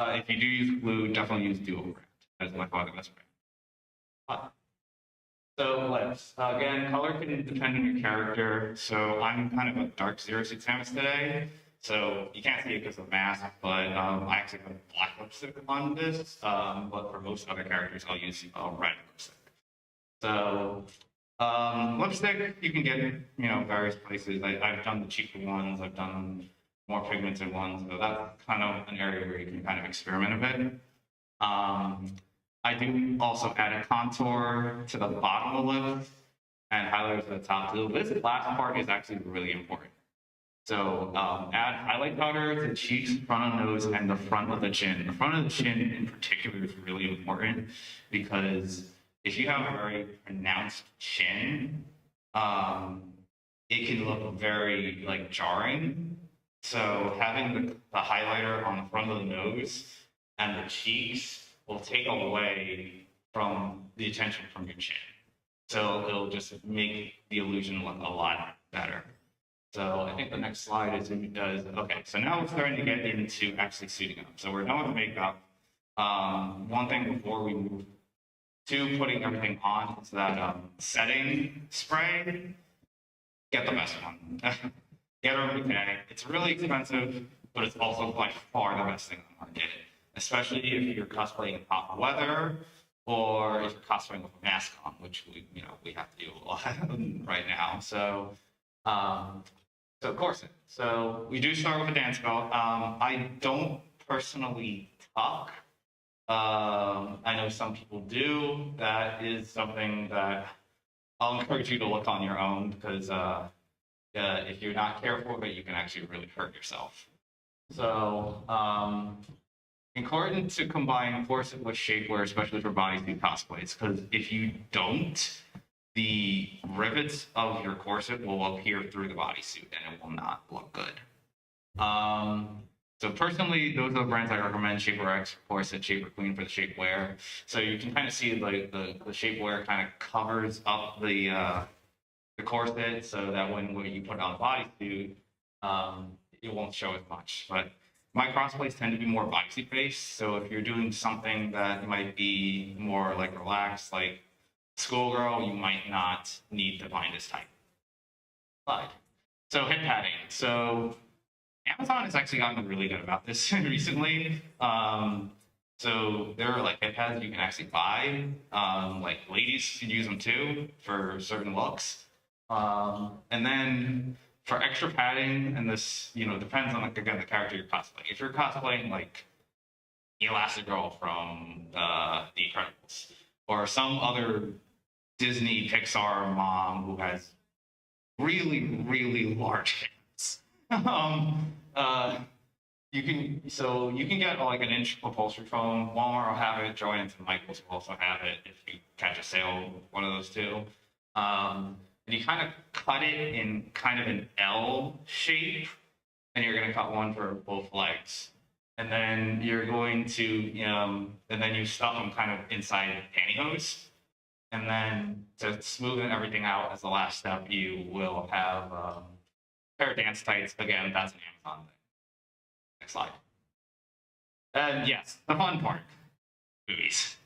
If you do use glue, definitely use duo brand. That's my father best brand. So lips. Again, color can depend on your character. So I'm kind of a dark 06 Samus today. So you can't see it because of the mask, but I actually have black lipstick on this. But for most other characters, I'll use red lipstick. So lipstick, you can get various places. I've done the cheaper ones. I've done more pigmented ones. So that's kind of an area where you can kind of experiment a bit. I do also add a contour to the bottom of the lip and highlighter to the top. So this last part is actually really important. So add highlight powder to the cheeks, front of the nose, and the front of the chin. The front of the chin in particular is really important because if you have a very pronounced chin, it can look very jarring. So having the highlighter on the front of the nose and the cheeks will take away from the attention from your chin. So it'll just make the illusion look a lot better. So I think the next slide is okay. So now we're starting to get into actually suiting up. So we're done with the makeup. One thing before we move to putting everything on is that setting spray. Get the best one. Get everything. It's really expensive, but it's also by far the best thing on the market. Especially if you're cosplaying in hot weather, or if you're cosplaying with a mask on, which we have to do a lot right now. So, so corset. So we do start with a dance belt. I don't personally tuck. I know some people do. That is something that I'll encourage you to look on your own because if you're not careful with it, you can actually really hurt yourself. So. Important to combine corset with shapewear, especially for bodysuit cosplays, because if you don't, the rivets of your corset will appear through the bodysuit and it will not look good. So personally, those are the brands I recommend: Shapewear X for corset, Shaper Queen for the shapewear. So you can kind of see the shapewear kind of covers up the corset, so that when you put on the bodysuit, it won't show as much. But my cosplays tend to be more bodysuit based, so if you're doing something that might be more relaxed, like schoolgirl, you might not need to find this type. Slide. So hip padding. So Amazon has actually gotten really good about this recently. So there are hip pads you can actually buy. Ladies can use them too for certain looks. And then for extra padding, and this, depends on, again, the character you're cosplaying. If you're cosplaying, Elastigirl from The Incredibles, or some other Disney Pixar mom who has really, really large hands, you can get an inch upholstery foam. Walmart will have it. Joann's and Michaels will also have it if you catch a sale, one of those two. And you kind of cut it in kind of an L shape, and you're going to cut one for both legs. And then you're going to, and then you stuff them kind of inside pantyhose. And then to smoothen everything out as the last step, you will have a pair of dance tights. Again, that's an Amazon thing. Next slide. And yes, the fun part, movies.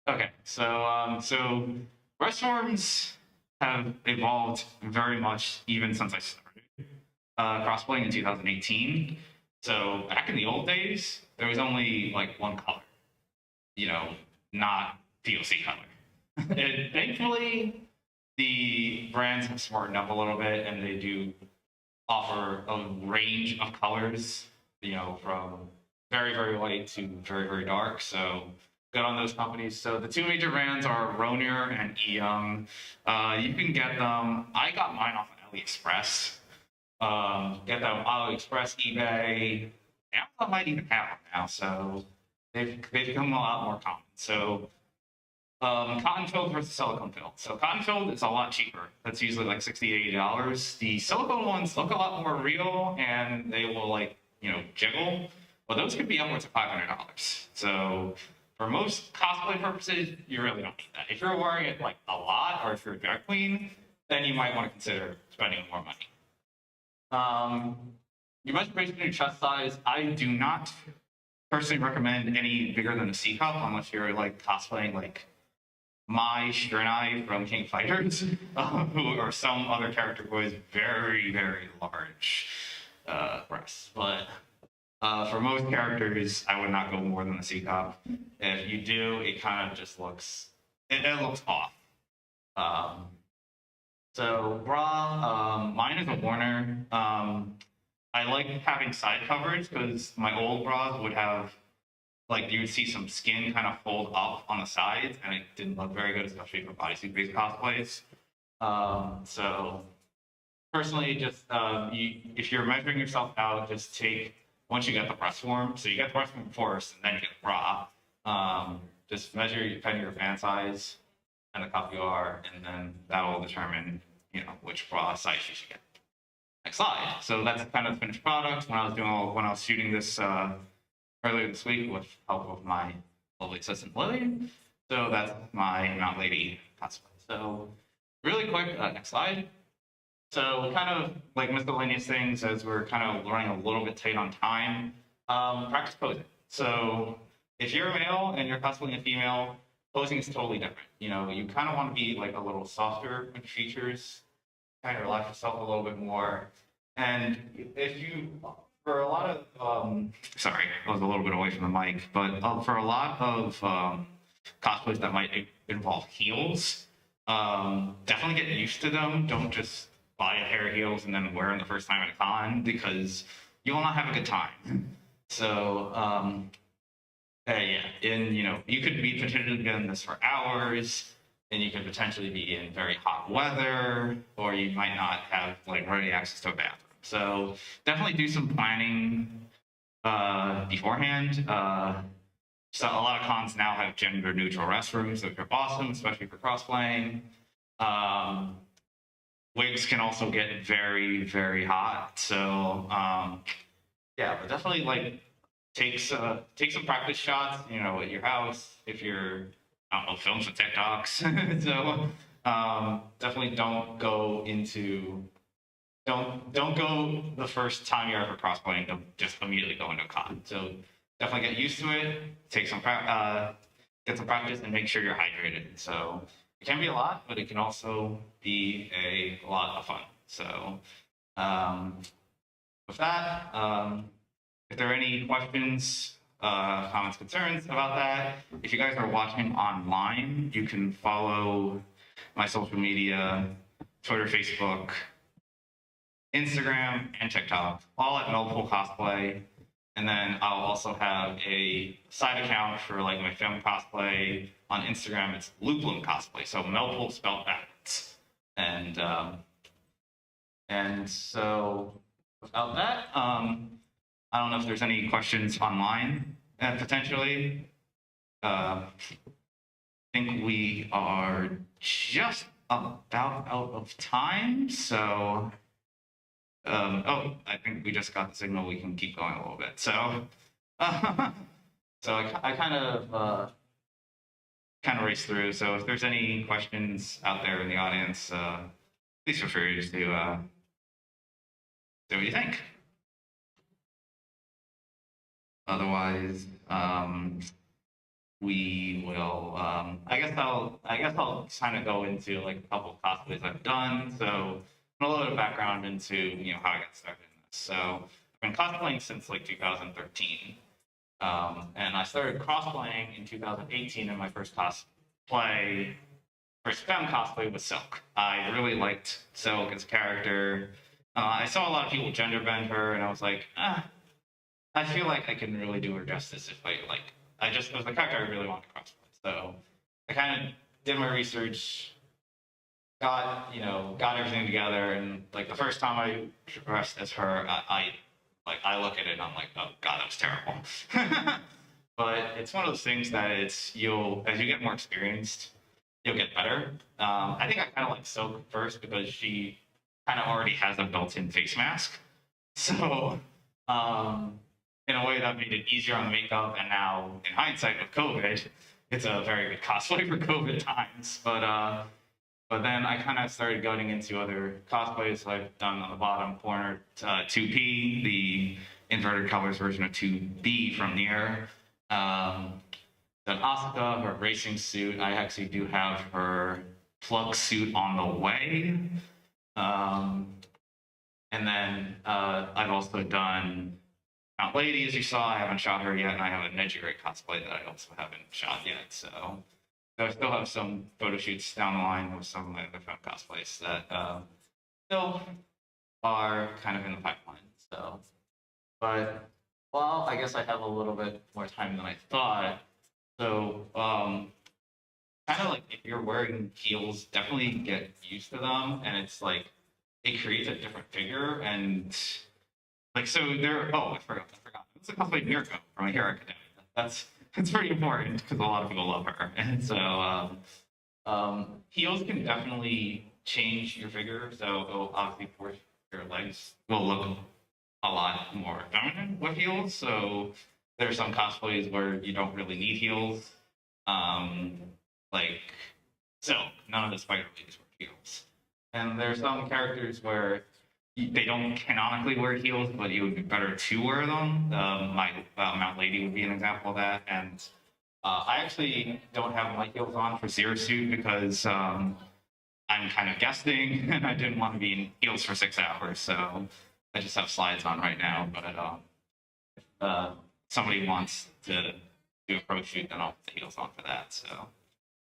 Okay, so restrooms have evolved very much even since I started cosplaying in 2018. So back in the old days, there was only one color, not POC color. And thankfully, the brands have smartened up a little bit, and they do offer a range of colors, from very, very light to very, very dark. So good on those companies. So the two major brands are Ronier and E-Young. You can get them. I got mine off of AliExpress. Get them AliExpress, eBay. Amazon might even have them now. So they've become a lot more common. So cotton filled versus silicone filled. So cotton filled is a lot cheaper. That's usually $60, $80. The silicone ones look a lot more real, and they will jiggle. But those could be upwards of $500. So for most cosplay purposes, you really don't need that. If you're wearing it a lot, or if you're a drag queen, then you might want to consider spending more money. You mentioned basically your chest size. I do not personally recommend any bigger than a C cup unless you're like cosplaying like Mai Shiranai from King of Fighters, who or some other character who has very, very large breasts. But for most characters, I would not go more than a C cup. If you do, it kind of just looks it looks off. Um, so bra, mine is a Warner. I like having side coverage because my old bras would have like you would see some skin kind of fold up on the sides, and it didn't look very good, especially for bodysuit-based cosplays. So personally, just if you're measuring yourself out, just take once you get the breast form. So you get the breast form first, and then you get the bra. Just measure depending your fan size and the cup you are, and then that will determine which bra size you should get. Next slide. So that's kind of the finished product. When I was shooting this earlier this week with help of my lovely assistant Lily. So that's my Mount Lady cosplay. So really quick, next slide. So kind of like miscellaneous things as we're kind of running a little bit tight on time. Practice posing. So if you're a male and you're cosplaying a female, posing is totally different. You kind of want to be like a little softer with features, kind of relax yourself a little bit more. And if you, for a lot of, sorry, I was a little bit away from the mic, but for a lot of cosplays that might involve heels, definitely get used to them. Don't just buy a pair of heels and then wear them the first time at a con because you will not have a good time. So, yeah, and you could be potentially doing this for hours, and you could potentially be in very hot weather, or you might not have like ready access to a bathroom. So definitely do some planning beforehand. So a lot of cons now have gender neutral restrooms, which are awesome, especially for cosplaying. Wigs can also get very, very hot. So yeah, but definitely like take some practice shots, at your house if you're, I don't know, film some TikToks. So definitely don't go the first time you're ever cosplaying, don't just immediately go into a con. So definitely get used to it, get some practice, and make sure you're hydrated. So it can be a lot, but it can also be a lot of fun. So with that, if there are any questions, comments, concerns about that, if you guys are watching online, you can follow my social media, Twitter, Facebook, Instagram, and TikTok, all at Melpool Cosplay. And then I'll also have a side account for like my film cosplay on Instagram. It's Luplum Cosplay, so Melpool spelled backwards. And so without that, I don't know if there's any questions online, potentially. I think we are just about out of time, so oh, I think we just got the signal we can keep going a little bit. So so I kind of raced through. So if there's any questions out there in the audience, please feel free to say what you think. Otherwise, we will. I guess I'll kind of go into like a couple of cosplays I've done. So a little bit of background into how I got started in this. So I've been cosplaying since like 2013, and I started cosplaying in 2018. And my first fem cosplay was Silk. I really liked Silk as a character. I saw a lot of people gender bend her, and I was like, I feel like I can really do her justice if it was the character I really wanted to cosplay. So I kind of did my research, got everything together, and like the first time I dressed as her, I look at it and I'm like, oh god, that was terrible. But it's one of those things that as you get more experienced, you'll get better. I think I kind of like Silk first because she kind of already has a built-in face mask, so in a way that made it easier on the makeup. And now, in hindsight with COVID, it's a very good cosplay for COVID times. But then I kind of started going into other cosplays. So I've done on the bottom corner 2P, the inverted colors version of 2B from Nier. Then Asuka, her racing suit. I actually do have her plug suit on the way. Um, and then I've also done Mount Lady, as you saw. I haven't shot her yet, and I have a Nejire cosplay that I also haven't shot yet. So I still have some photo shoots down the line with some of my other film cosplays that still are kind of in the pipeline. So, but well, I guess I have a little bit more time than I thought. So, kind of like if you're wearing heels, definitely get used to them, and it's like it creates a different figure, and like so there. Oh, I forgot. It's a cosplay Mirko from My Hero Academia. That's pretty important because a lot of people love her, and so heels can definitely change your figure. So it'll obviously force your legs will look a lot more feminine with heels. So there's some cosplays where you don't really need heels. Um, like Silk, none of the spider ladies wear heels. And there's some characters where they don't canonically wear heels, but it would be better to wear them. My Mount Lady would be an example of that. And I actually don't have my heels on for Zero Suit because I'm kind of guesting and I didn't want to be in heels for 6 hours. So I just have slides on right now. But somebody wants to do a pro shoot, then I'll put the heels on for that. So,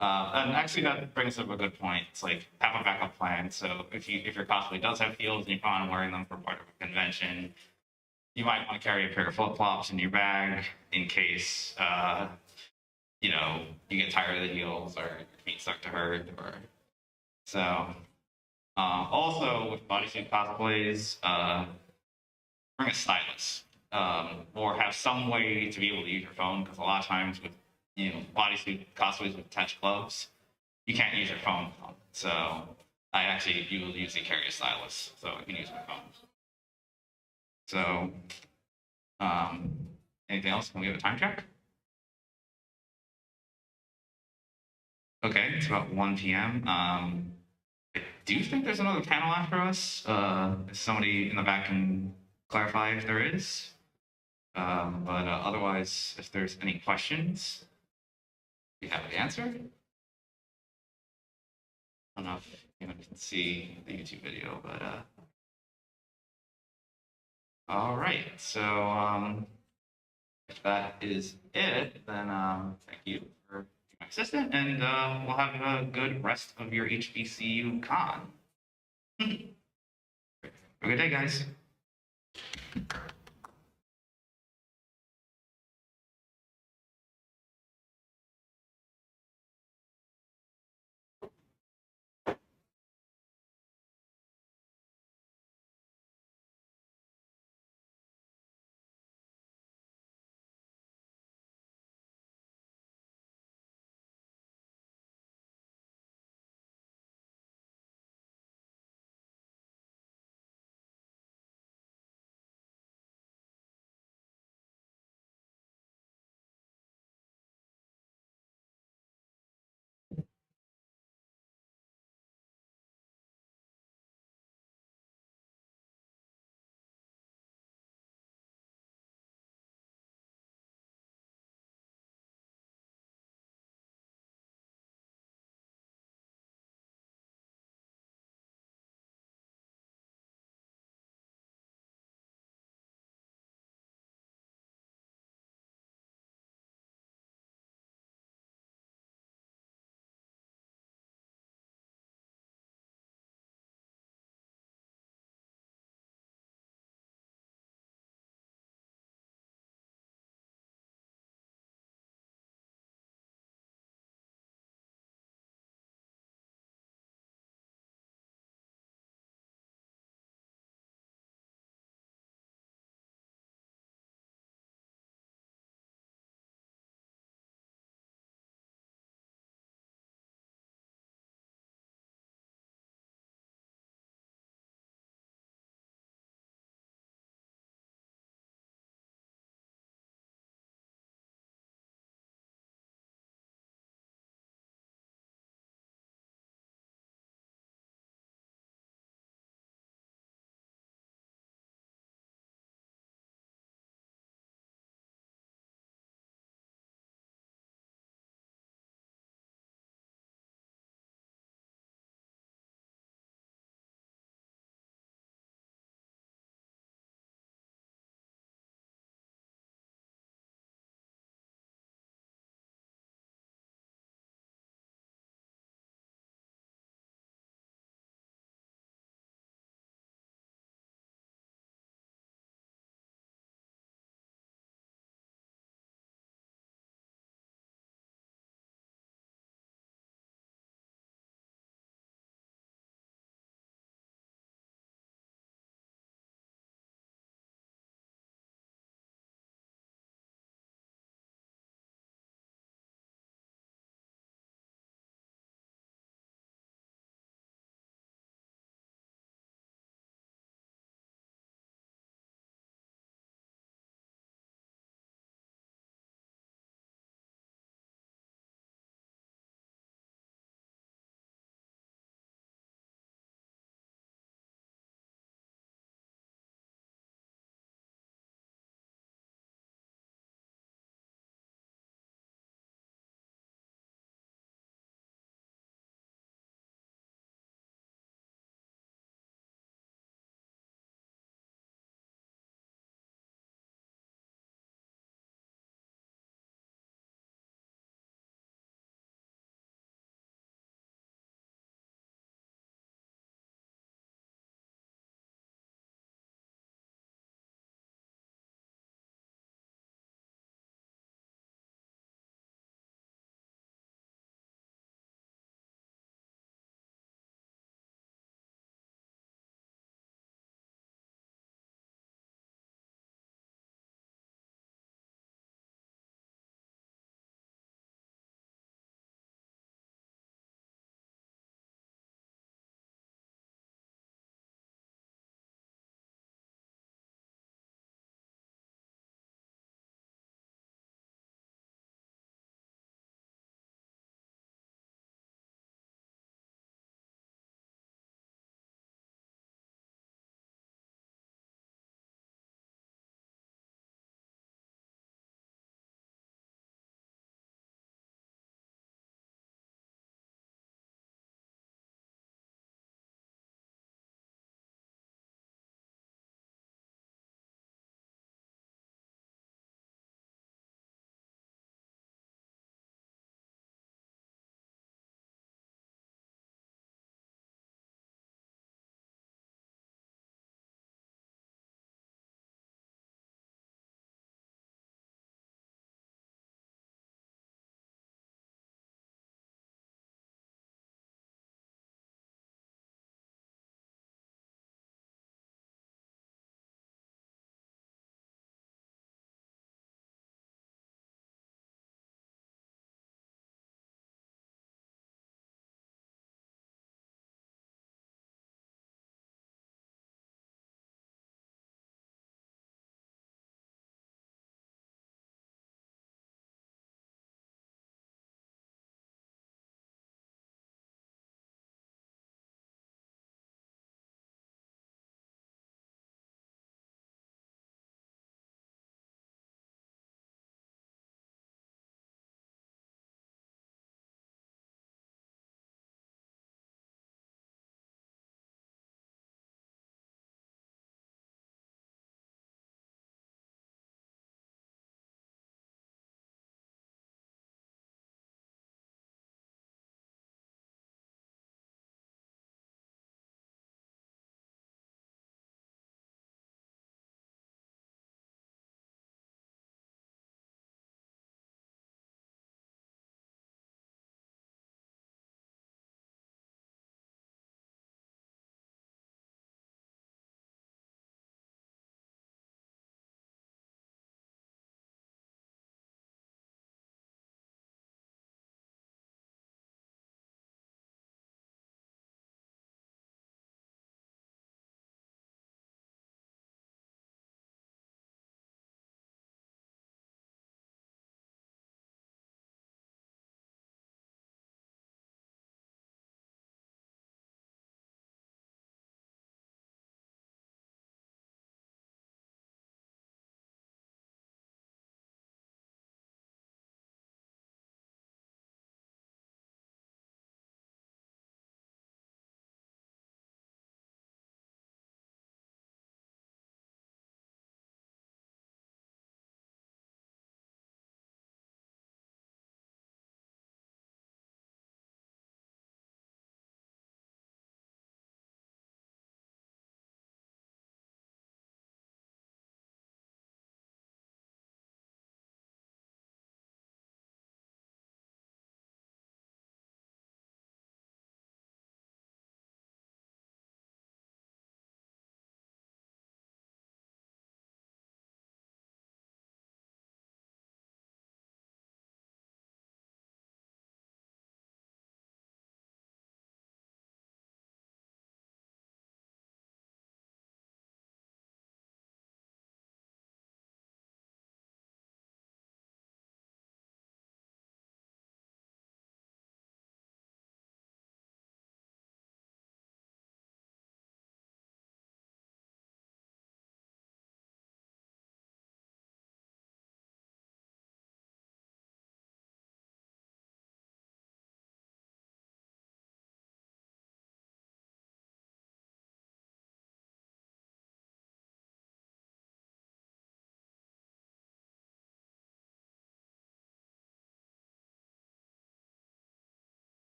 and actually that brings up a good point. It's like have a backup plan. So if your cosplay does have heels and you plan on wearing them for part of a convention, you might want to carry a pair of flip flops in your bag in case you get tired of the heels or your feet start to hurt or so. Also with bodysuit cosplays, bring a stylus or have some way to be able to use your phone because a lot of times with bodysuit cosplays with attached gloves, you can't use your phone. So I actually usually carry a stylus so I can use my phone. So anything else? Can we have a time check? Okay, it's about 1 p.m. I do think there's another panel after us. If somebody in the back can clarify if there is. But otherwise, if there's any questions, we have the answer. I don't know if you can see the YouTube video, but all right. So if that is it, then thank you for being my assistant, and we'll have a good rest of your HBCU con. Have a good day, guys.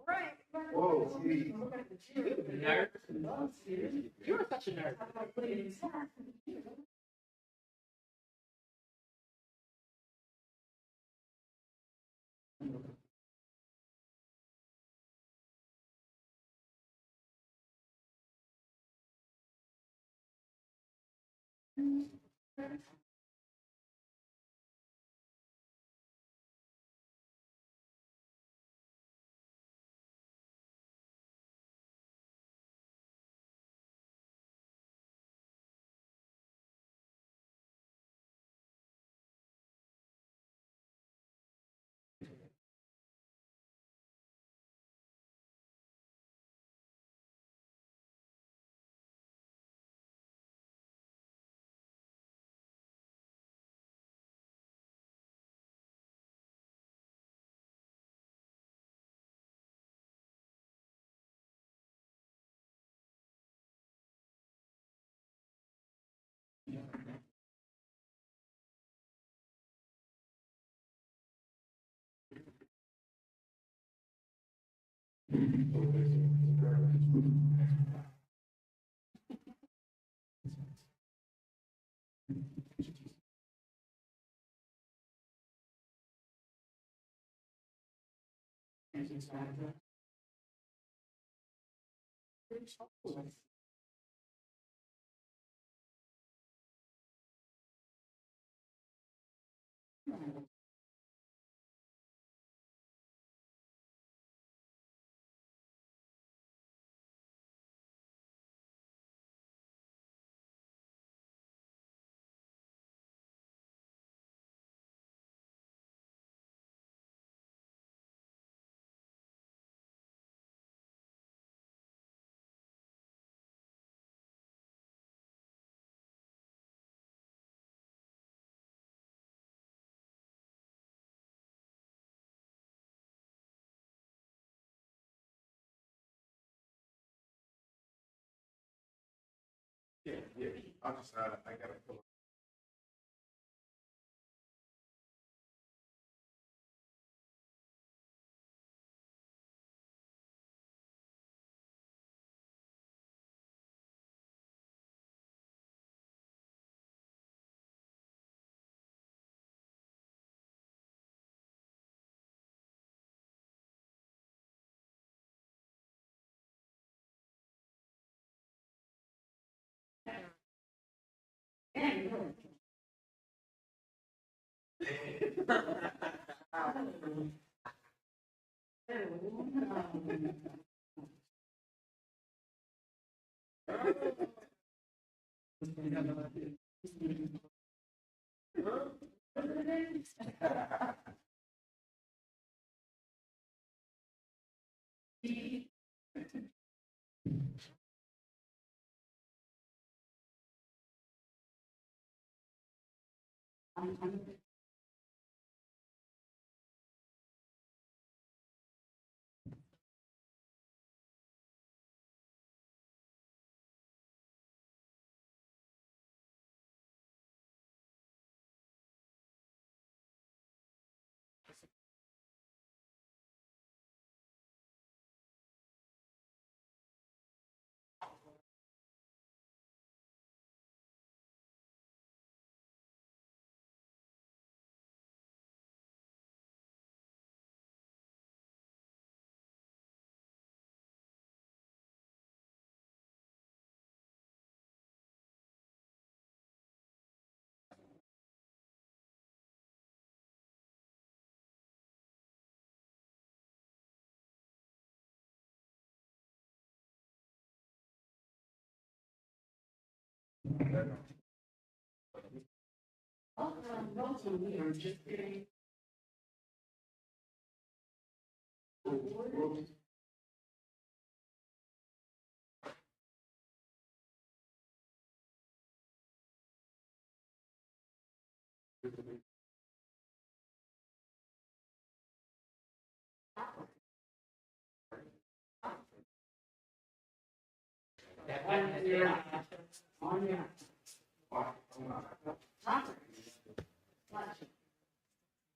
Right. Whoa, geez. Nerd. You're such a nerd. Yeah, yeah. I'll just, I gotta pull.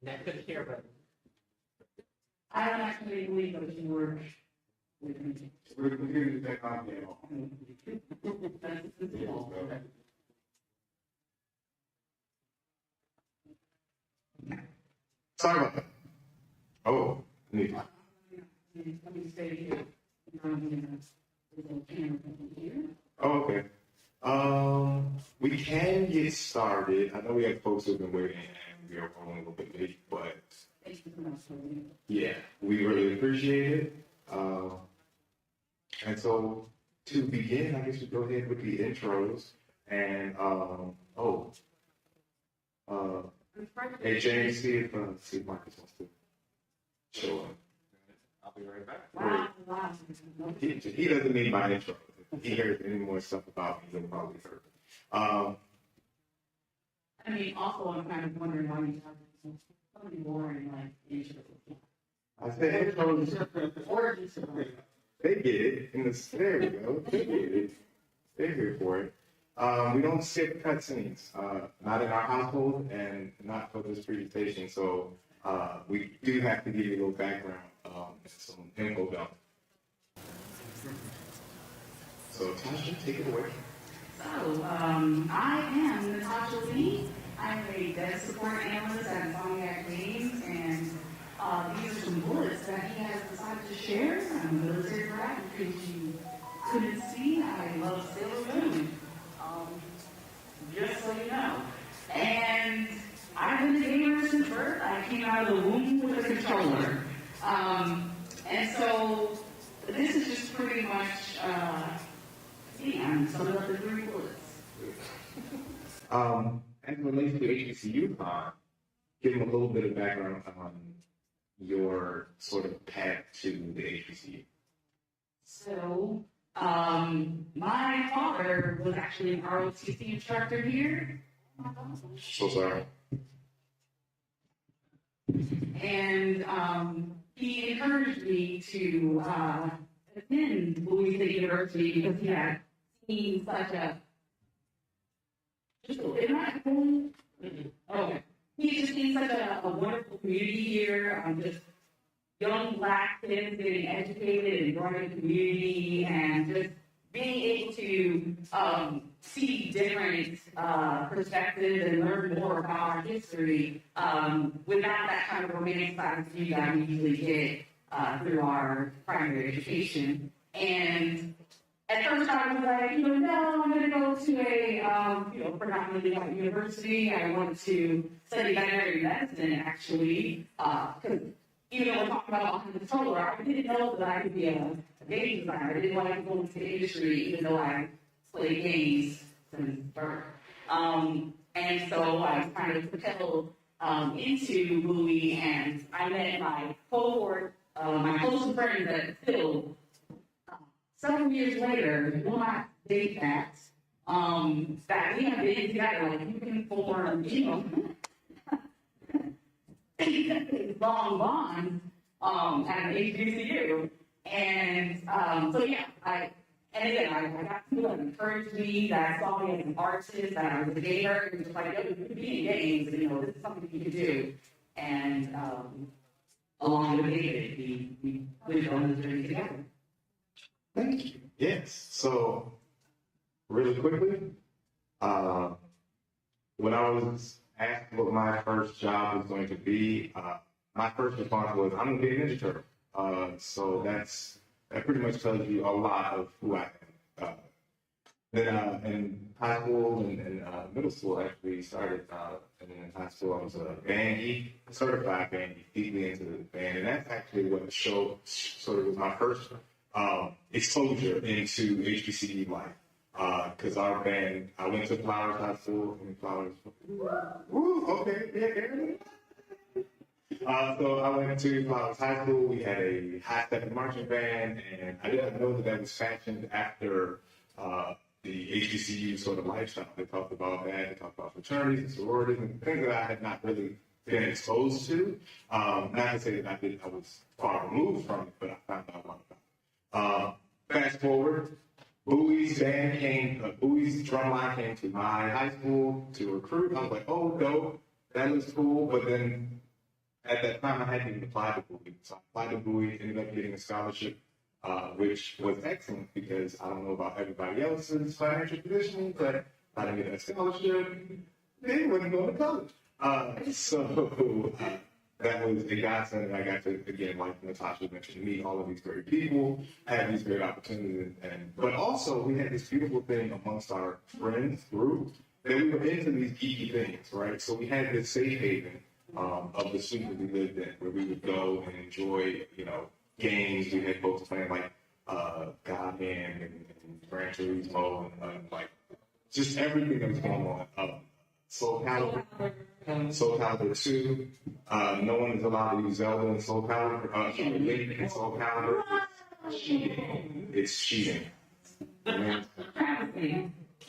That couldn't hear, but I don't actually believe that you were with me. We're going to take on the Sorry about that. Oh, neat. Let me stay here. Oh, okay. We can get started. I know we have folks who've been waiting and we are running a little bit late, but yeah, we really appreciate it. And so to begin, I guess we go ahead with the intros and, hey, James, see if Marcus wants to show up. I'll be right back. Wow. He doesn't need my intro. If he hears any more stuff about me, he'll probably heard it. I mean, also, I'm kind of wondering why you have so many boring, like, intros. I said intros. Origin story. They get it. There we go. They get it. They're here for it. We don't skip cutscenes, not in our household and not for this presentation. So we do have to give you a little background, some info about it. So Tasha, take it away. So, I am Natasha Lee. I'm a dev support analyst at Insomniac Games, and these are some bullets that he has decided to share. I'm a military brat, in case you couldn't see. I love Sailor Moon, just so you know. And I've been a gamer since birth. I came out of the womb with a controller. And so, this is just pretty much, I'm summing up the 3 bullets. As it relates to HBCU, give them a little bit of background on your sort of path to the HBCU. So, my father was actually an ROTC instructor here. So sorry. And he encouraged me to attend Louis State University because he had seen such a okay. He's just seen such a wonderful community here. Just young Black kids getting educated and growing in the community, and just being able to see different perspectives and learn more about our history without that kind of romantic side of view that we usually get through our primary education. And at first I was like, no, I'm going to go to a, predominantly white university. I wanted to study veterinary medicine, actually, because even though we're talking about behind the controller, I didn't know that I could be a game designer. I didn't want to go into the industry, even though I played games since birth. And so I was kind of propelled into Louis, and I met my cohort, my close friends that still, several years later, will not date that we have been together, like you can form, long bonds at an HBCU. And so yeah, I got people that encouraged me, that saw me as an artist, that I was a gamer, and just like, yo, you could be in games, this is something you could do. And along with David, we went on this journey together. Thank you. Yes. So, really quickly, when I was asked what my first job was going to be, my first response was, I'm going to be a Ninja Turtle. So that pretty much tells you a lot of who I am. Then in high school and middle school, I actually started. And in high school, I was a band geek, certified band geek, deeply into the band, and that's actually what the show sort of was my first exposure into HBCU life. Because our band, I went to Flowers High School, okay, yeah. So I went to Flowers High School. We had a high step marching band, and I didn't know that was fashioned after the HBCU sort of lifestyle. They talked about that. They talked about fraternities and sororities and things that I had not really been exposed to. Not to say that I was far removed from it, but I found out a lot about it. Fast forward, Bowie's drum line came to my high school to recruit. I was like, oh, dope, that looks cool. But then at that time, I hadn't even applied to Bowie. So I applied to Bowie, ended up getting a scholarship, which was excellent because I don't know about everybody else's financial position, but I didn't get that scholarship. They wouldn't go to college. That was a godsend. I got to, again, like Natasha mentioned, meet all of these great people, have these great opportunities, but also we had this beautiful thing amongst our friends group that we were into these geeky things, right? So we had this safe haven of the suite that we lived in, where we would go and enjoy, games. We had folks playing like God Hand and Gran Turismo and like just everything that was going on. Soul Calibur. Soul Calibur 2. No one is allowed to use Zelda in Soul Calibur. Link in Soul Calibur. It's cheating. It's cheating.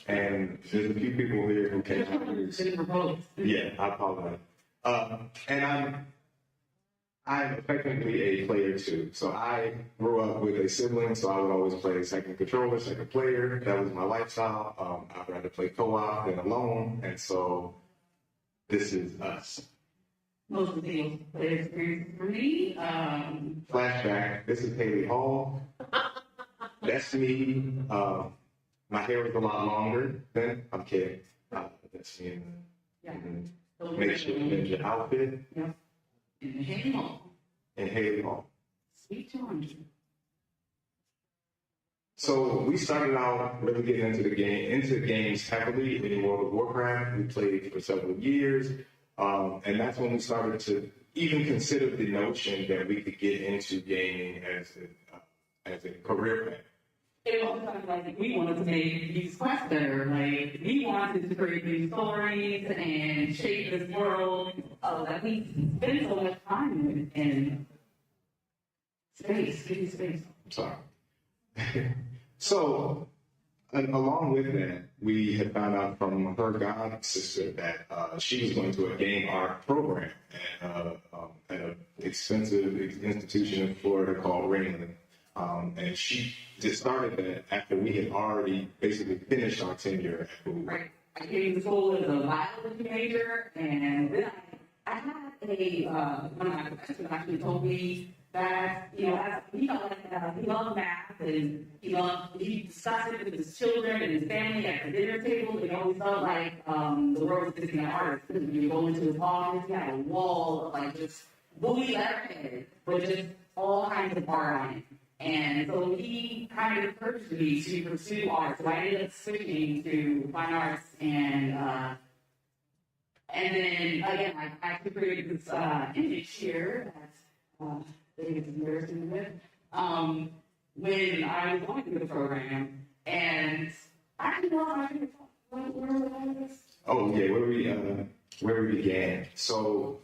And there's a few people here who can't use. Yeah, I apologize. And I'm effectively a player too. So I grew up with a sibling, so I would always play second controller, second player. That was my lifestyle. I'd rather play co-op than alone, and so this is us. Most of the player experience for me. Flashback. This is Haley Hall. That's me. My hair was a lot longer then. I'm kidding. That's me in makeshift ninja outfit. Yeah. In Haley Hall. In Haley Hall. Sweet 200. So we started out really getting into games heavily in World of Warcraft. We played for several years, and that's when we started to even consider the notion that we could get into gaming as a career path. It was kind of like we wanted to make these quests better. Like we wanted to create new stories and shape this world that we spend so much time in space. Give me space. I'm sorry. So, along with that, we had found out from her god sister that she was going to a game art program at an expensive institution in Florida called Ringling. And she just started that after we had already basically finished our tenure at Google. Right. I came to school as a biology major, and then I had one of my professors actually told me that, as he felt like he loved math and he discussed it with his children and his family at the dinner table. It always felt like the world was missing an artist. When you go into his office, he had a wall of like just bully letterhead, but just all kinds of art on it. And so he kind of encouraged me to pursue art. So I ended up switching to fine arts, and then again I actually created this image here that David's embarrassing with when I was going through the program, and I didn't know how to where was all this? Oh yeah, where we began. So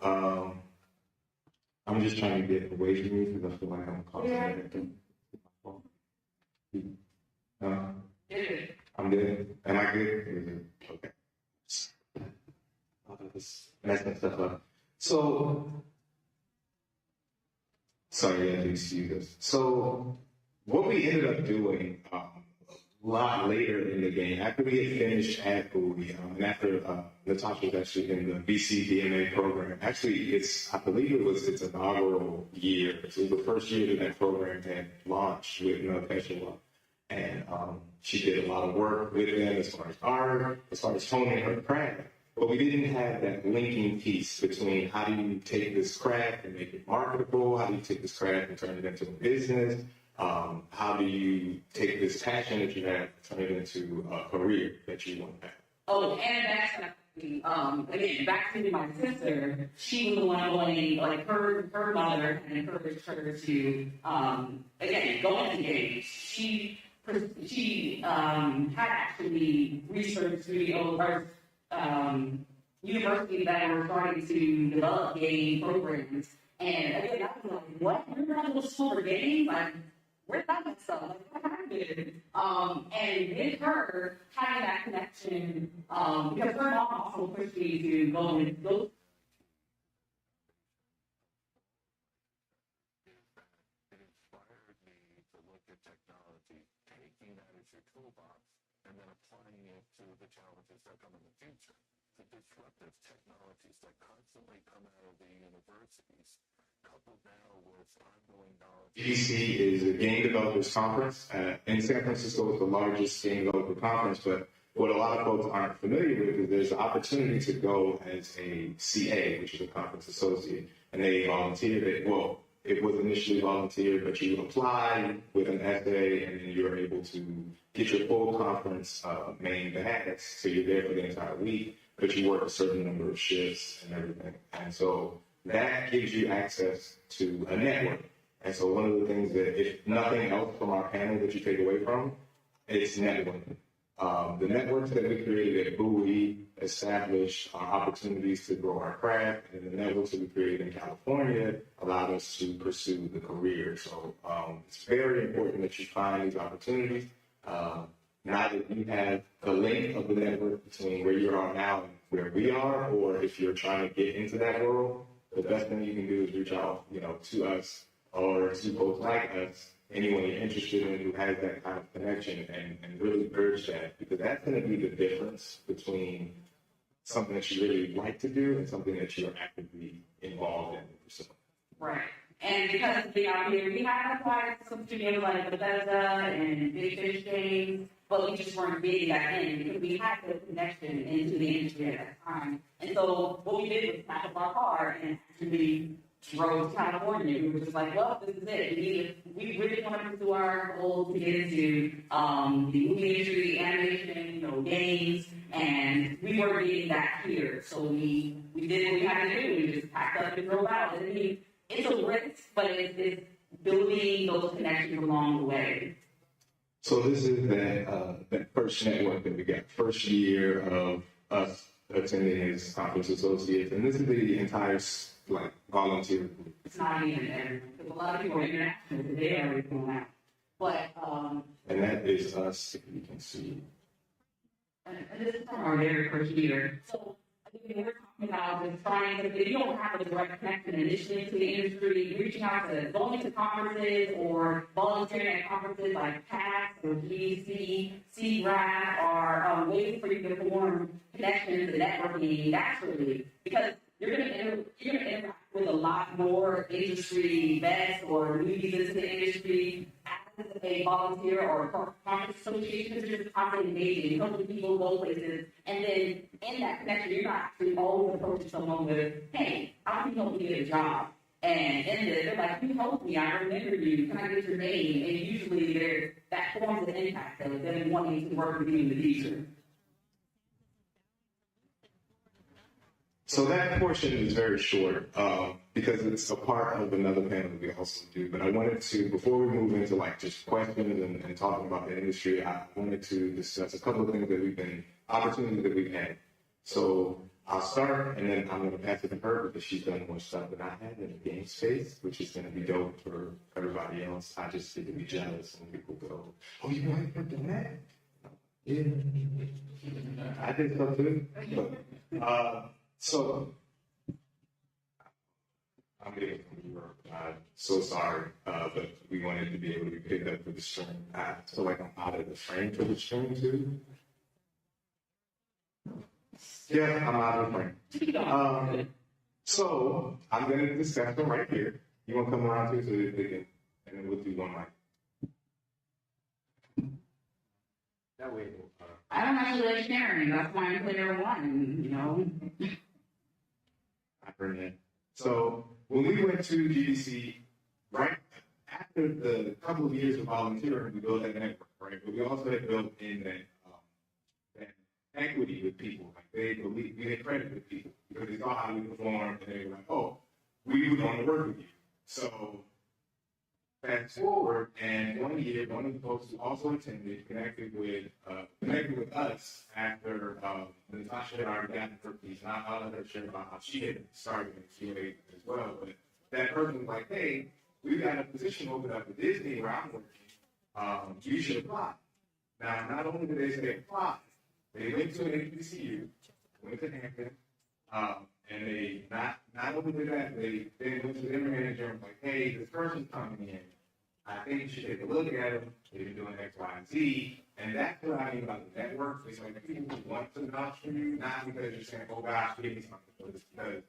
I'm just trying to get away from you because I feel like I'm causing anything. I'm good. Am I good? Okay. This messing stuff up. So, sorry, yeah, excuse us. So, what we ended up doing a lot later in the game, after we had finished at Bowie, and after Natasha was actually in the BCDMA program, actually, I believe it was its inaugural year. So it was the first year that program had launched with Natasha. And she did a lot of work with them as far as art, as far as honing her craft. But we didn't have that linking piece between how do you take this craft and make it marketable? How do you take this craft and turn it into a business? How do you take this passion that you have and turn it into a career that you want to have? Oh, and that's again, back to my sister, she was the one going, like her mother had encouraged her to, again, go into games. She had actually researched through universities that were starting to develop game programs. And again, I was like, what? You're not going to school for games? Like, where's that stuff? Like, what happened? And with her having that connection, because her mom also pushed me to go and go. Taking that as your toolbox and then applying it to the challenges that come in the future. the disruptive technologies that constantly come out of the universities, coupled now with ongoing knowledge. GDC is a game developers conference. In San Francisco, it's the largest game developer conference, but what a lot of folks aren't familiar with is there's an opportunity to go as a CA, which is a conference associate, and they volunteered it. Well, it was initially volunteered, but you apply with an essay, and then you're able to get your full conference main badge. So you're there for the entire week, but you work a certain number of shifts and everything. And so that gives you access to a network. And so one of the things that, if nothing else from our panel that you take away from, it's networking. The networks that we created at Bowie established opportunities to grow our craft, and the networks that we created in California allowed us to pursue the career. So it's very important that you find these opportunities. Now that you have the link of the network between where you are now and where we are, or if you're trying to get into that world, the best thing you can do is reach out, to us or to folks like us, anyone you're interested in who has that kind of connection, and really urge that, because that's going to be the difference between something that you really like to do and something that you're actively involved in pursuing. Right. And because being out here, we have applied to some studios like Bethesda and Big Fish Games, but we just weren't getting that in because we had the connection into the industry at that time. And so what we did was pack up our car and actually drove to California. We were just like, well, this is it. We really want to pursue our goal to get into the movie industry, animation, games, and we weren't getting that here. So we did what we had to do. We just packed up and drove out. I mean, it's a risk, but it's building those connections along the way. So this is that first network that we got, first year of us attending as conference associates, and this is the entire volunteer group. It's not even there because a lot of people are international today are doing that. But and that is us, if you can see. And this is from our very first year. So we're talking about just trying to, if you don't have a direct connection initially to the industry, reaching out to going to conferences or volunteering at conferences like PAX or GDC, CRAF, or ways for you to form connections and networking naturally, because you're going to interact with a lot more industry vets or newbies into the industry as a volunteer or a conference association, because you're just constantly engaging, you helping people go places, and then in that connection, you're not actually always approaching someone with, hey, how can you help me get a job? And in this, they're like, you helped me, I remember you, can I get your name? And usually that forms an impact of them wanting to work with you in the future. So that portion is very short because it's a part of another panel that we also do. But I wanted to, before we move into just questions and talking about the industry, I wanted to discuss a couple of things opportunities that we've had. So I'll start, and then I'm going to pass it to her because she's done more stuff than I have in the game space, which is going to be dope for everybody else. I just get to be jealous when people go, oh, you know, you've done that? Yeah. I did so too. But, so, I'm getting from Europe. I'm so sorry, but we wanted to be able to be picked up for the stream. I feel like I'm out of the frame for the stream too. Yeah, I'm out of the frame. So, I'm going to discuss them right here. You want to come around too so that they can, and then we'll do one mic. That way, I don't actually like sharing. That's why I'm player one, I bring it. So when we went to GDC, right after the couple of years of volunteering, we built that network, right? But we also had built in that equity with people. Like we had credit with people because they saw how we performed, and they were like, "Oh, we would want to work with you." So fast forward, and one year, one of the folks who also attended connected with us after Natasha had already gotten her piece. And I'll let her share about how she had started in QA as well. But that person was like, hey, we've got a position open up at Disney where I'm working. You should apply. Now, not only did they say apply, they went to an HBCU, went to Hampton, and they not only did that, they then went to their manager and was like, hey, this person's coming in. I think you should take a look at them. They've been doing X, Y, and Z. And that's what I mean about the network. It's like people who want to vouch for you, not because you're saying, oh gosh, give me something, but it's because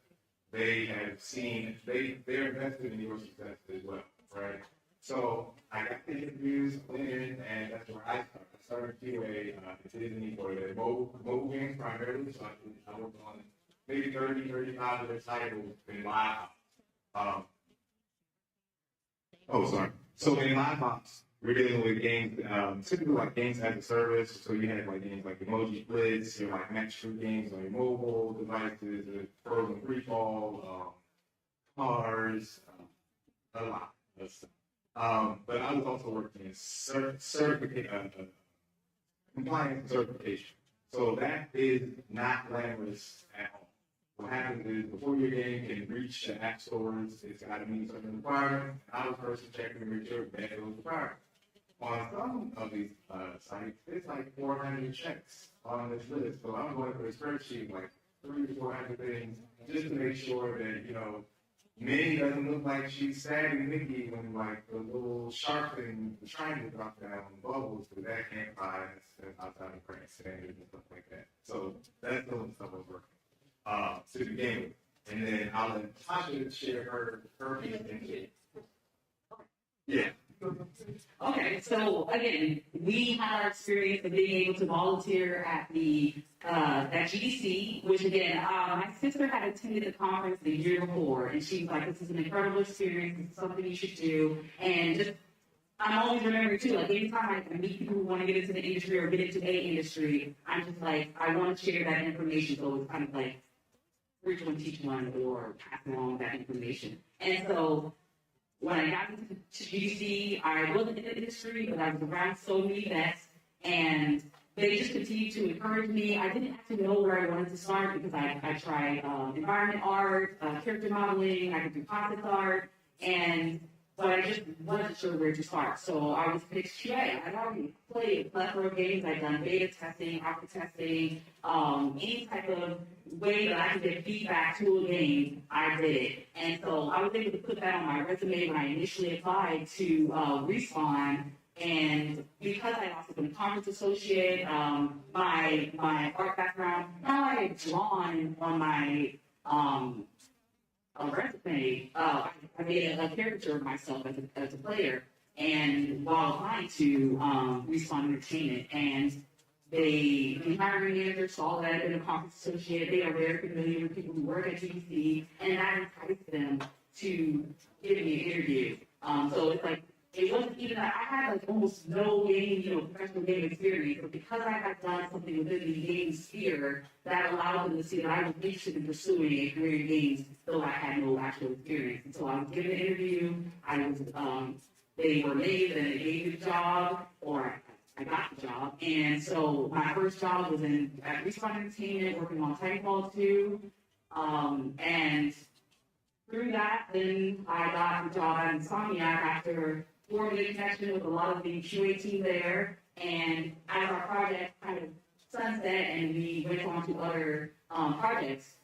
they have seen, they're invested in your success as well, right? So I got the interviews, went in, and that's where I started. I started QA at Disney for the mobile games primarily. So I worked on maybe 30, 35 of their titles in live. Sorry. So in live ops, we're dealing with games, typically like games as a service. So you have like games like Emoji Blitz, your like match shoot games on your mobile devices, Frozen Free Fall, Cars, a lot of stuff. But I was also working in certification, compliance certification. So that is not glamorous at all. What happens is before your game can reach the app stores, it's got to meet certain requirements. I was first checking to make sure that it was required. On some of these sites, it's like 400 checks on this list. So I'm going through a spreadsheet, like 300 to 400 things, just to make sure that, Minnie doesn't look like she's stabbing Mickey when like the little shark thing, the triangle drops down on bubbles, because that can't fly outside of current standards and stuff like that. So that's the stuff I was working to begin with. And then I'll let Tasha share her piece and shit. Yeah. Okay, so again, we had our experience of being able to volunteer at the at GDC, which again, my sister had attended the conference the year before, and she was like, "This is an incredible experience. It's something you should do." And just, I'm always remembering too, like anytime I meet people who want to get into the industry or get into a industry, I'm just like, I want to share that information. So it's kind of like reach one, teach one, or pass along that information. And so when I got into GDC, I wasn't in the industry, but I was around so many vets, and they just continued to encourage me. I didn't actually know where I wanted to start because I tried environment art, character modeling, I could do concept art, but I just wasn't sure where to start. So I was pitched QA. I'd already played a plethora of games. I'd done beta testing, alpha testing, any type of way that I could get feedback to a game, I did it. And so I was able to put that on my resume when I initially applied to Respawn. And because I'd also been a conference associate, my art background, now I had drawn on my resume, I made a caricature of myself as a player, and while applying to Respawn Entertainment, and the hiring manager saw that I'd been a conference associate. They are very familiar with people who work at GDC, and that enticed them to give me an interview. So it's like, it wasn't even that I had like almost no game, professional game experience, but because I had done something within the game sphere, that allowed them to see that I was interested in pursuing a career in games, though I had no actual experience. And so I was given an interview. They were amazed, and they gave me the job, or I got the job. And so my first job was at Respawn Entertainment, working on Titanfall 2, and through that, then I got the job at Insomniac after forming a connection with a lot of the QA team there. And as our project kind of sunset and we went on to other projects,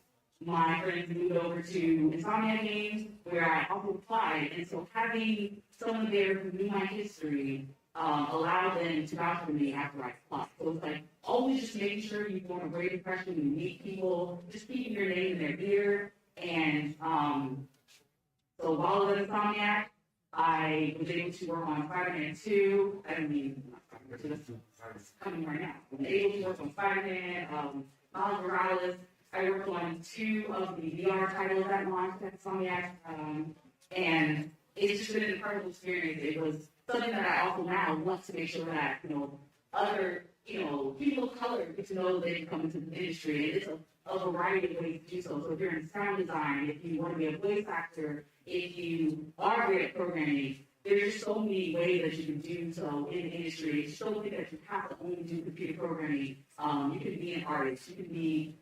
my friends moved over to Insomniac Games, where I also applied. And so having someone there who knew my history allowed them to vouch for me after I applied. So it's like always just making sure you form a great impression, you meet people, just keeping your name in their ear. And so while I was at Insomniac, I was able to work on Spider-Man 2. Not Spider-Man 2, that's coming right now. I was able to work on Spider-Man, Miles Morales. I worked on 2 of the VR titles that launched at Insomniac, and it's just been an incredible experience. It was something that I also now want to make sure that, other, people of color get to know that they can come into the industry. And it's a variety of ways to do so. So if you're in sound design, if you want to be a voice actor, if you are great at programming, there's so many ways that you can do so in the industry. It's so big that you have to only do computer programming. You can be an artist. You can be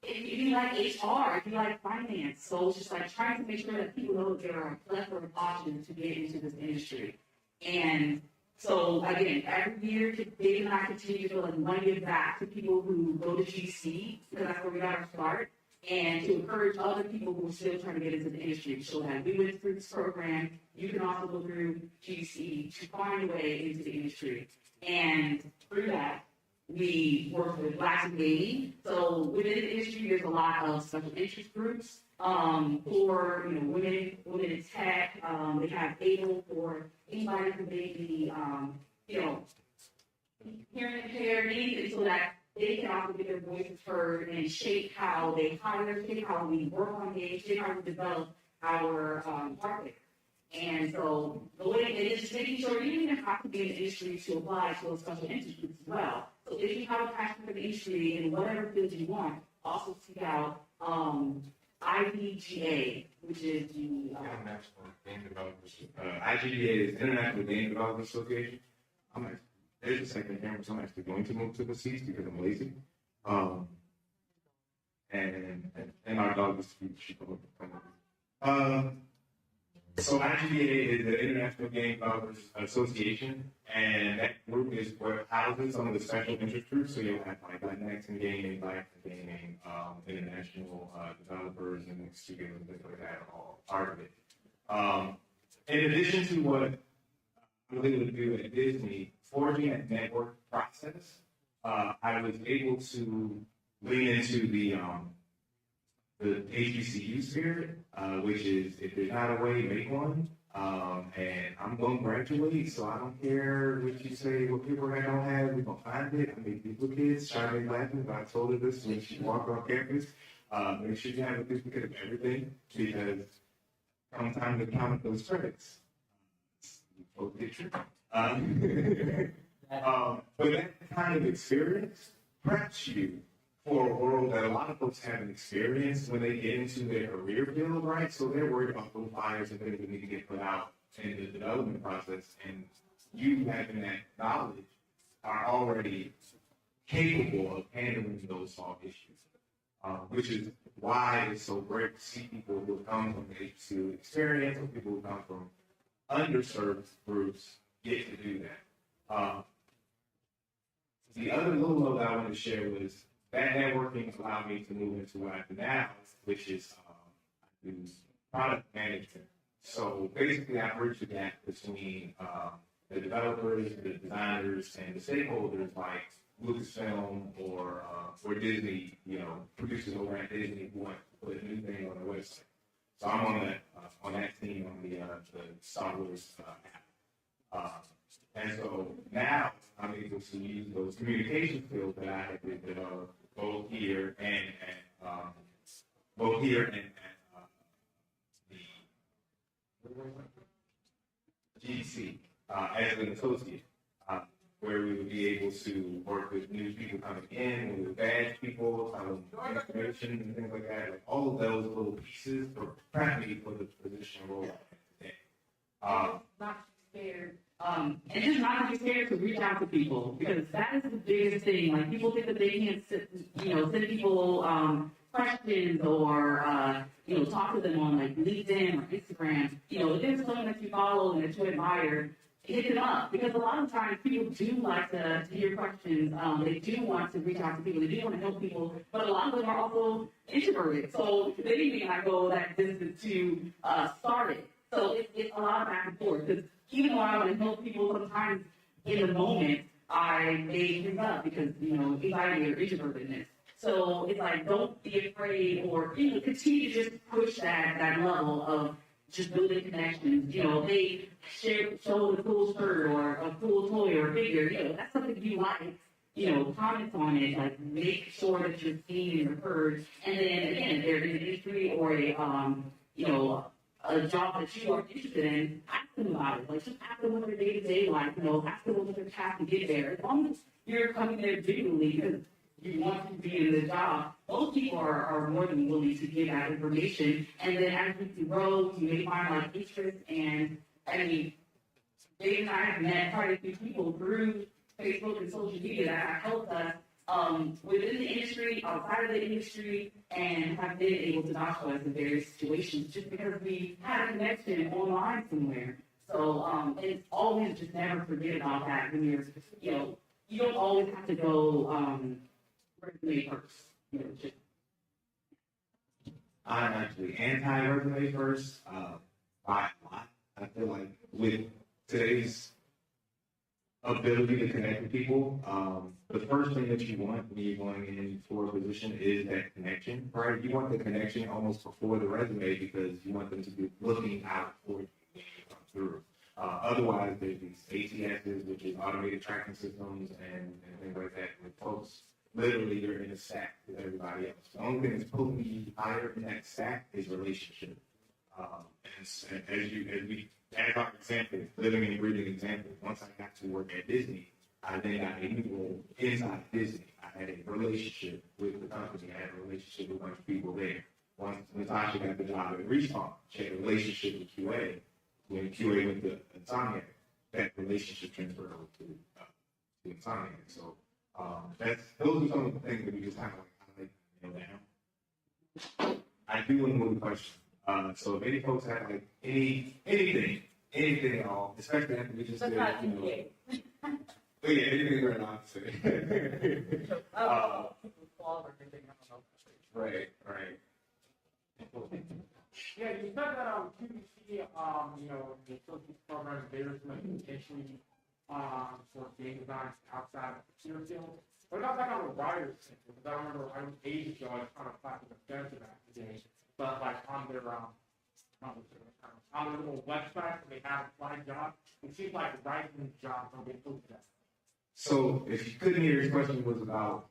if you like HR, if you like finance. So it's just like trying to make sure that people know that there are a plethora of options to get into this industry. And so again, every year, Dave and I continue to feel like we want to give back to people who go to GC, because that's where we got our start. and to encourage other people who are still trying to get into the industry. So that we went through this program, you can also go through GCE to find a way into the industry. And through that, we work with Blacks in Gaming. So within the industry, there's a lot of special interest groups for women in tech. They have ABLE for anybody who may be hearing impaired, anything, so that they can also get their voices heard and shape how they hire, shape how we work on games, shape how we develop our market. And so the way it is just making sure you don't even have to be in the industry to apply to those special interest groups as well. So if you have a passion for the industry in whatever field you want, also seek out IDGA, which is the International Game Developers. IGDA is International Game Developers Association. There's a second camera, so I'm actually going to move to the seats because I'm lazy. And our dog is she come up. So IGDA is the International Game Developers Association, and that group is what houses some of the special interest groups. So you'll have like Latinx in gaming, Black in gaming, international developers and studios and things like that are all part of it. In addition to what I was able to do at Disney, forging that network process, I was able to lean into the HBCU spirit, which is if there's not a way, make one. And I'm going to graduate, so I don't care what you say, what people I don't have, we're going to find it. I make people kids, Charlie laughing, but I told her this when she walked on campus. Make sure you have a duplicate of everything, because come time to count those credits. Both get true. But that kind of experience preps you for a world that a lot of folks haven't experienced when they get into their career field, right? So they're worried about those fires and things that need to get put out in the development process. And you having that knowledge are already capable of handling those soft issues, which is why it's so great to see people who come from the HBCU experience or people who come from underserved groups get to do that. The other little note that I wanted to share was that networking allowed me to move into what I do now, which is I do product management. So basically, I bridge the gap between the developers, the designers, and the stakeholders like Lucasfilm or Disney, producers over at Disney who want to put a new thing on their website. So I'm on that team on the Star Wars app. And so now I'm able to use those communication skills that I have developed both here and at the GC as an associate, where we would be able to work with new people coming in, we would badge people, tell them information and things like that. Like all of those little pieces for practically for the position role today. not scared. And just not be scared to reach out to people, because that is the biggest thing. Like, people think that they can't send people questions or talk to them on like LinkedIn or Instagram. If there's someone that you follow and that you admire, hit them up, because a lot of times people do like to hear questions. They do want to reach out to people. They do want to help people, but a lot of them are also introverted, so they may not go that distance to start it. So it's a lot of back and forth, because even though I want to help people, sometimes in the moment I may give up because anxiety or introvertedness. So it's like, don't be afraid, or continue to just push that level of just building connections. They show a cool shirt or a cool toy or figure. That's something you like. Comment on it. Like, make sure that you're seen and heard. And then again, if there's an industry or a job that you are interested in, ask them about it. Like, just ask them what their day-to-day life, ask them what their path to get there. As long as you're coming there genuinely because you want to be in the job, most people are more than willing to give that information. And then as you grow, you may find like interest. And I mean, Dave and I have met quite a few people through Facebook and social media that have helped us within the industry, outside of the industry, and have been able to talk to us in various situations just because we had a connection online somewhere. So it's always just never forget about that when you're, you don't always have to go resume first. Just I'm actually anti-resume first, by a lot. I feel like with today's ability to connect with people, the first thing that you want when you're going in for a position is that connection, right? You want the connection almost before the resume because you want them to be looking out for you when you come through. Otherwise, there's these ATSs, which is automated tracking systems and things like that, with folks literally you're in a stack with everybody else. The only thing that's pulling you higher in that stack is relationship. And as our example, living and breathing example, once I got to work at Disney, I then got a new role inside Disney. I had a relationship with the company. I had a relationship with a bunch of people there. Once Natasha got the job at Respawn, she had a relationship with QA. When QA went to Insomniac, that relationship transferred over to Insomniac. So those are some of the things that we just kind of like nail down. I do want to move the question. So if any folks have like anything at all, especially after we just did, but yeah, anything right now to say. Right. Yeah, you said that QVC, the social program, there's some entry for game design outside of the computer field. What about like on the writer's center? Because I remember I was ages ago, I was kind of clapping the fence about today, but like on their little website, they have applied jobs. It seems like writing jobs don't get posted. So if you couldn't hear, his question was about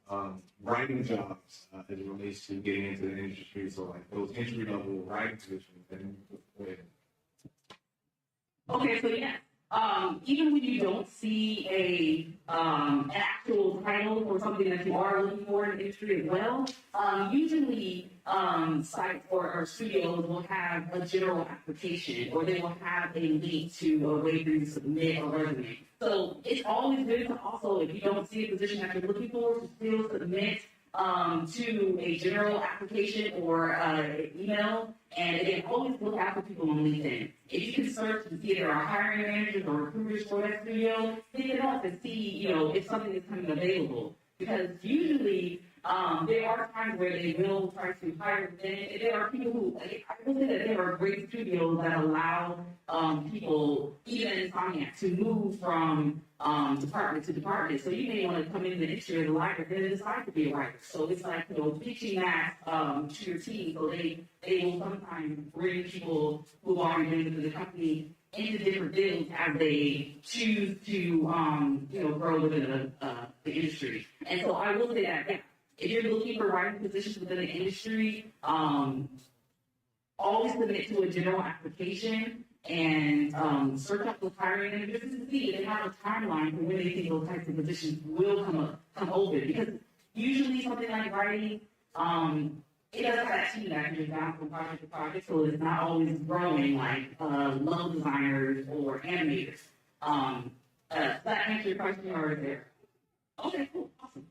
writing jobs as it relates to getting into the industry. So like those entry level writing positions. Then go ahead. Okay, so yeah, even when you don't see an actual title or something that you are looking for in the industry as well, usually sites or studios will have a general application, or they will have a link to a way for you to submit a resume. So it's always good to also, if you don't see a position that you're looking for, to still submit to a general application or email. And again, always look out for people on LinkedIn. If you can search and see there are hiring managers or recruiters for that studio, pick it up and see, if something is coming available. Because usually there are times where they will try to hire them. There are people who, I will say that there are great studios that allow people, even Insomniac, to move from department to department. So you may want to come in the industry as a writer, then decide to be a writer. So it's like, pitching that to your team. So they will sometimes bring people who've already been into the company into different fields as they choose to, grow within the industry. And so I will say that, yeah, if you're looking for writing positions within the industry, always submit to a general application and search up those hiring managers to see if they have a timeline for when they think those types of positions will come open. Because usually something like writing, it does have that team that can just bounce from project to project, so it's not always growing like level designers or animators. Does that answer your question, or is there? Okay, cool, awesome.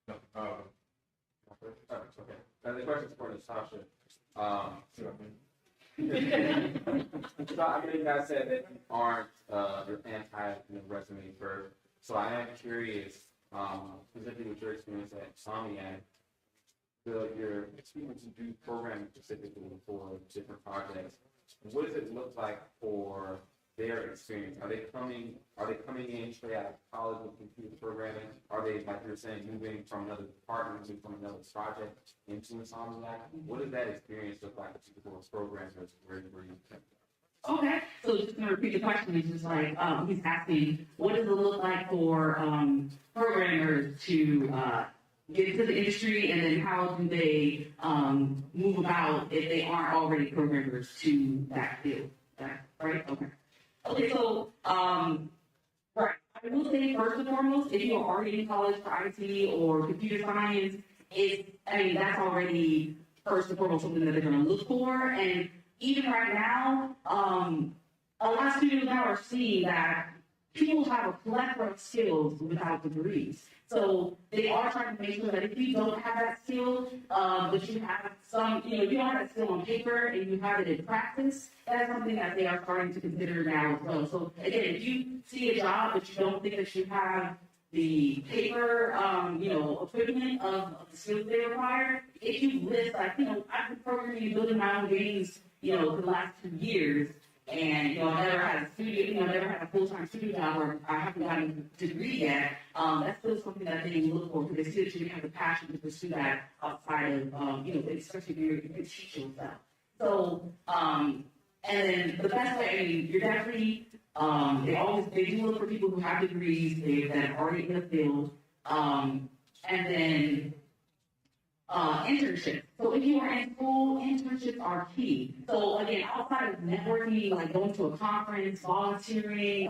No, okay. Now the question is for Natasha. So I mean, you guys said that you aren't, you're anti-resume first. So I am curious, specifically with your experience at Insomniac, your experience to do programming specifically for different projects. What does it look like for their experience? Are they coming in straight out of college with computer programming? Are they, like you were saying, moving from another department, moving from another project into Insomniac? What does that experience look like for those programmers where you kept? Okay, so just going to repeat the question, it's just like, he's asking, what does it look like for programmers to get into the industry, and then how do they move about if they aren't already programmers to that field? Right? Okay, so, right, I will say first and foremost, if you are already in college for IT or computer science, that's already first and foremost something that they're going to look for. And even right now, a lot of students now are seeing that people have a plethora of skills without degrees. So they are trying to make sure that if you don't have that skill, but you have some, you don't have that skill on paper and you have it in practice, that's something that they are starting to consider now as well. So again, if you see a job but you don't think that you have the paper, equivalent of the skills they require. If you list, like, I've been programming and building my own games, for the last 2 years, and, I never had a studio, never had a full-time studio job, or I haven't gotten a degree yet. That's still something that they look for, because they see that you have the passion to pursue that outside of, especially if you're a good teacher yourself. So, and then the best way, I mean, you're definitely, they do look for people who have degrees, that are already in the field, and then, internships. So if you are in school, internships are key. So again, outside of networking, like going to a conference, volunteering,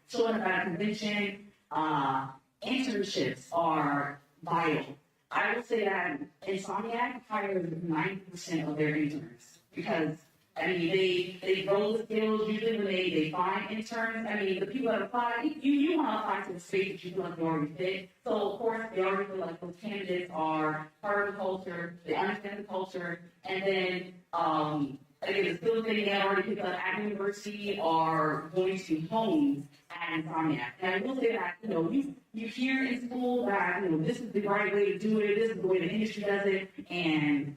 showing up at a convention, internships are vital. I would say that Insomniac hires 90% of their interns, because they grow the skills. Usually when they find interns, the people that apply, you want to apply to the space that you feel like you already fit. So of course, they already feel like those candidates are part of the culture, they understand the culture, and then, again, the skills that they have already picked up at university are going to be honed at Insomniac. And I will say that, you hear in school that, this is the right way to do it, this is the way the industry does it, and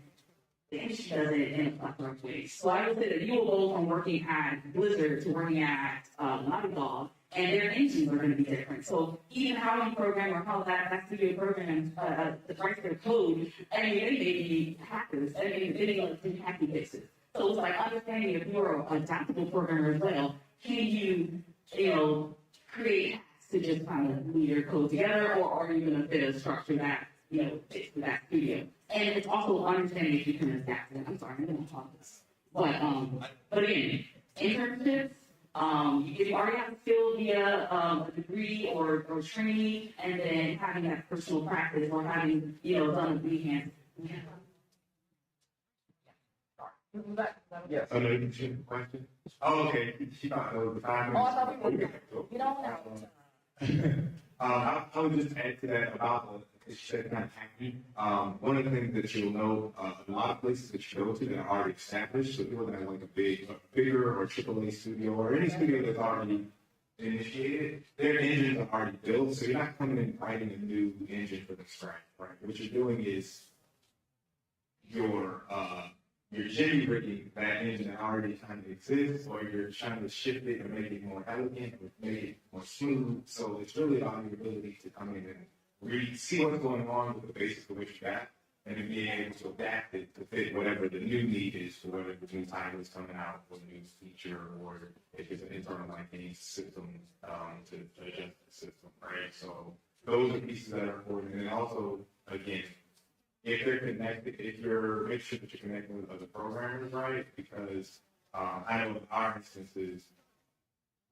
the industry does it in a plethora of ways. So I would say that you will go from working at Blizzard to working at Naughty Dog, and their engines are going to be different. So even how you program, or how that studio programs writes their code, they may be hackers. They may do hacky fixes. So it's like understanding, if you're an adaptable programmer as well, can you, create hacks to just kind of glue your code together, or are you going to fit a structure that, fits for that studio? And it's also understanding if you can adapt it. I'm sorry, I'm going to talk this. But again, internships, if you already have a skill via a degree or training, and then having that personal practice, or having, done a behance. Yes. Oh, no, you can shoot the question? Oh, okay. She thought that was the 5 minutes. Oh, I thought we were- Okay, cool. You don't know. I would just add to that about the said kind of hacky. One of the things that you'll know, a lot of places that you go to that are already established, so people that have like a bigger or AAA studio, or any studio that's already initiated, their engines are already built, so you're not coming in writing a new engine from scratch, right? What you're doing is you're jimmy rigging that engine that already kind of exists, or you're trying to shift it and make it more elegant, or make it more smooth. So it's really about your ability to come in and see what's going on with the basics of what you got, and then being able to adapt it to fit whatever the new need is, for whatever the new title is coming out, or the new feature, or if it's an internal lighting system to adjust the system, right? So those are pieces that are important. And then also, again, if they're connected, make sure that you're connecting with other programmers, right? Because I know in our instances,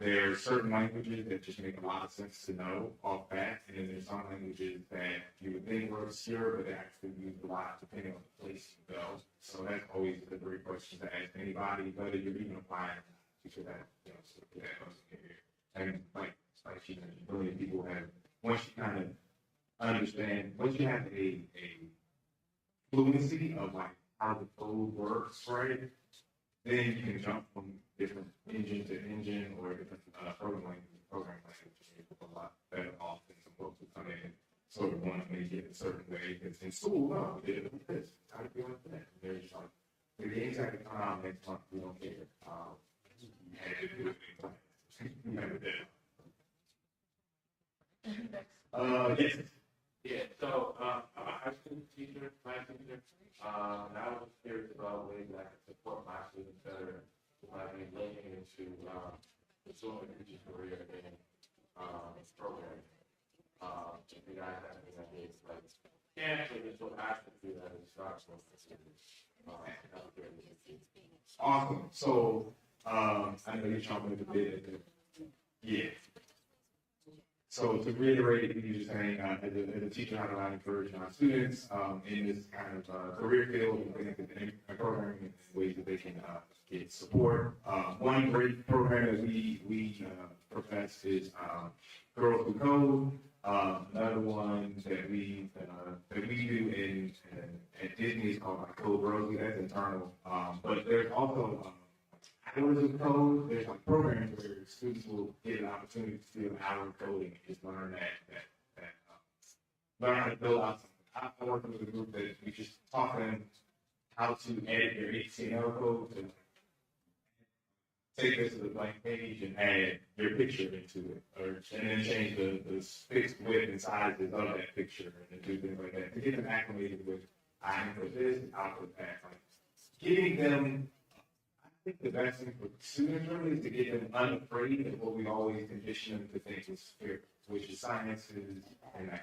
there are certain languages that just make a lot of sense to know off bat, and then there's some languages that you would think were obscure, but they actually use a lot depending on the place you go. So that's always a great question to ask anybody, whether you're even applying, because that, so that goes in here. And like she mentioned, brilliant people have, once you kind of understand, once you have a fluency of like how the code works, right? Then you can jump from different engine to engine, or different program language, a lot better off than some folks who come in and sort of want to make it a certain way. Because in school, no, we did it with this. How do you do that? And they're just like, the game's have to come out next month. We don't care. You had to do it. You never did. Yes. Yeah, so I'm a high school teacher, math teacher, and I was curious about ways that I can support my students better by looking into pursuing a teaching career in programming. If you guys have any ideas, like, actually, just what I could do that is start from the students. Awesome. So I know you're chomping at the bit. Yeah. So to reiterate, what you were saying, as a teacher, how do I encourage my students in this kind of career field, and programming in ways that they can get support. One great program that we profess is Girls Who Code. Another one that we do at Disney is called Code Rosie. That's internal. But there's also hours of code. There's like programs where students will get an opportunity to do hour coding and just learn that learn how to build out something. I'm working with a group that we just taught them how to edit their HTML code to take this to the blank page and add your picture into it, and then change the fixed width and sizes of that picture and do things like that to get them acclimated with I input this, output that. Like getting them, I think the best thing for students really is to get them unafraid of what we always condition them to think is fear, which is sciences and math.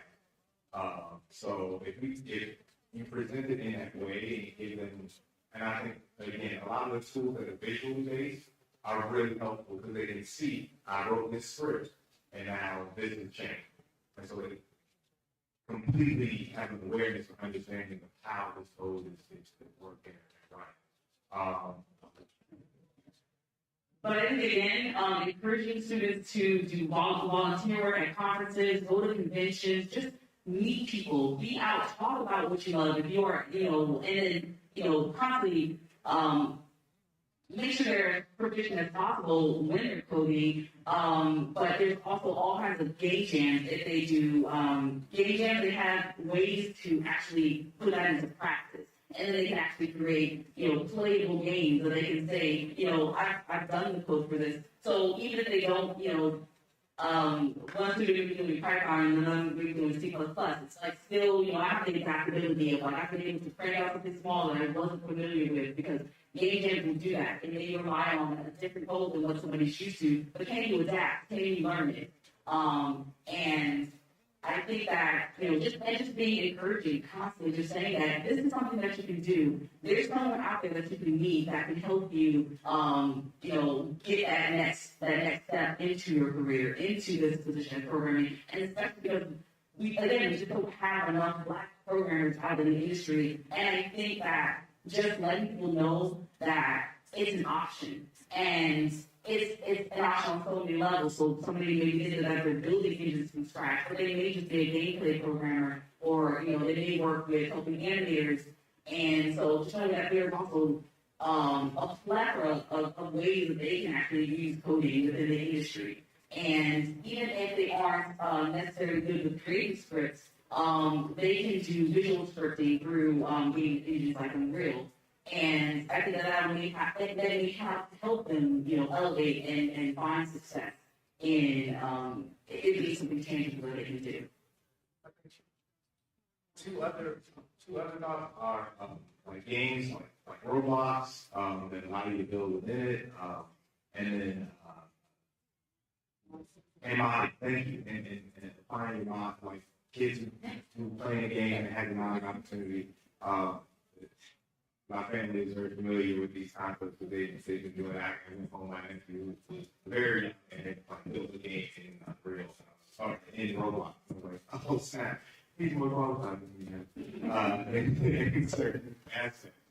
So if you present it in that way and give them, and I think again, a lot of the tools that are visually based are really helpful because they can see I wrote this script and now this is changed. And so they completely have an awareness or understanding of how this code is working right. But I think again, encouraging students to do volunteer work at conferences, go to conventions, just meet people, be out, talk about what you love. If you are, and then, constantly, make sure they're as proficient as possible when they're coding. But there's also all kinds of game jams if they do game jams. They have ways to actually put that into practice, and then they can actually create playable games that they can say I've done the code for this. So even if they don't one student doing Python and another doing C++, it's like still I have the adaptability of I've been able to print out something small that I wasn't familiar with because game jams will do that, and they rely on a different code than what somebody's used to. But can you adapt? Can you learn it? And I think that just being encouraging, constantly just saying that this is something that you can do. There's someone out there that you can meet that can help you, get that next step into your career, into this position of programming, and especially because we just don't have enough Black programmers out in the industry, and I think that just letting people know that it's an option, and it's an option on so many levels. So somebody maybe thinks that they're building engines from scratch, but they may just be a gameplay programmer, or they may work with helping animators. And so showing that there's also a plethora of ways that they can actually use coding within the industry. And even if they aren't necessarily good with creating scripts, they can do visual scripting through game engines like Unreal. And I think that may have to help them, elevate and find success in it being something tangible that they can do. Two other thoughts are like games like Roblox that allow you to build within it, and then MI, thank you, and applying your mind, like kids who play a game and have an opportunity. My family is very familiar with these concepts because they've been doing acting on my nephew who's very young and they built a game in Unreal, or in Roblox. I was like, oh snap, he's more qualified than me in certain aspects.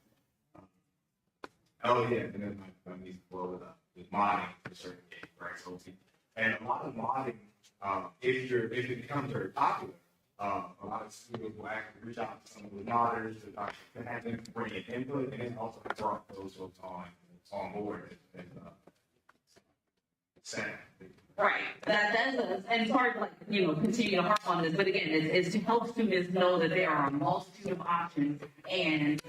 Oh yeah, and then my niece well with modding for certain games, right? So and a lot of modding, if it becomes very popular. A lot of schools will actually reach out to some of the modders to have them bring in input, and then also brought those folks on board and sad. Right. That's and it's hard to continue to harp on this, but again, it's to help students know that there are a multitude of options, and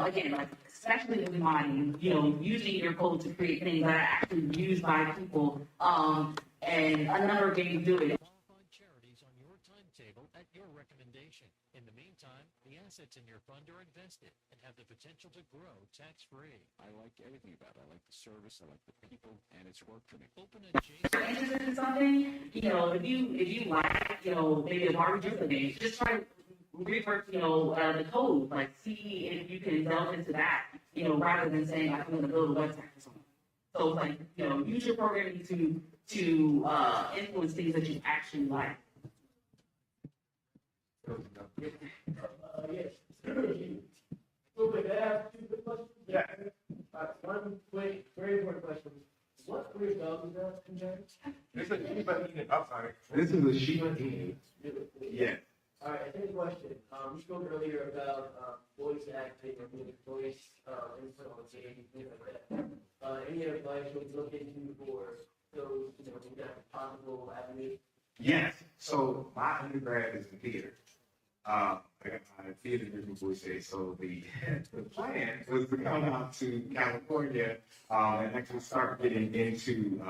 again, especially with modding, using your code to create things that are actually used by people, and a number of games do it. Charities on your timetable at your recommendation. In the meantime, the assets in your fund are invested and have the potential to grow tax-free. I like everything about it. I like the service, I like the people, and it's worked for me. Open a J. Interested in something, if you like, maybe a Barbie Drizzle game, just try to rework, the code, see if you can delve into that, rather than saying, I'm going to build a website or something. So, use your programming to influence things that you actually like. Yes. So, can I ask two quick questions? Yeah. One quick, very important question. What grade dog is that in there? This is a Shiba Inu. I'm sorry. This is a Shiba Inu. Yeah. All right, second question. You spoke earlier about voice acting or voice input on game, things like that. Any advice you would look into for those, that possible avenues? Yes. So my undergrad is in theater. I got my theater degree from Boise State, so the plan was to come out to California and actually start getting into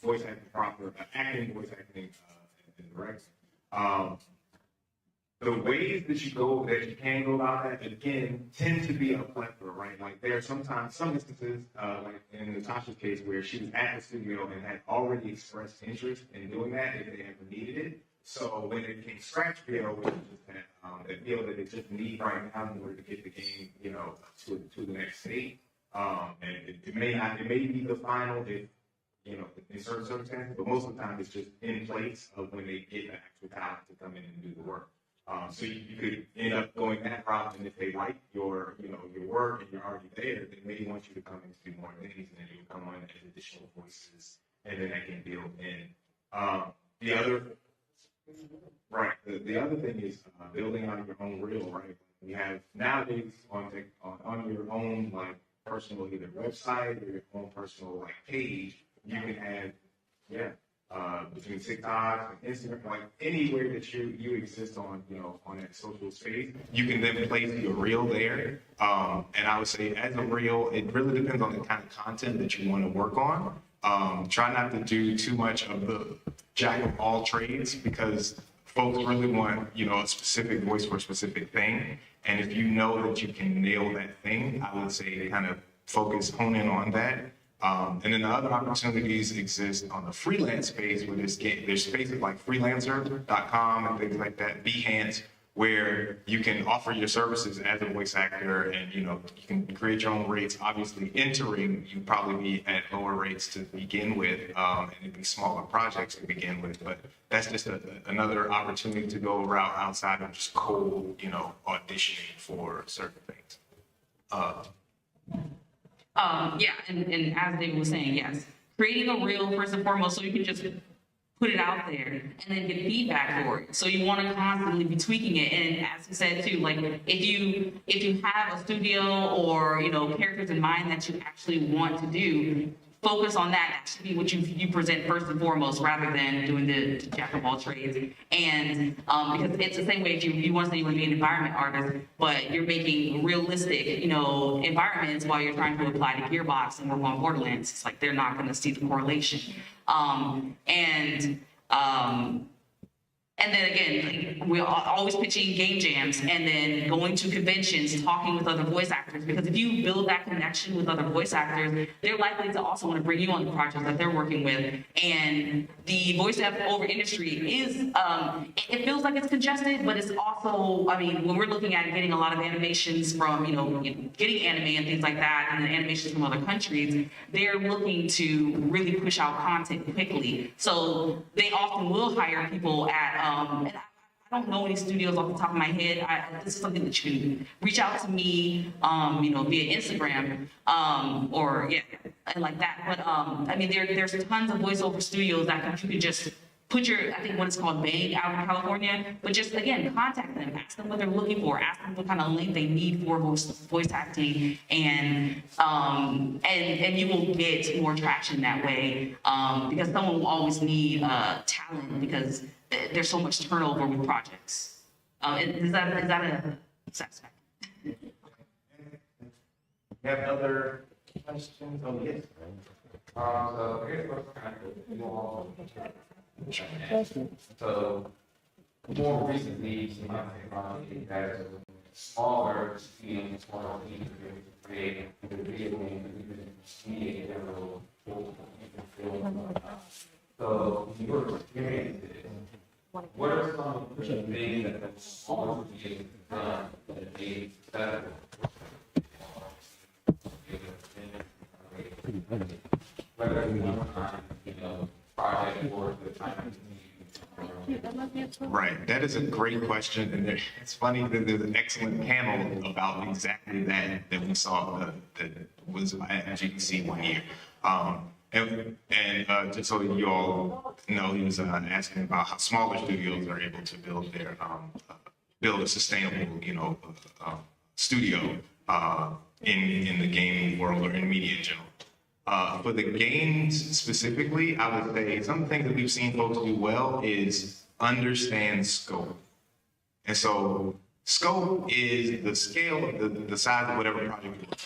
voice acting proper, acting, voice acting, and directing. The ways that you can go about that, again, tend to be a plethora, right? Like there are sometimes some instances, like in Natasha's case, where she was at the studio and had already expressed interest in doing that if they ever needed it. So when it came scratch feel, which is just that feel that they just need right now in order to get the game, to the next state. And it may be the final if, in certain circumstances, but most of the time it's just in place of when they get the actual talent to come in and do the work. So you could end up going that route, and if they like your work and you're already there, they may want you to come in to do more things, and then you come on as additional voices, and then that can build in. The other thing is building out your own reel, right? You have nowadays on your own like personal either website or your own personal like page, you can have between TikTok and Instagram, like anywhere that you exist on, on that social space, you can then place your reel there. And I would say as a reel, it really depends on the kind of content that you want to work on. Try not to do too much of the jack of all trades because folks really want, a specific voice for a specific thing. And if you know that you can nail that thing, I would say kind of hone in on that. And then the other opportunities exist on the freelance space where there's spaces like freelancer.com and things like that, Behance, where you can offer your services as a voice actor and, you can create your own rates. Obviously, entering, you'd probably be at lower rates to begin with, and it'd be smaller projects to begin with. But that's just another opportunity to go around outside of just cold, auditioning for certain things. And as David was saying, yes, creating a reel first and foremost, so you can just put it out there and then get feedback for it. So you want to constantly be tweaking it. And as he said too, like if you have a studio or characters in mind that you actually want to do, focus on that. That should be what you present first and foremost, rather than doing the jack of all trades. And because it's the same way if you want to say you want to be an environment artist, but you're making realistic, environments while you're trying to apply to Gearbox and work on Borderlands. It's like they're not going to see the correlation. And then again, like, we're always pitching game jams and then going to conventions, talking with other voice actors. Because if you build that connection with other voice actors, they're likely to also want to bring you on the projects that they're working with. And the voice-over industry is, it feels like it's congested, but it's also, when we're looking at getting a lot of animations from, getting anime and things like that, and then animations from other countries, they're looking to really push out content quickly. So they often will hire people at, and I don't know any studios off the top of my head. This is something that you can reach out to me, via Instagram, and like that. But there's tons of voiceover studios that you can just put I think what it's called Bang out in California, but just again, contact them, ask them what they're looking for, ask them what kind of length they need for voice acting, and you will get more traction that way, because someone will always need talent because there's so much turnover with projects. Is that a satisfaction? You have other questions? Oh, yes. So here's what's kind of more. So more recently, technology has smaller teams, smaller teams to create the video game, media general, film. So in your experience, what are some of the things that the smaller teams have done that made better? Whether it's one time, project or the time. Right, that is a great question, and it's funny that there's an excellent panel about exactly that we saw that was at HBCU one year. And just so you all know, he was asking about how smaller studios are able to build a sustainable, studio in the gaming world or in media in general. For the games specifically, I would say some of the things that we've seen folks do well is understand scope. And so scope is the scale of the size of whatever project you're working on.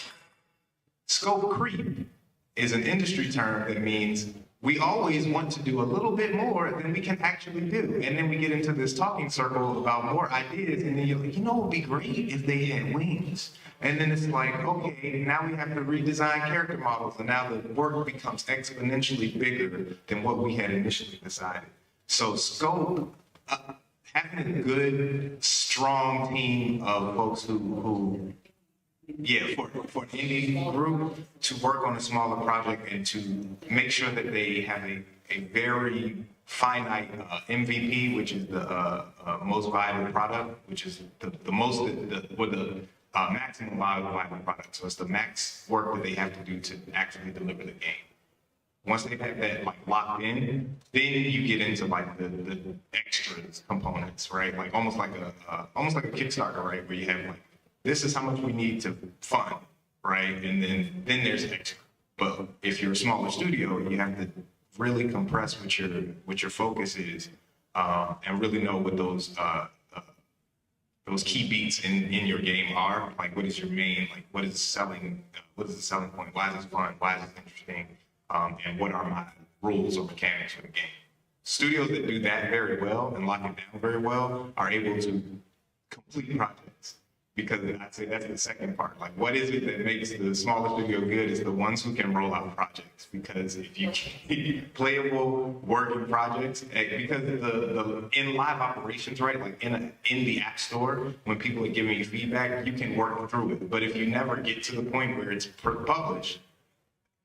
Scope creep is an industry term that means we always want to do a little bit more than we can actually do. And then we get into this talking circle about more ideas, and then you're like, it would be great if they had wings. And then it's like, okay, now we have to redesign character models, and now the work becomes exponentially bigger than what we had initially decided. So scope, having a good, strong team of folks who for an indie group to work on a smaller project and to make sure that they have a very finite MVP, which is the most viable product, which is the maximum viable product. So it's the max work that they have to do to actually deliver the game. Once they have that like locked in, then you get into like the extras components, right? Like almost like a Kickstarter, right? Where you have like, this is how much we need to fund, right? And then there's extra. But if you're a smaller studio, you have to really compress what your focus is, and really know what those key beats in your game are. Like, what is your main, like, what is the selling point? Why is this fun? Why is this interesting? And what are my rules or mechanics for the game? Studios that do that very well and lock it down very well are able to complete projects. Because I'd say that's the second part. Like, what is it that makes the smaller studio good is the ones who can roll out projects. Because if you keep playable working projects, because the in live operations, right? Like in the app store, when people are giving you feedback, you can work through it. But if you never get to the point where it's published,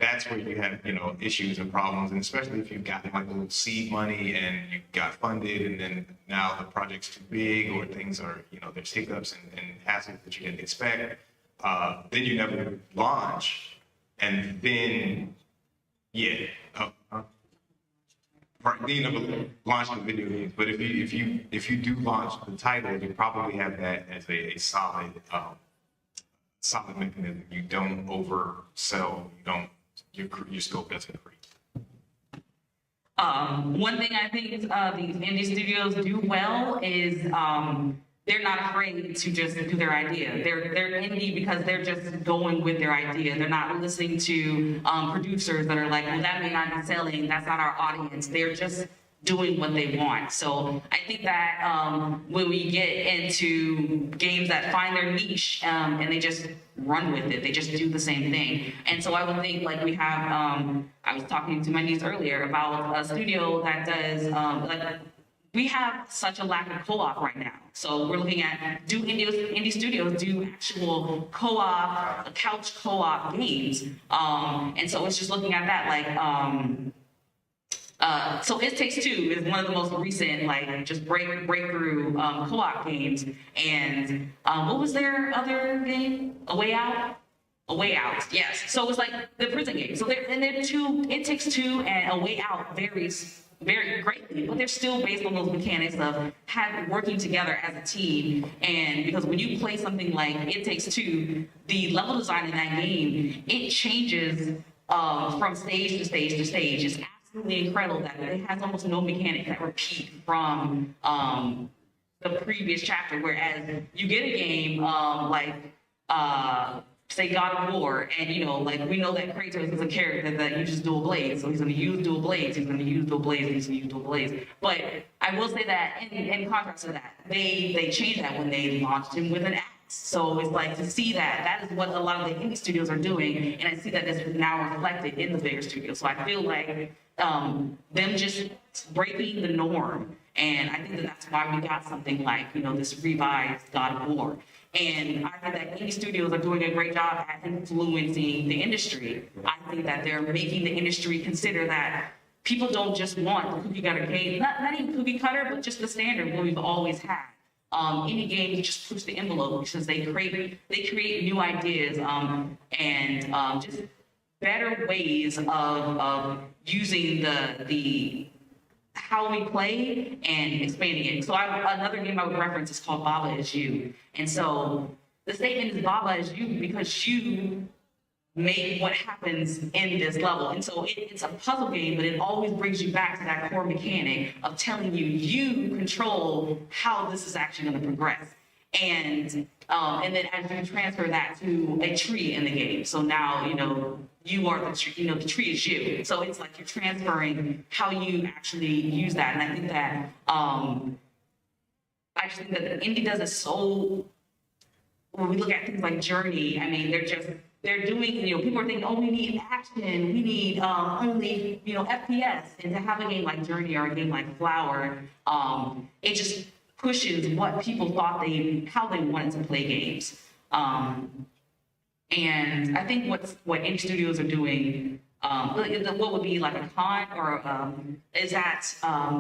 that's where you have, issues and problems, and especially if you've gotten like a little seed money and you got funded, and then now the project's too big, or things are, there's hiccups and hassles that you didn't expect. Then you never launch, and then then you never launch the video games. But if you do launch the title, you probably have that as a solid mechanism. You don't oversell. You don't. Your scope doesn't creep. One thing I think these indie studios do well is they're not afraid to just do their idea. They're indie because they're just going with their idea. They're not listening to producers that are like, well, that may not be selling. That's not our audience. They're just doing what they want. So I think that when we get into games that find their niche and they just run with it, they just do the same thing. And so I would think like we have, I was talking to my niece earlier about a studio that does, we have such a lack of co-op right now. So we're looking at, do indie studios do actual co-op, couch co-op games? And so it's just looking at that, like, so It Takes Two is one of the most recent, like, just breakthrough co-op games. And what was their other game? A Way Out? A Way Out, yes. So it was like the prison game. So they're two, It Takes Two and A Way Out varies very greatly, but they're still based on those mechanics of working together as a team. And because when you play something like It Takes Two, the level design in that game, it changes from stage to stage to stage. It's absolutely incredible that it has almost no mechanics that repeat from the previous chapter, whereas you get a game say God of War, and like we know that Kratos is a character that uses dual blades, so he's going to use dual blades, he's going to use dual blades, he's going to use dual blades. But I will say that in contrast to that, they changed that when they launched him with an axe. So it's like to see that is what a lot of the indie studios are doing, and I see that this is now reflected in the bigger studios. So I feel like them just breaking the norm, and I think that's why we got something like this revised God of War. And I think that indie studios are doing a great job at influencing the industry. I think that they're making the industry consider that people don't just want the cookie cutter game, not even cookie cutter, but just the standard what we've always had. Indie games just push the envelope because they create new ideas and just better ways of using the how we play and expanding it. So another game I would reference is called Baba Is You. And so the statement is Baba is you because you make what happens in this level. And so it's a puzzle game, but it always brings you back to that core mechanic of telling you, you control how this is actually going to progress. And then as you transfer that to a tree in the game, so now, you are the tree, the tree is you. So it's like you're transferring how you actually use that. And I think that, I just think that indie does it so, when we look at things like Journey, I mean, they're doing, people are thinking, oh, we need action, we need only, FPS. And to have a game like Journey or a game like Flower, it just pushes what people thought how they wanted to play games. And I think what indie studios are doing, what would be like a con or is that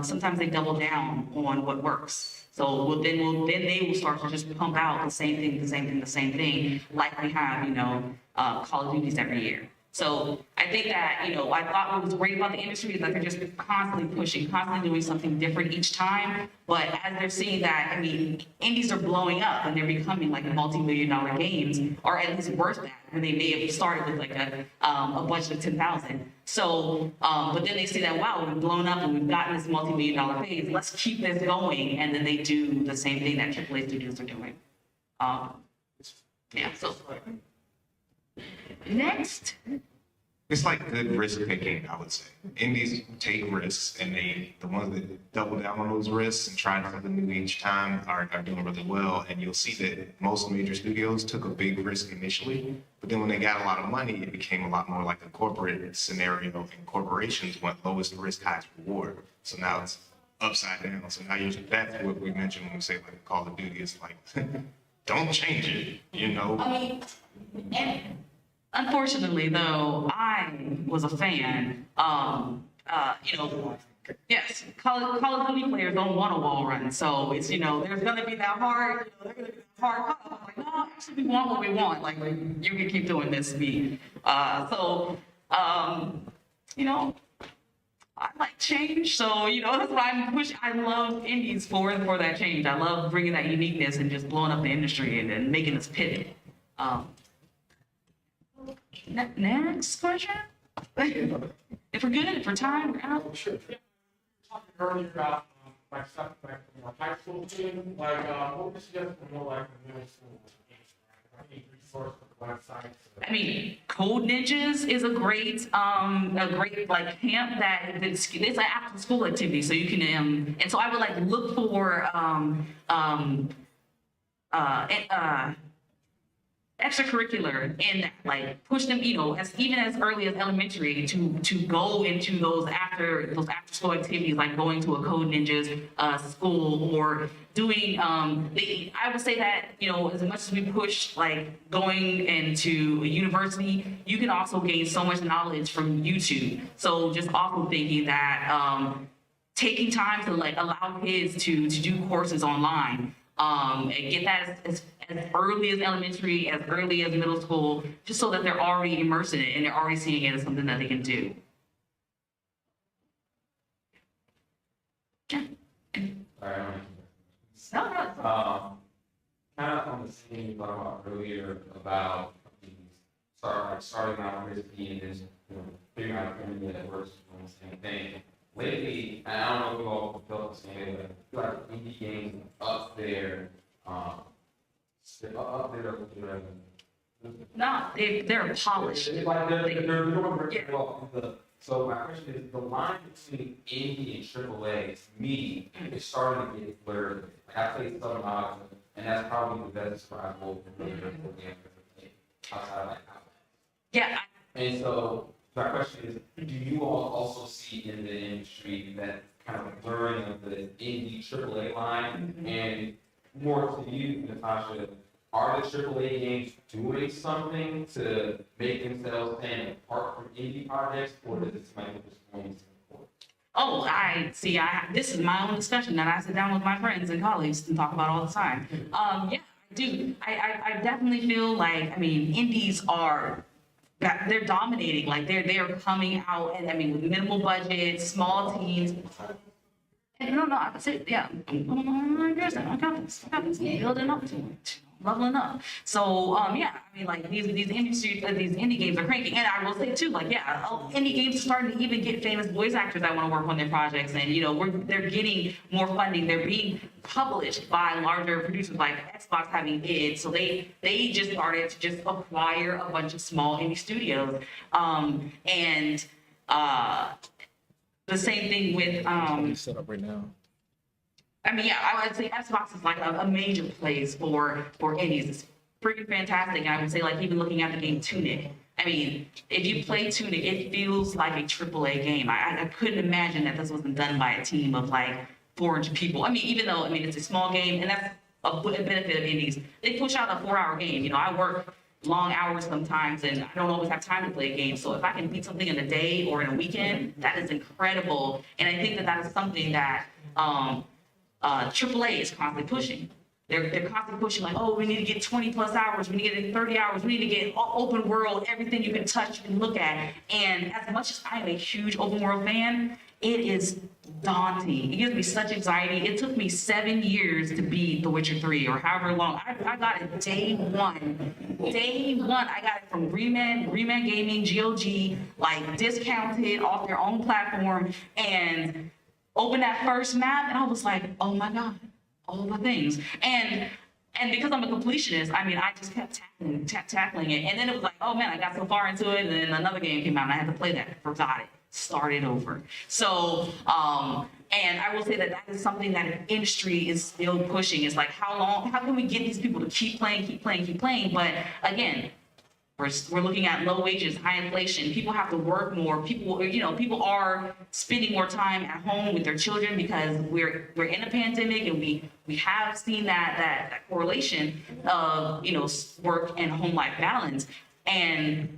sometimes they double down on what works. So then they will start to just pump out the same thing, like we have, Call of Duties every year. So I think that, I thought what was great about the industry is that they're just constantly pushing, constantly doing something different each time. But as they're seeing that, indies are blowing up and they're becoming like multi-million-dollar games, or at least worth that. And they may have started with like a budget of 10,000. So, but then they see that, wow, we've blown up and we've gotten this multi-million-dollar phase. Let's keep this going. And then they do the same thing that AAA studios are doing. Yeah, so. Next. It's like good risk taking, I would say. Indies take risks, and the ones that double down on those risks and try something new each time are doing really well. And you'll see that most major studios took a big risk initially, but then when they got a lot of money, it became a lot more like a corporate scenario, and corporations went lowest risk, highest reward. So now it's upside down. So now that's what we mentioned when we say like Call of Duty is like, don't change it, And unfortunately, though, I was a fan. Yes, Call of Duty players don't want a wall run, so it's there's gonna be that hard. They're gonna be that hard. I'm like, no, actually, we want what we want. Like you can keep doing this to me. I like change, so that's why I'm pushing. I love indies for that change. I love bringing that uniqueness and just blowing up the industry and then making us pivot. Next question. If we're good, if we're time, we're out. Sure. Talking earlier about like stuff like more high school students, like what would you suggest for more like the middle school games? I think resource websites. Code Ninjas is a great like camp that it's an after school activity, so you can and so I would like look for extracurricular in that, like push them, even as early as elementary to go into those after school activities, like going to a Code Ninjas school or doing. I would say that as much as we push like going into a university, you can also gain so much knowledge from YouTube. So just also thinking that taking time to like allow kids to do courses online. And get that as early as elementary, as early as middle school, just so that they're already immersed in it and they're already seeing it as something that they can do. Yeah. Kind of on the same you talked about earlier about starting out risky and just figuring out a community that works on the same thing. Lately, and I don't know if you all felt the same way, but I feel like indie games up there. No, they're polished. It's like they're doing very well. So my question is, the line between indie and AAA, to me, is starting to get blurred. Like I played Southern Odyssey, and that's probably the best survival game outside of like Yeah. And so my question is, do you all also see in the industry that kind of blurring of the indie AAA line? And more to you, Natasha, are the AAA games doing something to make themselves stand apart from indie projects, or does it seem like they're just going to support? Oh, this is my own discussion that I sit down with my friends and colleagues and talk about all the time. Yeah, I do. I definitely feel like, indies are, they're dominating. Like they're coming out and with minimal budgets, small teams. No, I can say, yeah. I got this. Building up to it. leveling up. So yeah, I mean, like these indie games are cranking, and I will say too, like yeah, indie games are starting to even get famous voice actors that want to work on their projects, and you know they're getting more funding. They're being published by larger producers like Xbox having id, so they just started to just acquire a bunch of small indie studios, and the same thing with set up right now. I mean, yeah, I would say Xbox is like a major place for indies. It's freaking fantastic. And I would say, like, even looking at the game Tunic. I mean, if you play Tunic, it feels like a AAA game. I couldn't imagine that this wasn't done by a team of like 400 people. I mean, even though, I mean, it's a small game, and that's a benefit of indies. They push out a 4-hour game. You know, I work long hours sometimes, and I don't always have time to play a game. So if I can beat something in a day or in a weekend, that is incredible. And I think that that is something that AAA is constantly pushing. They're constantly pushing like, oh, we need to get 20 plus hours, we need to get 30 hours, we need to get open world, everything you can touch, you can look at. And as much as I'm a huge open world fan, it is daunting. It gives me such anxiety. It took me 7 years to beat The Witcher 3 or however long. I got it day one. Day one, I got it from Reman Gaming, GOG, like discounted off their own platform, and opened that first map, and I was like, oh my God, all the things. And because I'm a completionist, I mean, I just kept tackling it. And then it was like, oh man, I got so far into it, and then another game came out, and I had to play that, forgot it, started over. So, and I will say that that is something that an industry is still pushing. It's like, how can we get these people to keep playing? But again, we're looking at low wages, high inflation. People have to work more. People are spending more time at home with their children because we're in a pandemic, and we have seen that correlation of work and home life balance. And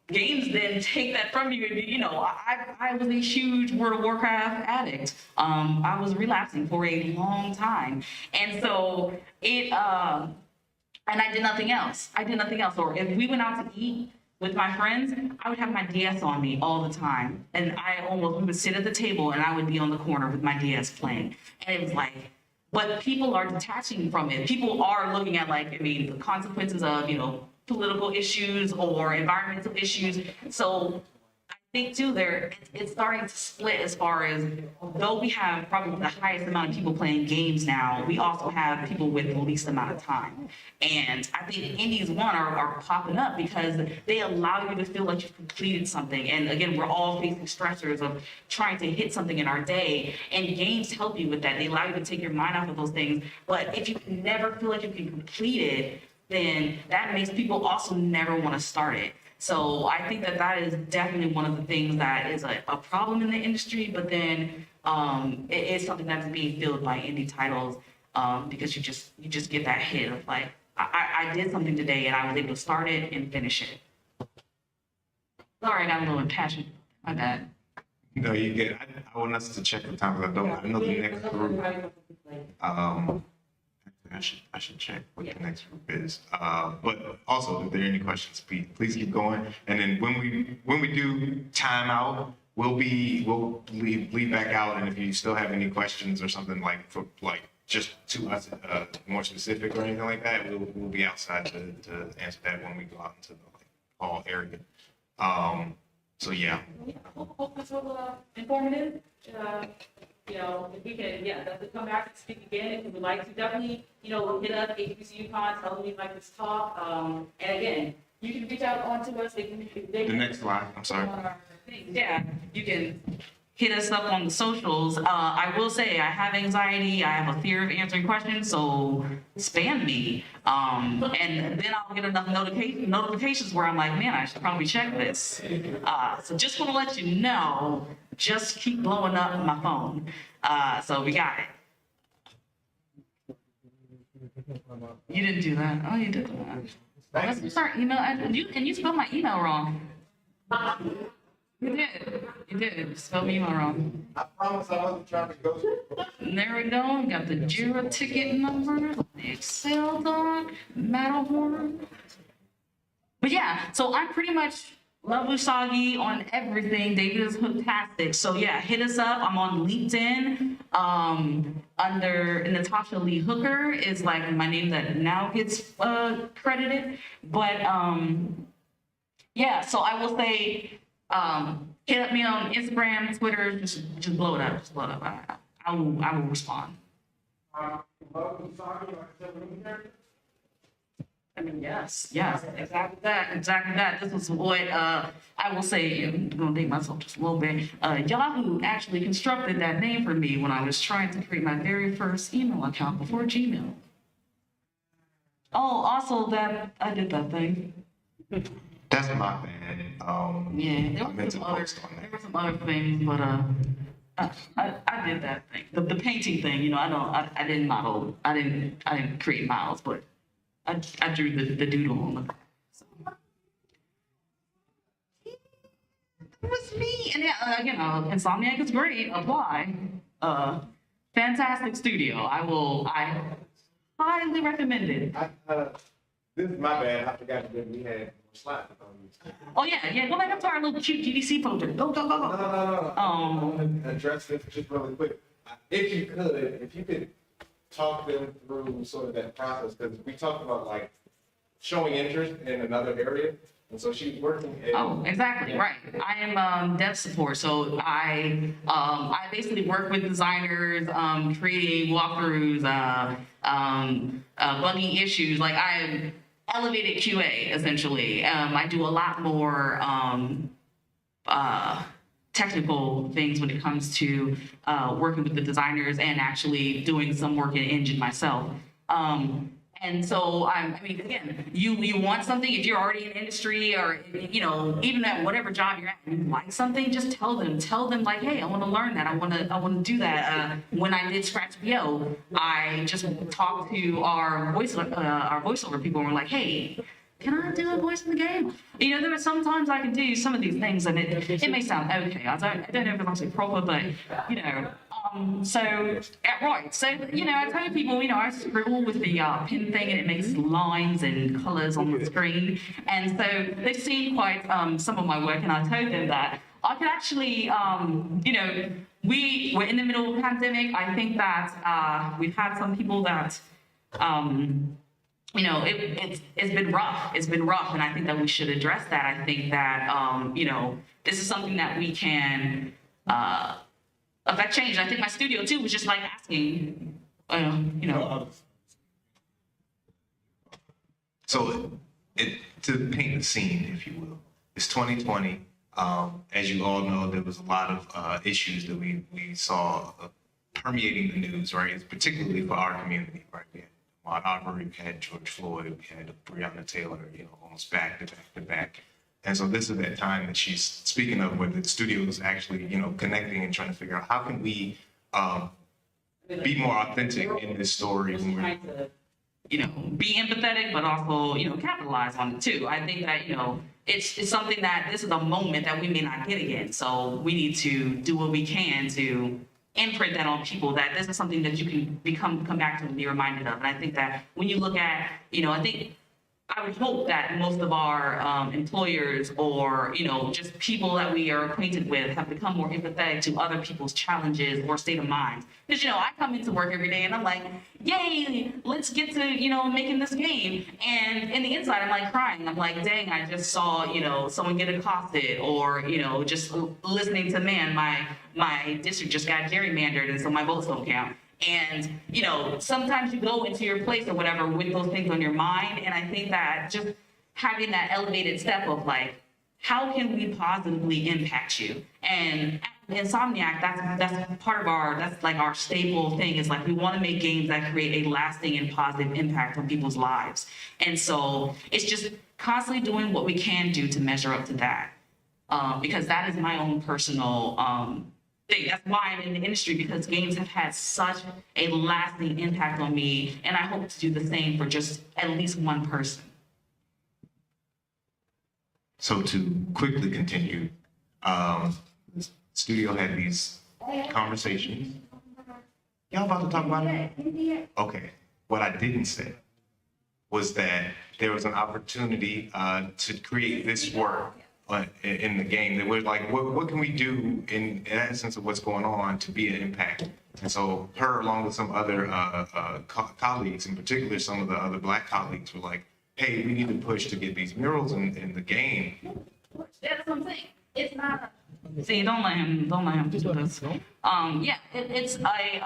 games then take that from you. I was a huge World of Warcraft addict. I was relapsing for a long time, and so it. And I did nothing else. Or if we went out to eat with my friends, I would have my DS on me all the time. And we would sit at the table, and I would be on the corner with my DS playing. And it was like, but people are detaching from it. People are looking at the consequences of, political issues or environmental issues. So I think too, it's starting to split as far as, though we have probably the highest amount of people playing games now, we also have people with the least amount of time. And I think indies are popping up because they allow you to feel like you've completed something. And again, we're all facing stressors of trying to hit something in our day, and games help you with that. They allow you to take your mind off of those things. But if you never feel like you can complete it, then that makes people also never want to start it. So I think that is definitely one of the things that is a problem in the industry, but then it is something that's being filled by indie titles, because you just get that hit of like, I did something today and I was able to start it and finish it. Sorry, I got a little impassioned. My bad. No, you get. I want us to check the time because I know the next group. I should check what the next group is. But also, if there are any questions, please keep going. And then when we do time out, we'll leave back out. And if you still have any questions or something just to us more specific or anything like that, we'll be outside to answer that when we go out into the hall area. So yeah. Hope this was informative. If we can, definitely come back and speak again if you would like to. Definitely, hit up HBCU Con, tell them you'd like to talk. And again, you can reach out onto us. The next slide. I'm sorry. Yeah, you can hit us up on the socials. I will say I have anxiety. I have a fear of answering questions, so spam me. And then I'll get enough notifications where I'm like, man, I should probably check this. So just want to let you know, just keep blowing up my phone. So we got it. You didn't do that. Oh, you did that. That's sorry, email. And you spelled my email wrong. You did. You spelled my email wrong. I promise I wasn't trying to go. There we go. Got the Jira ticket number, the Excel doc, Matterhorn. But yeah, so I'm pretty much Love Usagi on everything. David is fantastic. So yeah, hit us up. I'm on LinkedIn. under Natasha Lee Hooker is like my name that now gets credited. But yeah, so I will say, hit me on Instagram, Twitter, just blow it up, just blow it up. I will respond. Love and Saki, like I said, women character. I mean, yes, exactly that. This was what I will say. I'm gonna date myself just a little bit. Yahoo actually constructed that name for me when I was trying to create my very first email account before Gmail. Oh, also that I did that thing. That's my bad. Yeah, there I meant to were post on that. some other things, but I did that thing. The painting thing, you know, I didn't model, I didn't create models, but I drew the doodle on them. So. That was me. And yeah, again, Insomniac is great. Apply. Fantastic studio. I highly recommend it. This is my bad. I forgot that we had slides on these. Oh yeah. Go back up to our little cute GDC poster. Go. No. I want to address this just really quick. If you could talk them through sort of that process, because we talked about like showing interest in another area, and so she's working. Oh, exactly, right. I am dev support, so I basically work with designers, creating walkthroughs, bugging issues. Like I am elevated QA essentially. I do a lot more technical things when it comes to working with the designers and actually doing some work in engine myself. And so, I mean, again, you want something, if you're already in industry or, you know, even at whatever job you're at, you like something, just tell them like, hey, I want to learn that. I want to do that. When I did Scratch BO, I just talked to our voiceover people and we're like, hey, can I do a voice in the game? You know, there are sometimes I can do some of these things and it may sound okay. I don't know if it's actually proper, but, you know, right. So, you know, I tell people, you know, I scribble with the pen thing and it makes lines and colors on the screen. And so they've seen quite some of my work and I told them that I could actually, you know, we're in the middle of a pandemic. I think that we've had some people that, you know, it's been rough. It's been rough, and I think that we should address that. I think that, you know, this is something that we can affect change. And I think my studio too was just like asking, you know. So, to paint the scene, if you will, it's 2020. As you all know, there was a lot of issues that we saw permeating the news, right? It's particularly for our community, right? We had Ahmaud Arbery, we had George Floyd, we had Breonna Taylor, you know, almost back to back. And so this is that time that she's speaking of, where the studio is actually, you know, connecting and trying to figure out how can we be more authentic in this story when we're trying to, you know, be empathetic, but also, you know, capitalize on it too. I think that, you know, it's something that this is a moment that we may not get again. So we need to do what we can to imprint that on people, that this is something that you can come back to and be reminded of. And I think that when you look at, you know, I would hope that most of our employers or, you know, just people that we are acquainted with have become more empathetic to other people's challenges or state of mind. Because, you know, I come into work every day and I'm like, yay, let's get to, you know, making this game. And in the inside, I'm like crying. I'm like, dang, I just saw, you know, someone get accosted, or, you know, just listening to, man, my district just got gerrymandered and so my votes don't count. And, you know, sometimes you go into your place or whatever with those things on your mind. And I think that just having that elevated step of like, how can we positively impact you? And at Insomniac, that's part of that's like our staple thing, is like, we want to make games that create a lasting and positive impact on people's lives. And so it's just constantly doing what we can do to measure up to that. Because that is my own personal, thing. That's why I'm in the industry, because games have had such a lasting impact on me, and I hope to do the same for just at least one person. So to quickly continue, the studio had these conversations. Y'all about to talk about it? Okay. What I didn't say was that there was an opportunity to create this work in the game. That we're like, what can we do in essence of what's going on to be an impact? And so her, along with some other colleagues, in particular some of the other Black colleagues, were like, hey, we need to push to get these murals in the game. That's what I'm saying. It's not. See, don't let him do this. Yeah, it's like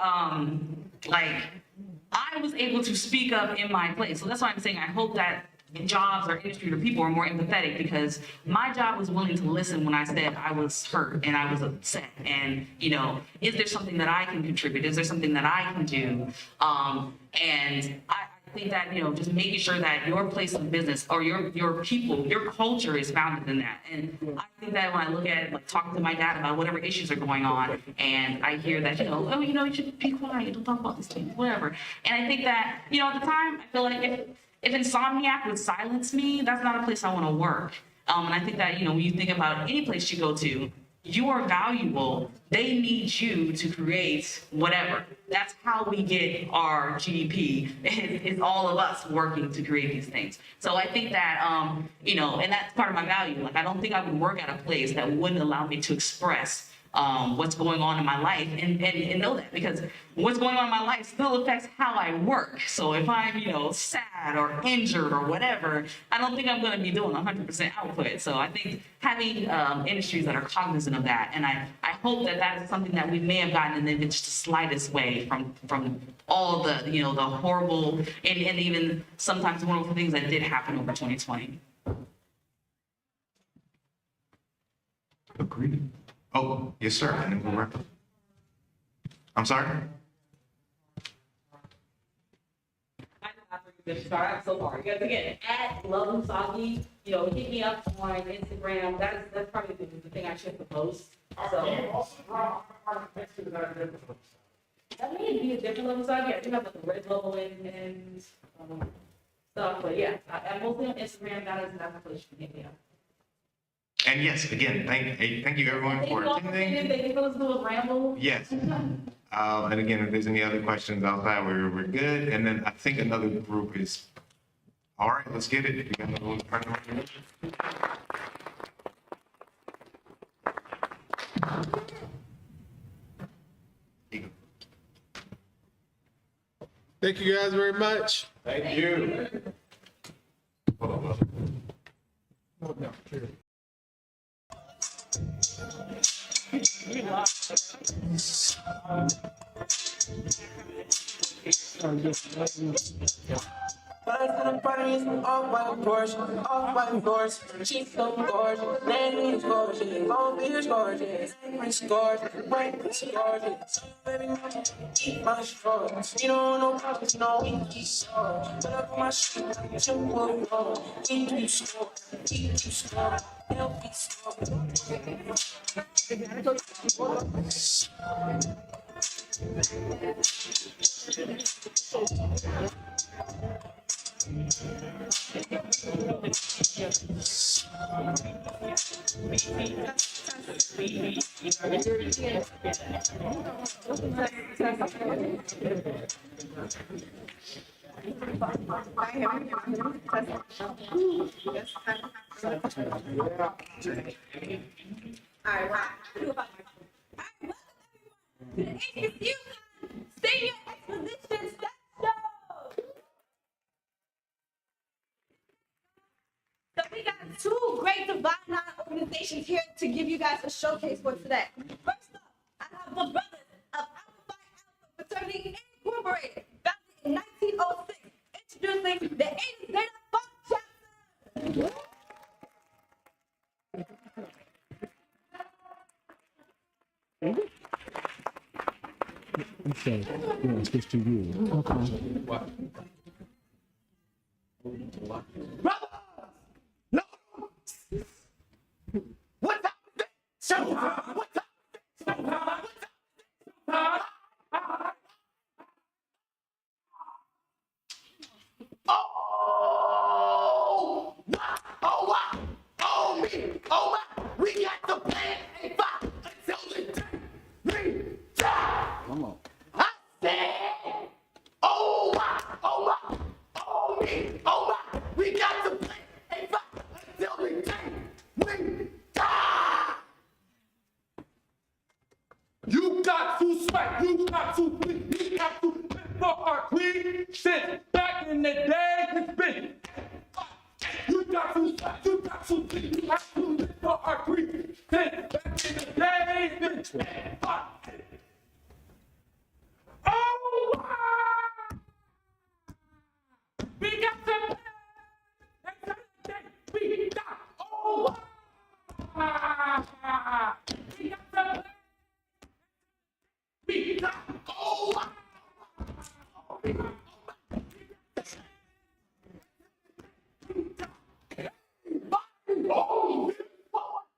I was able to speak up in my place. So that's why I'm saying I hope that jobs or industry or people are more empathetic, because my job was willing to listen when I said I was hurt and I was upset. And, you know, is there something that I can contribute? Is there something that I can do? And I think that, you know, just making sure that your place of business or your people, your culture is founded in that. And I think that when I look at, like, talking to my dad about whatever issues are going on, and I hear that, you know, oh, you know, you should be quiet, don't talk about these things, whatever. And I think that, you know, at the time, I feel like if Insomniac would silence me, that's not a place I want to work. And I think that, you know, when you think about any place you go to, you are valuable. They need you to create whatever. That's how we get our GDP. It's all of us working to create these things. So I think that, you know, and that's part of my value. Like, I don't think I would work at a place that wouldn't allow me to express what's going on in my life and know that, because what's going on in my life still affects how I work. So if I'm, you know, sad or injured or whatever, I don't think I'm going to be doing 100% output. So I think having industries that are cognizant of that, and I hope that that is something that we may have gotten in the just the slightest way from all the, you know, the horrible and even sometimes wonderful things that did happen over 2020. Agreed. Oh, yes, sir. And then we'll wrap up. I'm sorry? I'm so sorry. Because again, at Love Usagi, you know, hit me up on Instagram. That's probably the thing I should post. So that may be a different Love Usagi. I do have like a red logo and stuff, but yeah, I'm mostly on Instagram. That's the place you can hit me up. And yes, again, thank you everyone for attending. Thank you for listening to us ramble. Yes. And again, if there's any other questions outside, we're good. And then I think another group is, all right, let's get it. You got another one? Thank you guys very much. Thank you. Birds in the parties, all white Porsche, all white Porsche. She's so gorgeous, Nanny's gorgeous, Long Beach gorgeous, Angry's gorgeous, Wayne's gorgeous. Baby mama, eat my straws. You don't know problems, no we keep sore. Put up my shoe, you will roll. We do score, we do score, help me score. Alright, wow. The HBCU Senior Exposition Step Show. So we got two great Divine Nine organizations here to give you guys a showcase for today. First up, I have the Brothers of Alpha Phi Alpha Fraternity Incorporated, founded in 1906, introducing the Eta Zeta Phi chapter. Okay, yeah, switch to you. Okay. What? Brothers! No! What's up? Showtime! What's up? Showtime! Oh! Wow! Oh, wow! Oh, me! Oh, wow! We got the plan A5 until the day we die! Come on. I said, oh, wow! Oh, wow! Oh, me! Oh, wow! We got the plan A5 until the day we got to for our queen since back in the day. It's been. You got to for our queen since back in the day. It's been. Oh, we got to. We got. Oh, we got to. We got. Oh,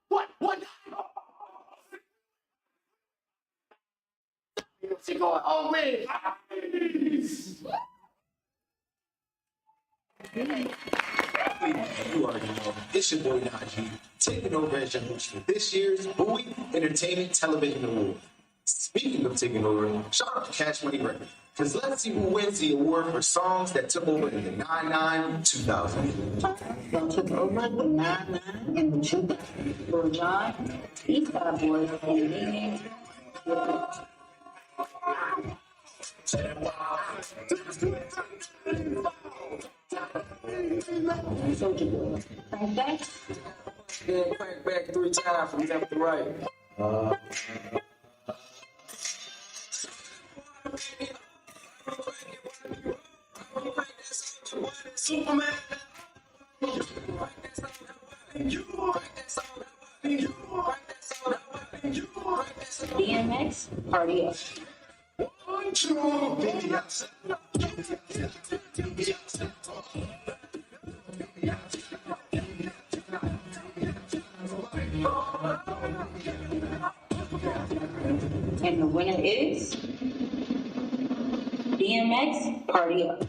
what? She going on with? You already know. It's your boy Najee, taking over as your host for this year's Bowie Entertainment Television Award. Speaking of taking over, shout out to Cash Money Records, because let's see who wins the award for songs that took over in the 99-2000. Took over the 99 and the 2000. Lil Jon, East Side Boys, and Nene. Soldier Boy. Frank Back. Yeah, crank back 3 times from left to right. Superman. DMX, Party Up. And the winner is DMX, Party Up.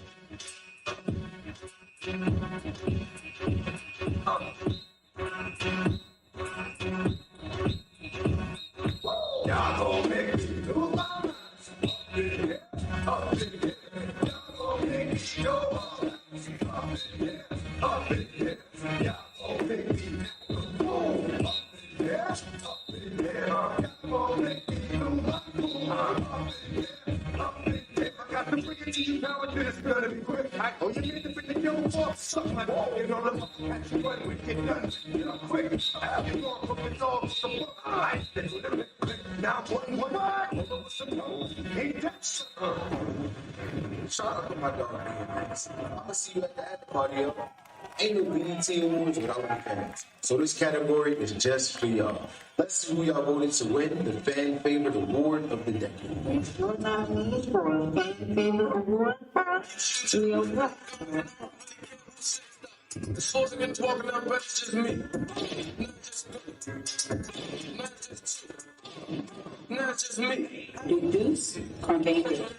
Shout out to my dog, DMX. I'ma see you at the after party, yo. Ain't no BET Awards without the fans. So this category is just for y'all. Let's see who y'all voted to win the fan favorite award of the decade. Your nominees for a fan favorite award are Lil Jon. The folks have been talking about, but it's just me. Not just me. The Deuce, Carbango.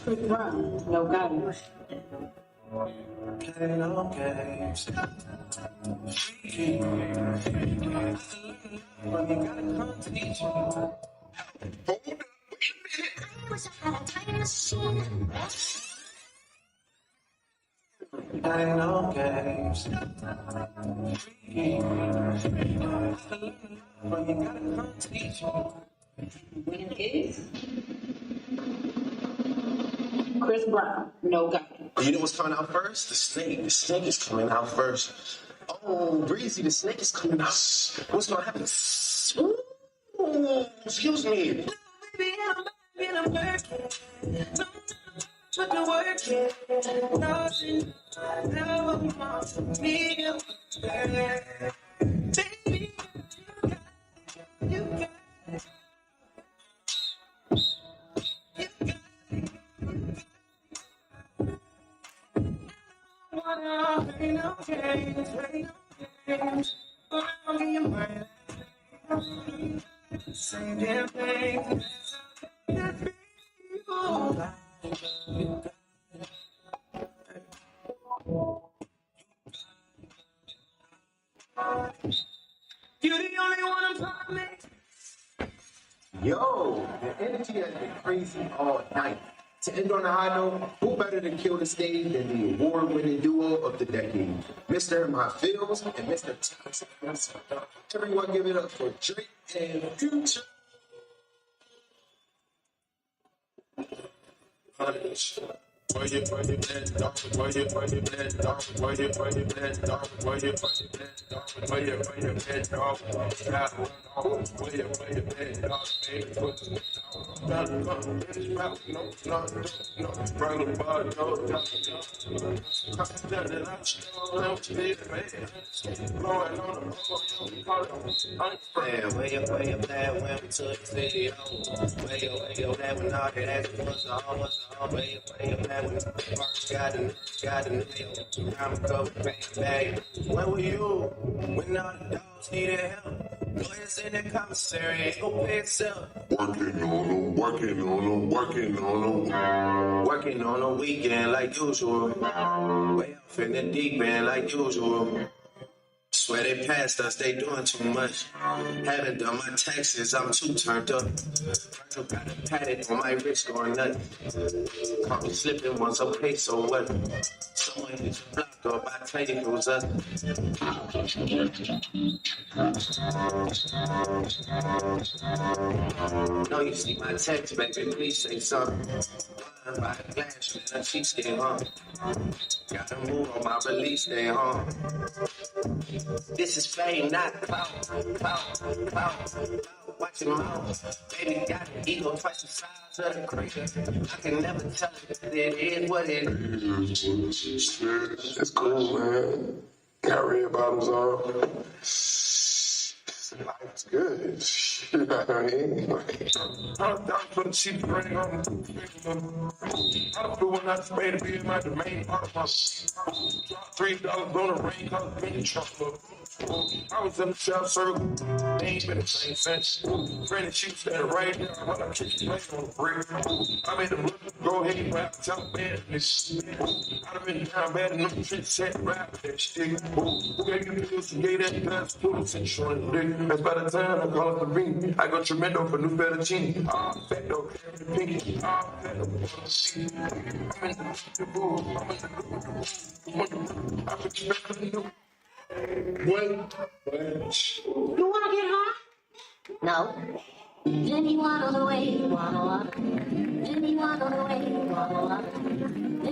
Chris Brown, No Guidance. Playing all games. Well, you gotta come to each other. Hold up, wait a minute. I wish I had a time machine. Playing all games. Well, you gotta come to each other. Winner is Chris Brown, No Guidance. You know what's coming out first? The snake. The snake is coming out first. Oh, Breezy, the snake is coming out. What's gonna happen? Ooh, excuse me. Baby, I'm working. Put the work in. Nothing. Never want me. Baby, you got it. Ain't no games, around in your mind. Same damn thing. Yo, the energy has been crazy all night. To end on a high note, who better to kill the stage than the award-winning duo of the decade, Mr. My Feels and Mr. Thomas. Everyone give it up for Drake and Future. Where you been, dog? Where you been, dog? Where you been, dog? Where you been, dog? Where you been, dog? Where you been, dog? Baby, put the dog in his mouth. No, bring the bud, no. Man, where you been when we took the video? Where you been when all that ass was all? Where you been when first got the nail? I'm covered, bang. Where were you when all the dogs needed help? Lawyers in the commissary, go pay itself. Working on a weekend like usual. Way off in the deep end like usual. Swear they passed us, they doing too much. Haven't done my taxes, I'm too turned up. Virgil got a paddock on my wrist going nuts. Caught me slipping once, okay, so what? Someone hit your block up, I tell you it was us. No, you see my text, baby, please say something. Blind by the glass, man, she stay home. Gotta move on my release day, huh? This is fame, not clout. Watch your mouth. Baby got an ego twice the size of the crater. I can never tell it. It is what it is. It's cool, man. Got red bottoms on. Life's good. You know what I mean? I'm down for the cheap ring on the I'm doing not made to be in my domain. $3 on the ring, cause it's been trouble. I was in the shop circle, they ain't been the same since. Granted, she standing right there while I'm kicking plate on the brick. I made them go ahead and rap, tell bad this. I done been down bad in them shit, set rap that shit. Who gave you pills to get that glass food, and showing the dick. That's by the time I call it the ring. I go tremendo for new fettuccine. Fat though, the pinky. Fat though, I'm in the booth. I'm in the You wanna get high? No. Anyone on the way, wanna walk. Anyone on the way, wanna walk.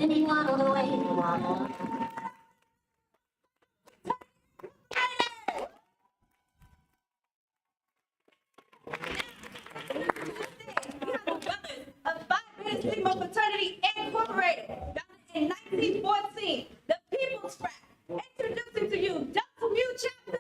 Anyone on the way, wanna walk. Sigma Fraternity Incorporated, founded in 1914, the People's Frat. Introducing to you, W Chapter.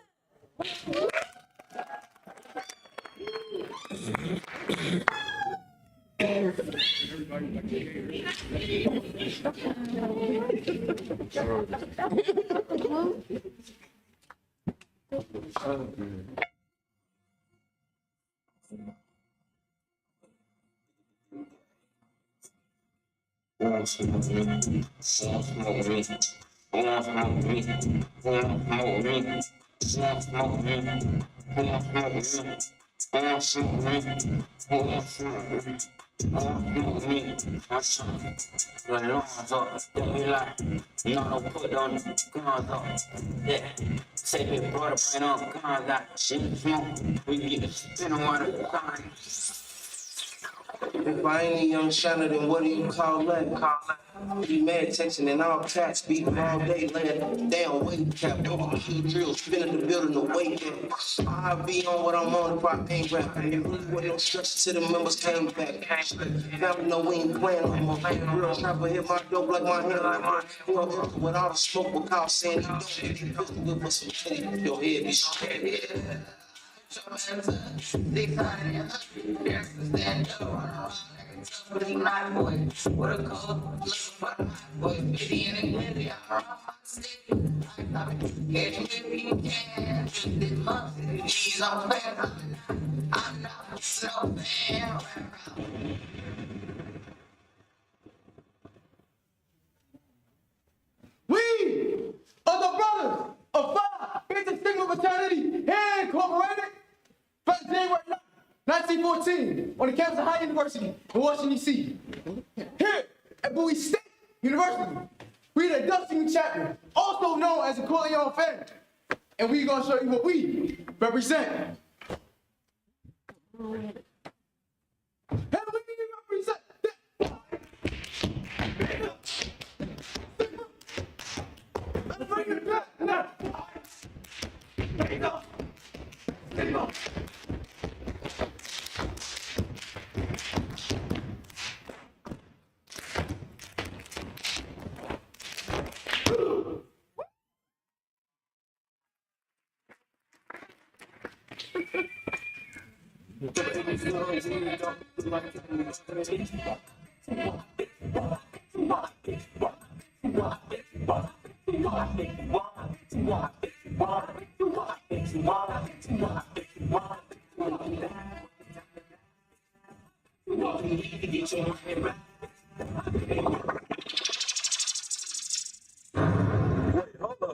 Say me brought a brain on guns that shit smoke. We get the spin on the gun. If I ain't a young shiner, then what do you call that? Be mad texting and all cats beating all day, laying down weight cap, overkill drills, spinning the building away. I'll be on what I'm on if I ain't rapping. It really wasn't no structure till the members came back. Now we know we ain't playing no more. Real trapper hit my dope like my hand, like my hand. With all the smoke, without saying you don't get it. With us some shit in your head, be straight. We are the brothers of Phi Beta Sigma Fraternity Incorporated. 1st January 1914. 2014 on the campus of High University in Washington, D.C. Here at Bowie State University, we the adult singing chapter, also known as the Corleone family. And we gonna show you what we represent. And we represent let's bring it back now.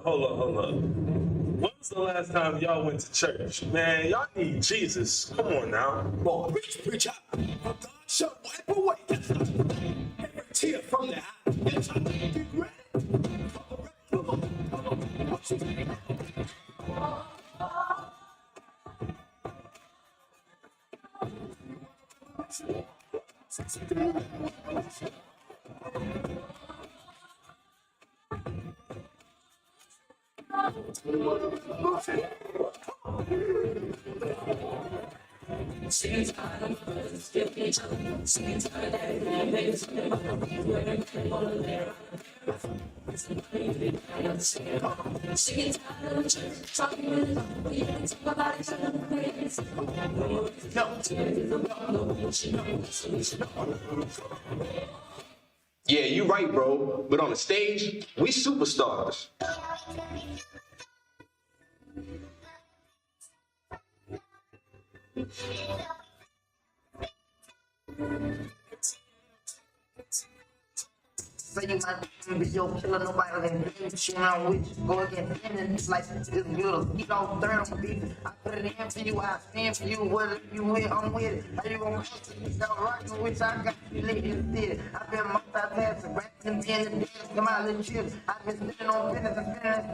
Hold up. When was the last time y'all went to church? Man, y'all need Jesus. Come on now. Boy, preach out. God shall wipe away every tear from their eyes. Yes, I be ready. Yeah, you right, bro. But on the stage, we superstars. Say you might be your killer, nobody can do shit around with you. Go against enemies like this little get off third on beat. I put it in for you, I stand for you, whether you with, I'm with it. How you gonna stop rocking with I got you lit in the city. I've been multitasking, rapping and being the dance, come out of the chips. I've been spinning on business and spinning.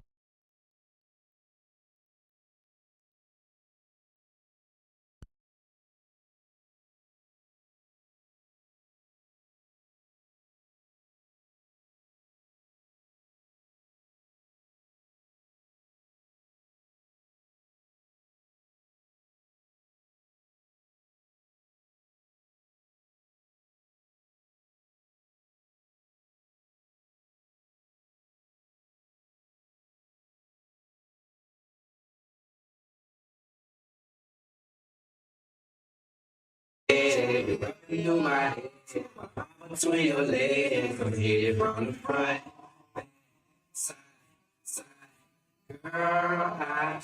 You my head between your legs, I'm hit from the front, side, girl, I.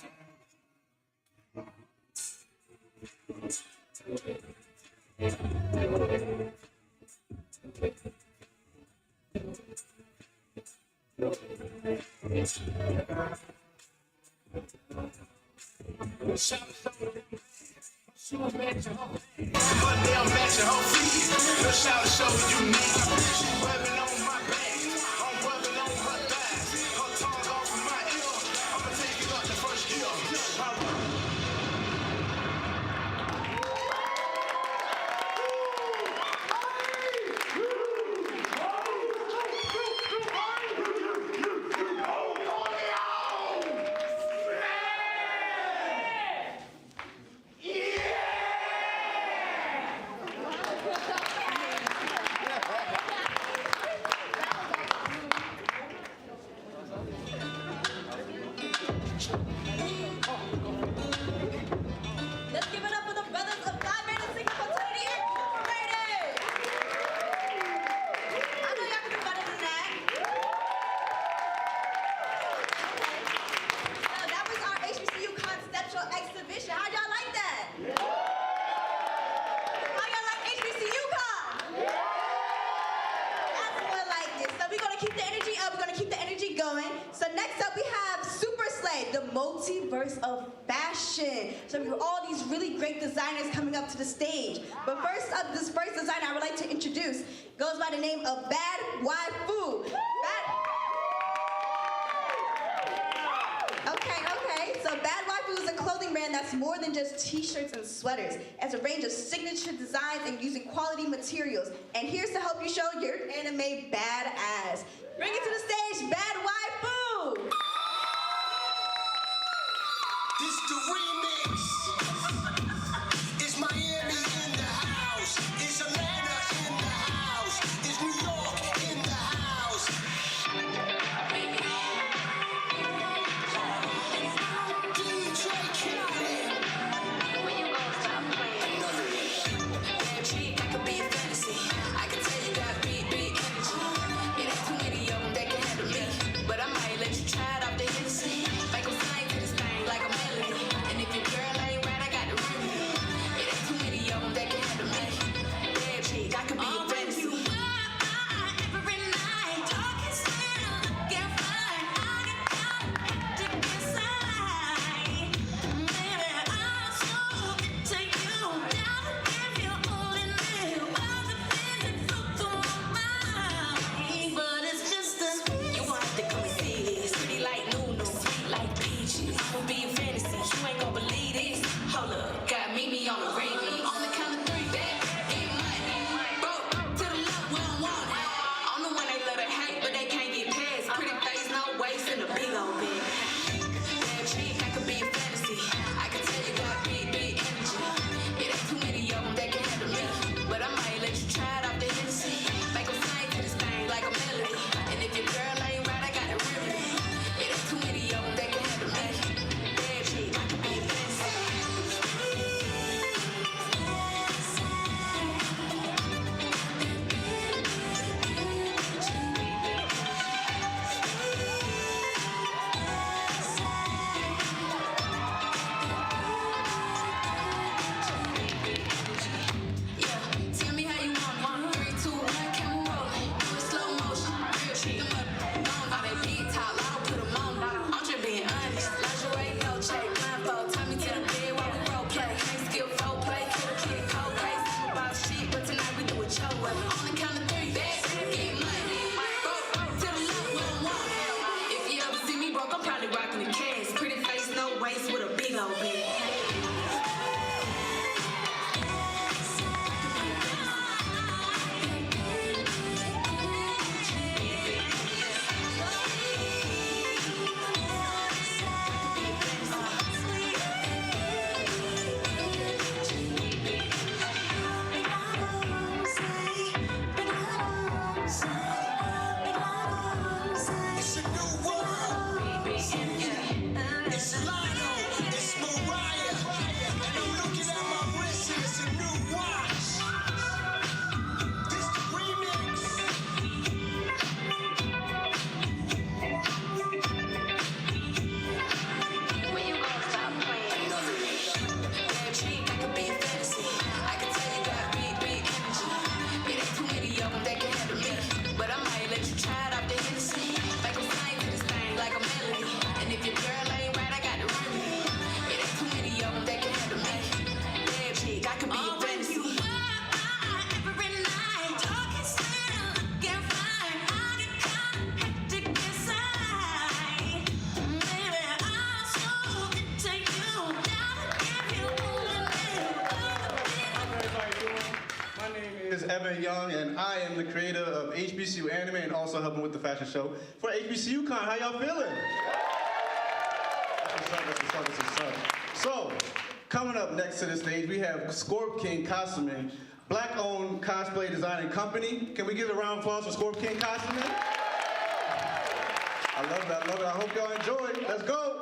Monday, I'm at your whole feet. Let's shout a show unique. She rubbing on my back. I'm rubbing on her thighs. Her tongue off of my ear. I'ma take it up the first gear. Let's give it up for the brothers of God Minute Singing Fraternity Incorporated. I know y'all can do better than that. So that was our HBCU conceptual exhibition. How y'all like that? How y'all like HBCU Con? That's more like it. So we're gonna keep the energy up. We're gonna keep the energy going. So next up we have Superstar. leg, the multiverse of fashion. So we have all these really great designers coming up to the stage. But first up, this first designer I would like to introduce goes by the name of Bad Waifu. Okay. So Bad Waifu is a clothing brand that's more than just t-shirts and sweaters. It has a range of signature designs and using quality materials. And here's to help you show your anime badass. Bring it to the stage, Bad Waifu! This the remix. It's Miami in the house. It's Atlanta in the house. It's New York in the house. DJ Khaled. When you gonna stop playing? Damn chick, I could be a fantasy. I can tell you got big energy. It ain't too many of them that can handle me. But I might let you try it off the Hennessy. Make them sing to this thing like a melody. And if your girl ain't right, I got the remedy. It ain't too many of them that can handle me. Damn chick, I could be a fantasy. Every night, talking slang, get fine. I get down to get side. Baby, I'm so take you down if you only knew all the things that flow through my mind. But it's just a you want to come and see this. Pretty like Nunu, sweet like peaches. I'ma be a fantasy, you ain't gonna believe this. Hold up, got Mimi on the remix. On the count of three, get money. Broke to the left, we don't want it. I'm the one they love to hate, but they can't get past. Pretty face, no waist, and a big old bag. Damn chick, I could be a fantasy. I can tell you got big energy. It ain't too many of them that can handle me. But I might let you try it off the Hennessy. Make them sing to this thing like a melody. And if your girl ain't right, I got the remedy. It ain't too many of them that can handle me. Damn chick, I could be a fantasy. Yeah, tell me how you want it. 3, 2, 1, camera rolling. Do it slow motion. Real shit. Them up, long, all that big talk, I don't put 'em on. I'm just being honest. Lingerie, no check, blindfold. Tie me to the bed while we role play. Can't skill foreplay, kill cold case. I'm about shit, but tonight we do it your way. On the count of 3, get money. Broke to the left, we don't want it. If you ever see me broke, I'm probably rocking the cash. Pretty face, no waist, with a big old bag. It's a new world. It's Lionel. It's Mariah. And I'm looking at my wrist and it's a new watch. This the remix. When you gonna stop playing? Damn chick, I could be a fantasy. I can tell you got big energy. It ain't too many of them that can handle me. But I might let you try it off the Hennessy. Make them sing to this thing like a melody. And if your girl ain't right, I got the remedy. It ain't too many of them that can handle me. Damn chick, I could be a fantasy. Every night, talking slang, get fine. I get down to get side. Baby, I'm so take you down if you only knew all the things. How's everybody doing? My name is Evan Young, and I am the creator of HBCU Anime and also helping with the fashion show for HBCU Con. How y'all feeling? That's what's up. So, coming up next to the stage, we have Scorp King Costuming, Black-owned cosplay designing company. Can we give a round of applause for Scorp King Costuming? I love that. I hope y'all enjoy. Let's go.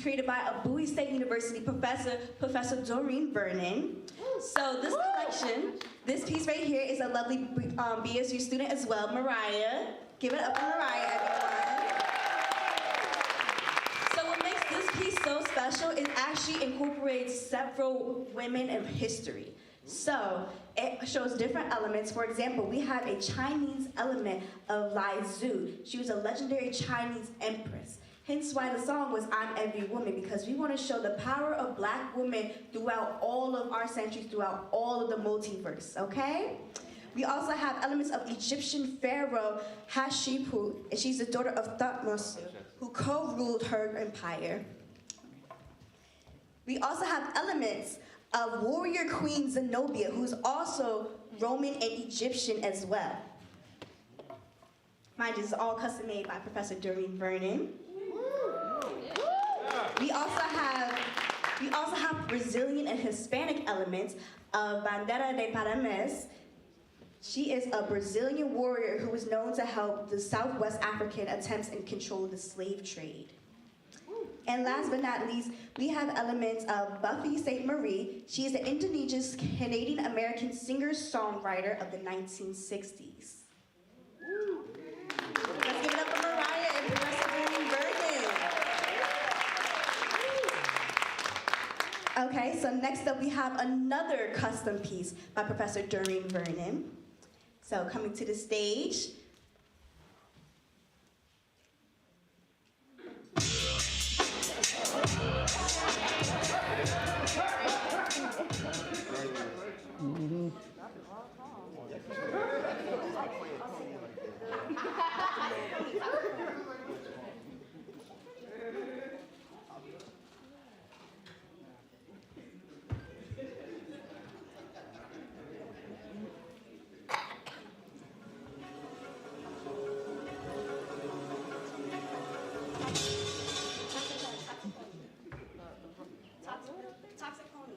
created by a Bowie State University professor, Professor Doreen Vernon. So this collection, this piece right here is a lovely BSU student as well, Mariah. Give it up for Mariah, everyone. So what makes this piece so special is actually incorporates several women of history. So it shows different elements. For example, we have a Chinese element of Lai Zhu. She was a legendary Chinese empress. Hence why the song was I'm Every Woman, because we want to show the power of black women throughout all of our centuries, throughout all of the multiverse, okay? We also have elements of Egyptian pharaoh Hatshepsut, and she's the daughter of Thutmose, who co-ruled her empire. We also have elements of warrior queen Zenobia, who's also Roman and Egyptian as well. Mind you, this is all custom made by Professor Doreen Vernon. We also have Brazilian and Hispanic elements of Bandeira de Parames. She is a Brazilian warrior who is known to help the Southwest African attempts in control the slave trade. And last but not least, we have elements of Buffy St. Marie. She is an Indonesian Canadian-American singer-songwriter of the 1960s. Let's give it up for Mariah and Professor Doreen Vernon. Okay, so next up we have another custom piece by Professor Doreen Vernon. So coming to the stage. Toxic pony,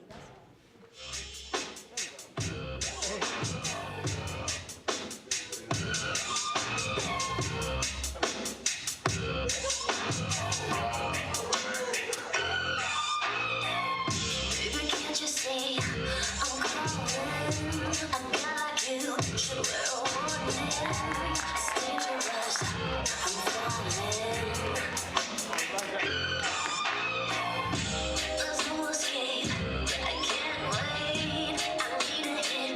Baby, can't you see I'm calling? A guy like you should wear a warning. It's dangerous. I'm falling. There's no escape. I can't wait. I need a hit.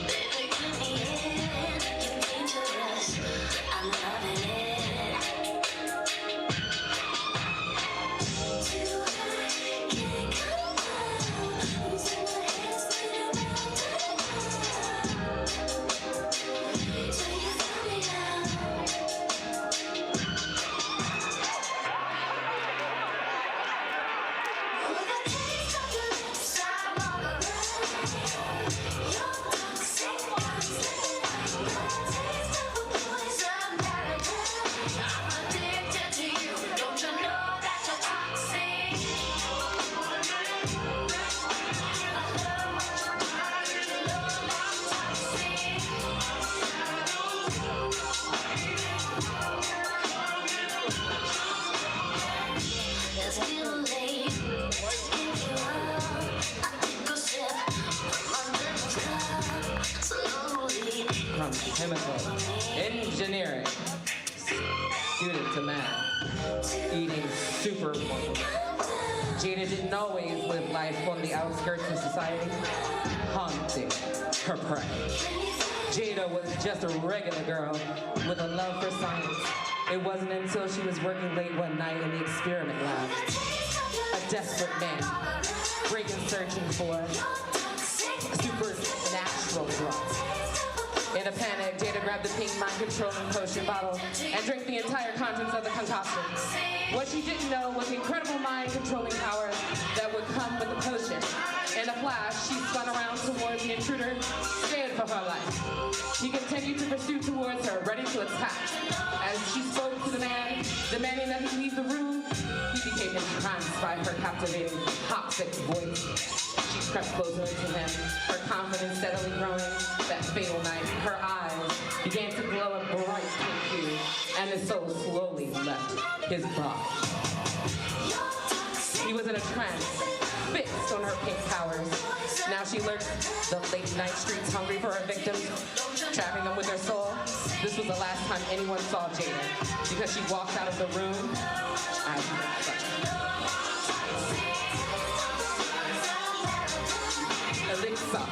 Baby, get me in. You're dangerous. I'm loving it. It's getting late. If you want, I take a sip from my devil's cup. Slowly. From chemical engineering, student to math, eating super important. Jada didn't always live life on the outskirts of society, haunting her prey. Jada was just a regular girl with a love for science. It wasn't until she was working late one night in the experiment lab, a desperate man, breaking searching for supernatural drugs. In a panic, Jada grabbed the pink mind-controlling potion bottle and drank the entire contents of the concoction. What she didn't know was the incredible mind-controlling power that would come with the potion. In a flash, she spun around towards the intruder, scared for her life. He continued to pursue towards her, ready to attack. As she spoke to the man, demanding that he leave the room, he became entranced by her captivating, toxic voice. She crept closer to him, her confidence steadily growing. That fatal night, her eyes began to glow a bright pink hue, and his soul slowly left his body. She was in a trance, fixed on her pink powers. Now she lurks the late night streets, hungry for her victims, trapping them with her soul. This was the last time anyone saw Jada, because she walked out of the room as Alexa.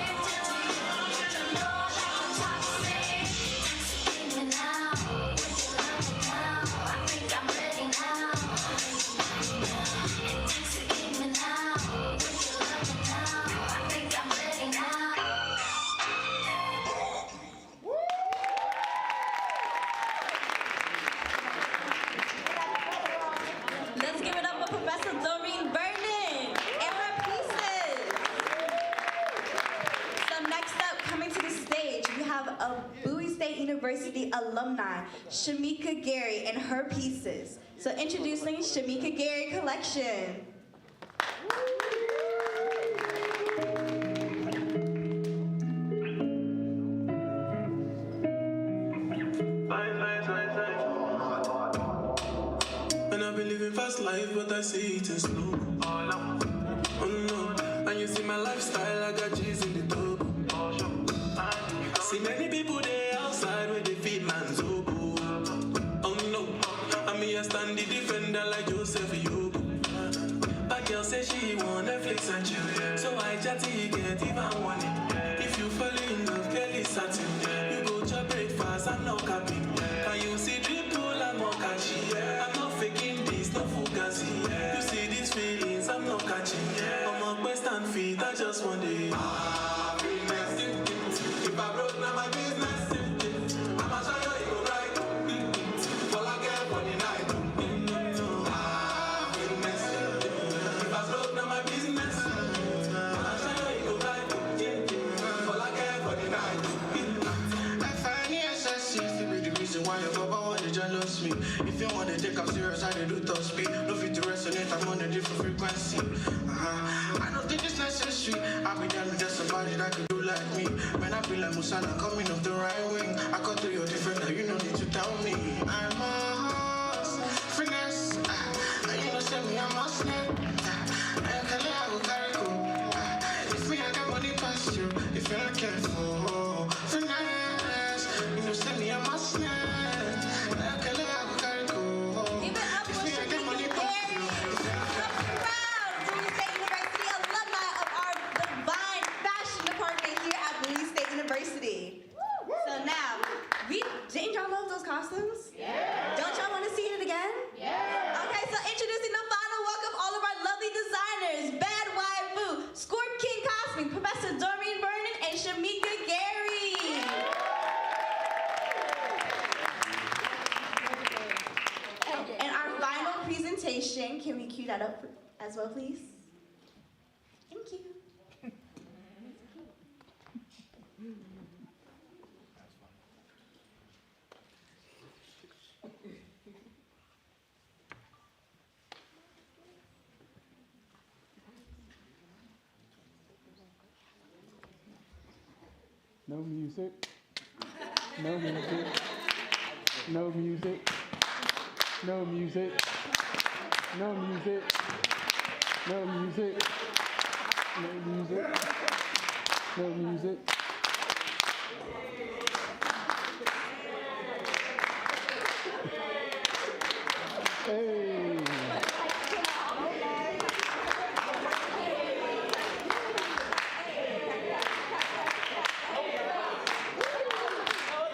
Let's give it up for Professor Doreen Vernon and her pieces. So next up, coming to the stage, we have a Bowie State University alumni, Shamika Gary, and her pieces. So introducing Shamika Gary Collection. And I've been living fast life, but I see it in slow. Oh no, and you see my lifestyle, I got G's in the top. See many people there outside where they feed man's oboe. Oh no, and me I stand the defender like Joseph Yobo. That girl say she want Netflix and chill, so I chatty get even one it. If you fall in love, Kelly satin, you go to breakfast, I'm not capping. And you see drip pull, I'm not catching. I'm not faking this, no fugazi. You see these feelings, I'm not catching. I'm on quest and feet, I just want it. If I broke, now my business. I'ma show you, you go right. All I get for the night. If I broke, now my business. I'ma show you, you go right. All I get for the night. I find the SSC to be the reason why your baba want to jealous me. If you want to take up serious, I do top speed. No fit to resonate, I'm on a different frequency. I don't think it's necessary. I'll be done with just somebody that could do like me. When I feel like Musala coming off the right wing, I cut through your defender, you don't need to tell me. I'm a horse, finesse. You know, send me, I'm a snake. I can let go carry go. If me, I got money past you, if you're not careful, finesse. You know, send me, I'm a snake. I can let go carry go. If me, I got money past you, if you're not careful. Bowie State University alumni of our divine fashion department here at Bowie State University. So now, didn't y'all love those costumes? Yeah. Don't y'all want to see it again? Yeah. Okay, so introducing the final walk of all of our lovely designers, Bad Waifu, Scorp King Cosmic, Professor Doreen Vernon, and Shamika Gary. And our final presentation, can we cue that up as well, please? Thank you. No music. No music. No music. No music. No music. No music. No music. No music. Hey.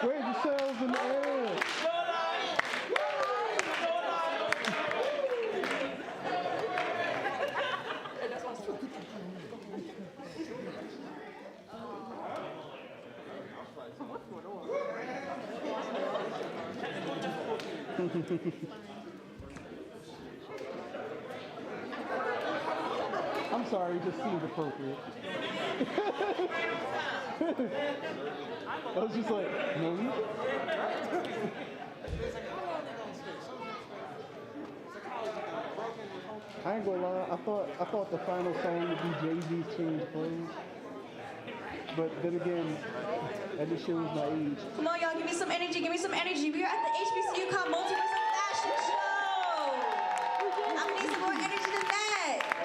Raise yourselves in the air. I'm sorry, it just seemed appropriate. I was just like, no. I ain't gonna lie, I thought the final song would be Jay-Z's Change Clothes. But then again, that just shows my age. Come on, y'all, give me some energy, give me some energy. We are at the HBCU Multiverse Fashion Show. I'm gonna need some more energy than that.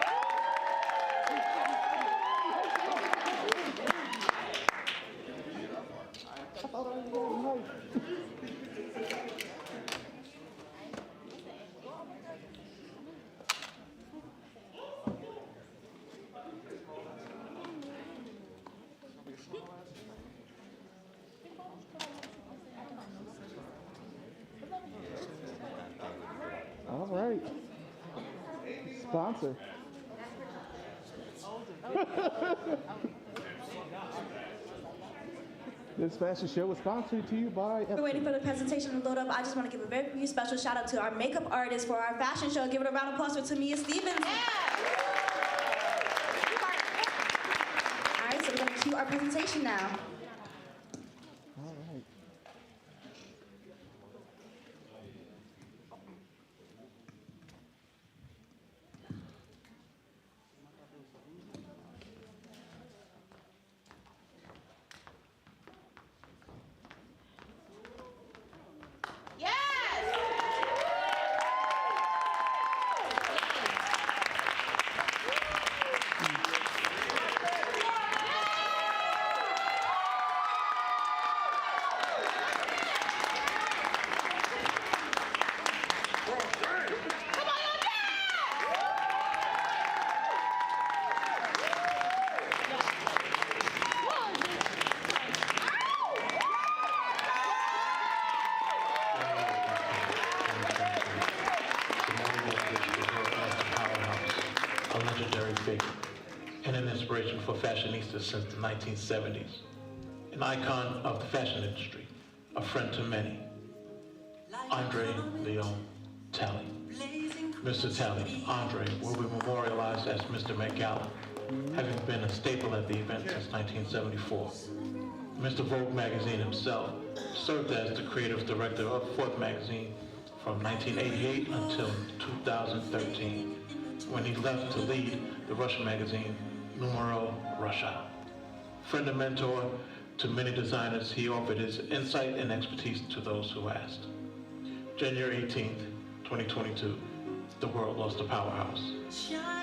sponsor. This fashion show was sponsored to you by. We're waiting for the presentation to load up. I just want to give a very brief special shout out to our makeup artist for our fashion show. Give it a round of applause for Tamia Stevens. All right, so we're going to cue our presentation now. All right. A legendary figure and an inspiration for fashionistas since the 1970s. An icon of the fashion industry, a friend to many. Andre Leon Talley. Mr. Talley, Andre, will be memorialized as Mr. Met Gala, having been a staple at the event since 1974. Mr. Vogue magazine himself served as the creative director of Fourth magazine from 1988 until 2013, when he left to lead the Russia magazine, Numero Russia. Friend and mentor to many designers, he offered his insight and expertise to those who asked. January 18th, 2022, the world lost a powerhouse,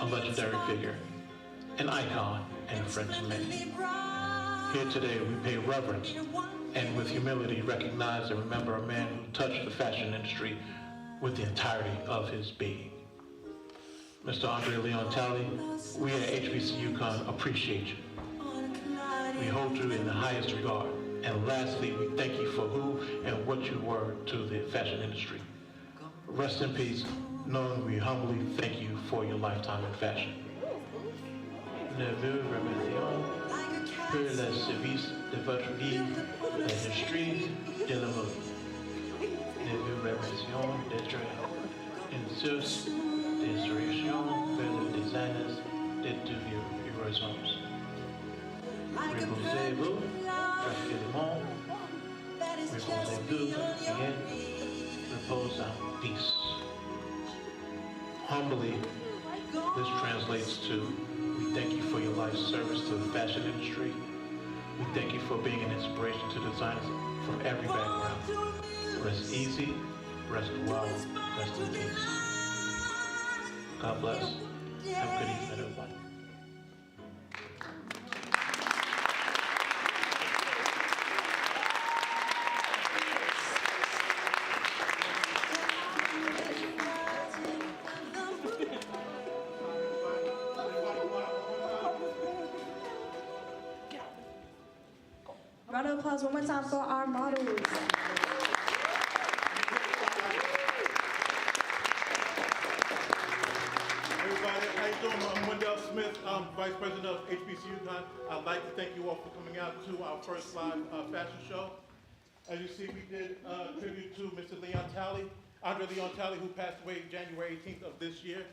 a legendary figure, an icon, and a friend to many. Here today, we pay reverence and with humility recognize and remember a man who touched the fashion industry with the entirety of his being. Mr. Andre Leon Talley, we at HBCU Con appreciate you. We hold you in the highest regard. And lastly, we thank you for who and what you were to the fashion industry. Rest in peace, knowing we humbly thank you for your lifetime in fashion. Ne vous remercions pour le service de votre vie dans l'industrie de la mode. Ne vous remercions d'être une source d'inspiration pour les designers de tous vos horizons. Reposez-vous tranquillement. Reposez-vous bien. Repose en peace. Humbly, this translates to, we thank you for your life service to the fashion industry. We thank you for being an inspiration to designers from every background. Rest easy, rest well, rest in peace. God bless. Have a good evening, everybody. Round of applause one more time for our models. Everybody, how you doing? I'm Wendell Smith. I'm Vice President of HBCU Con. I'd like to thank you all for coming out to our first live fashion show. As you see, we did a tribute to Mr. Leon Talley, Andre Leon Talley, who passed away January 18th of this year.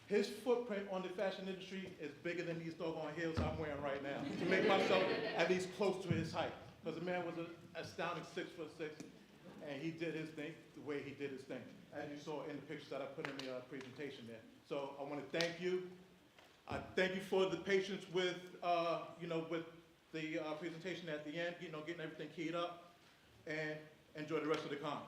His footprint on the fashion industry is bigger than these doggone heels I'm wearing right now, to make myself at least close to his height. Because the man was an astounding 6'6", and he did his thing the way he did his thing, as you saw in the pictures that I put in the presentation there. So I want to thank you. I thank you for the patience with, with the presentation at the end, getting everything keyed up, and enjoy the rest of the con.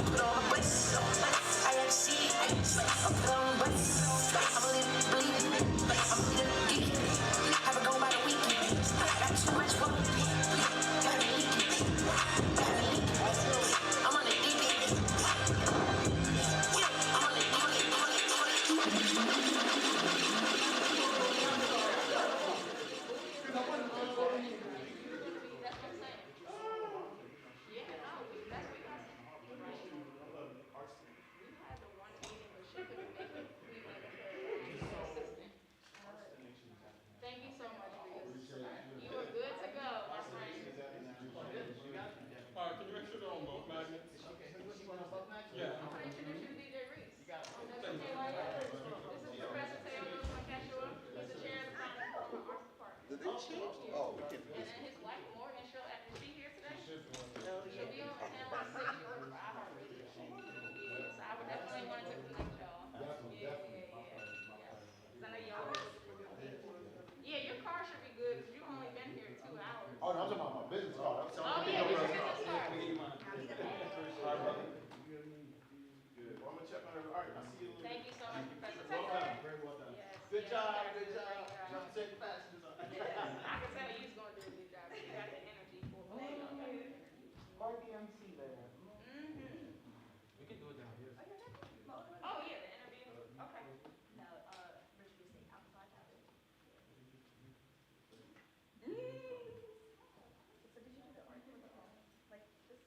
put on a bus. I got shit, I'm put on a bus. I'm a little bleeding, I'm a little geek. Have a go by the weekend. I got too much work. Gotta leak it. I'm on the deep end. I'm on the deep end. Thank you so much for your support. You are good to go, my friend. All right, can you make sure they're on both magnets? Yeah. I'm going to introduce you to DJ Reese. That's okay, like this is Professor Taylor, who's my cashier. He's the chair of the finance for my arts department. Did they change? Oh, we can't. And then his wife, Morgan, she'll be here today. She'll be on the panel at 6. She works for iHeartRadio. Yeah, so I would definitely want to connect y'all. Yeah. Because I know y'all are looking for good people. Yeah, your car should be good because you've only been here 2 hours. Oh, no, I'm talking about my business card. Oh, yeah, get your business card. I'm gonna check on it. All right, I'll see you. Thank you so much, Professor Taylor. Very well done. Yes. Good job, good Great job. Trying to take passengers on. Yes, I can tell you he's going to do a good job. You got the energy for both of y'all. RBMC there. We can do it down here. Oh, yeah, the interview. Okay. No, Richard State outside. So did you do the argument like this?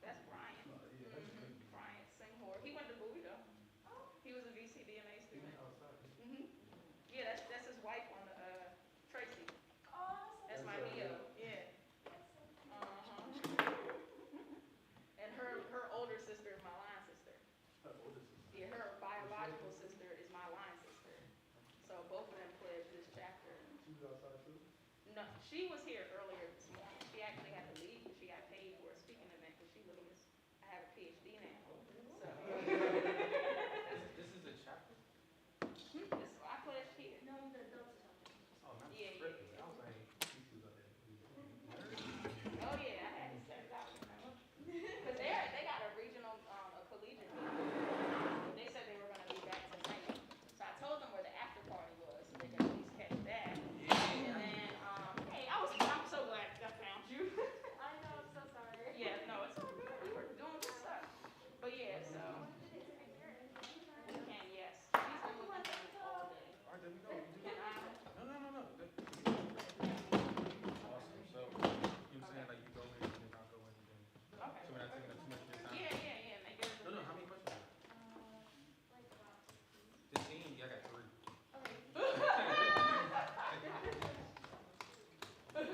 That's Brian. Brian Singhor. He went to Bowie though. He was a VCDMA student. Yeah, that's his wife on the Tracy. That's my Neo. Yeah. And her older sister is my line sister. Yeah, her biological sister is my line sister. So both of them pledged this chapter. No, she was here earlier this morning. She actually had to leave because she got paid for a speaking event because she believes I have a PhD now. So. This is a chapter? I pledged here. No, the adults are talking. Oh, not Yeah. I was like, Oh yeah, I had to set it out. Because they got a regional, a collegiate meeting. They said they were going to be back tonight. So I told them where the after party was so they could at least catch that. And then, hey, I'm so glad I found you. I know, I'm so sorry. Yeah, no, it's all good. You were doing good stuff. But yeah, so. And yes, she's been looking for me all day. All right, there we go. And No. Awesome. So, you know what I'm saying? Like, you go in and then I'll go in and then. Okay. So we're not taking up too much of your time. Yeah. Make it. No, how many questions? 15? Yeah, I got 3.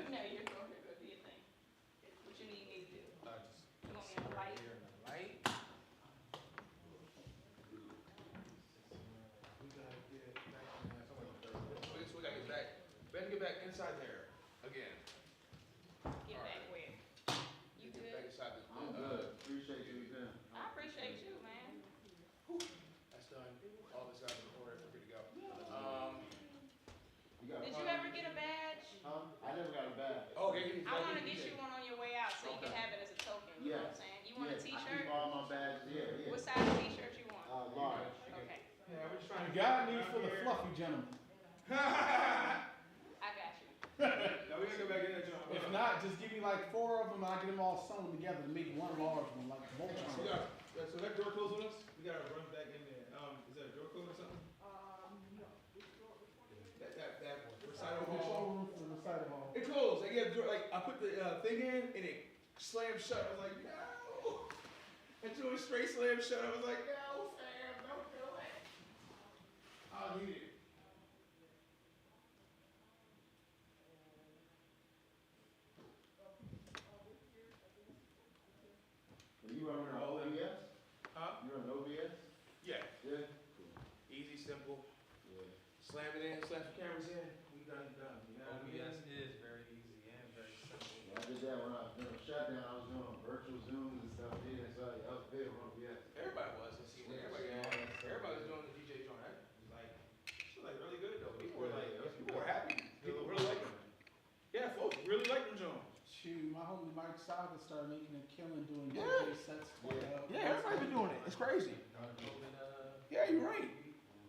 No, you're going to go do your thing. What you need me to do? Just You want me in the light? here in the light. We gotta get back in there. We gotta get back. Better get back inside there again. Get back where? You Get good? back inside the. I'm good. Appreciate you again. I appreciate you, man. That's done. All this out of the order. We're good to go. Did you ever get a badge? I never got a badge. Okay. I want to get you one on your way out so you can have it as a token. You know what I'm saying? You want a I t-shirt? keep all my badges. Yeah. What size t-shirt you want? Large. Okay. Yeah, we're just trying The to guy needs for the fluffy gentleman. I got you. Now we gotta go back in there, John. If not, just give me like 4 of them and I'll get them all sewn together to make one large one, like Voltron. So that door closed on us? We gotta run back in there. Is that a door closed or something? That recital hall. Recital hall. It closed. Like, yeah, like I put the thing in and it slammed shut. I was like, no. Until it straight slammed shut. I was like, no, fam, don't do it. I'll need it. You running OBS? Huh? You running OBS? Yeah. Yeah. Easy, simple. Yeah. Slam it in, slap the cameras in. We done. You know what I mean? OBS is very easy and very simple. Yeah, I did that when I was doing a shutdown. I was doing virtual Zooms and stuff. Yeah, so I was big on OBS. Everybody was. Everybody was doing the DJ joint. It was like really good though. People were happy. People really liked them. Yeah, folks really liked them joints. Shoot, my homie Mike Salva started making a killing doing Yeah. DJ sets. Yeah, everybody been It's crazy. Yeah, you're right.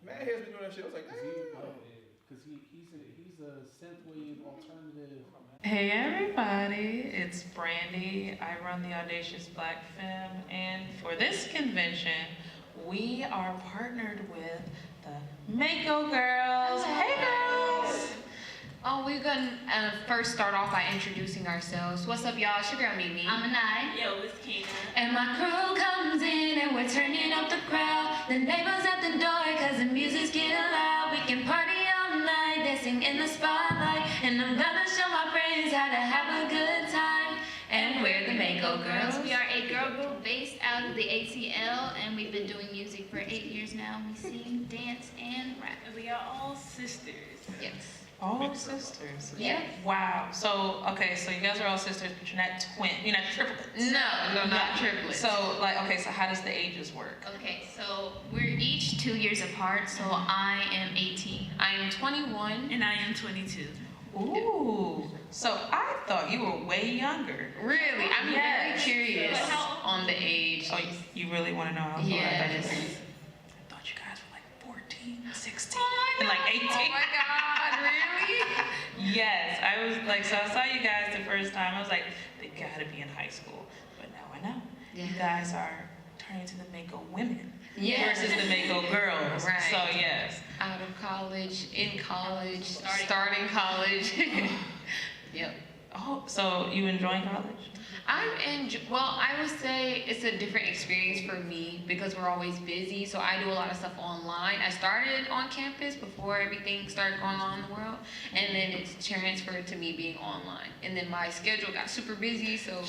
Mad has been doing that shit. I was like, damn. Because he's a synthwave alternative. Hey everybody, it's Brandy. I run the Audacious Black Femme, and for this convention, we are partnered with the Mako Girls. Hey girls! Oh, we're gonna first start off by introducing ourselves. What's up, y'all? It's your girl Mimi. I'm Anai. Yo, it's Kina. And my crew comes in and we're turning up the crowd. The neighbors at the door cause the music's getting loud. We can party all night, dancing in the spotlight. And I'm gonna show my friends how to have a good time. And we're the Mako Girls. We are a girl group based out of the ATL, and we've been doing music for 8 years now. We sing, dance, and rap. We are all sisters. Yes. All sisters. Yeah. Wow. So okay, so you guys are all sisters, but you're not you're not triplets. No, not triplets. So okay, so how does the ages work? Okay, so we're each 2 years apart. So I am 18. I am 21. And I am 22. Ooh. So I thought you were way younger. Really? I'm very curious on the age. Oh, you really want to know how old? Yes. I thought you guys were like 14, 16, Oh and like 18. Oh my God, really? Yes, I was like, so I saw you guys the first time. I was like, they gotta be in high school. But now I know. Yeah. You guys are turning to the Mako women Yes. versus the Mako girls. Right. So yes. Out of college, in college, starting college. Yep. Oh, so you enjoying college? Well, I would say it's a different experience for me because we're always busy. So I do a lot of stuff online. I started on campus before everything started going on in the world. And then it's transferred to me being online. And then my schedule got super busy. So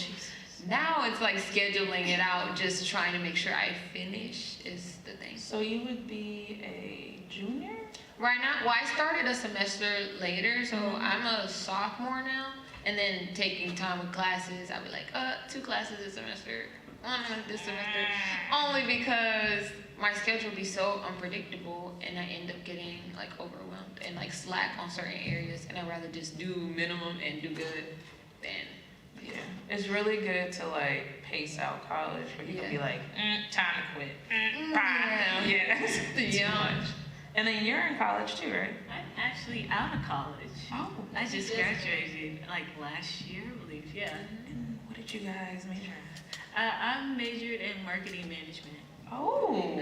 now it's like scheduling it out, just trying to make sure I finish is the thing. So you would be a junior? Right now, well, I started a semester later. So I'm a sophomore now. And then taking time with classes, I'd be like, 2 classes this semester, 1 this semester. Only because my schedule be so unpredictable and I end up getting like overwhelmed and like slack on certain areas. And I'd rather just do minimum and do good than. Yeah. It's really good to like pace out college where you can be like, time to quit. Bye. Yes. Yeah. And then you're in college too, right? I'm actually out of college. Oh. I just graduated like last year, I believe, yeah. And what did you guys major in? I majored in marketing management. Oh.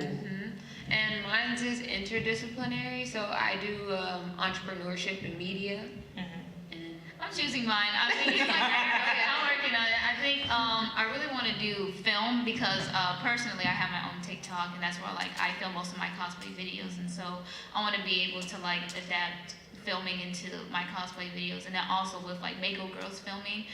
And mine's is interdisciplinary, so I do entrepreneurship and media. I'm choosing mine. I mean, I'm working on it. I think I really want to do film because personally I have my own TikTok and that's where I film most of my cosplay videos, and so I want to be able to like adapt filming into my cosplay videos, and then also with like Mako Girls filming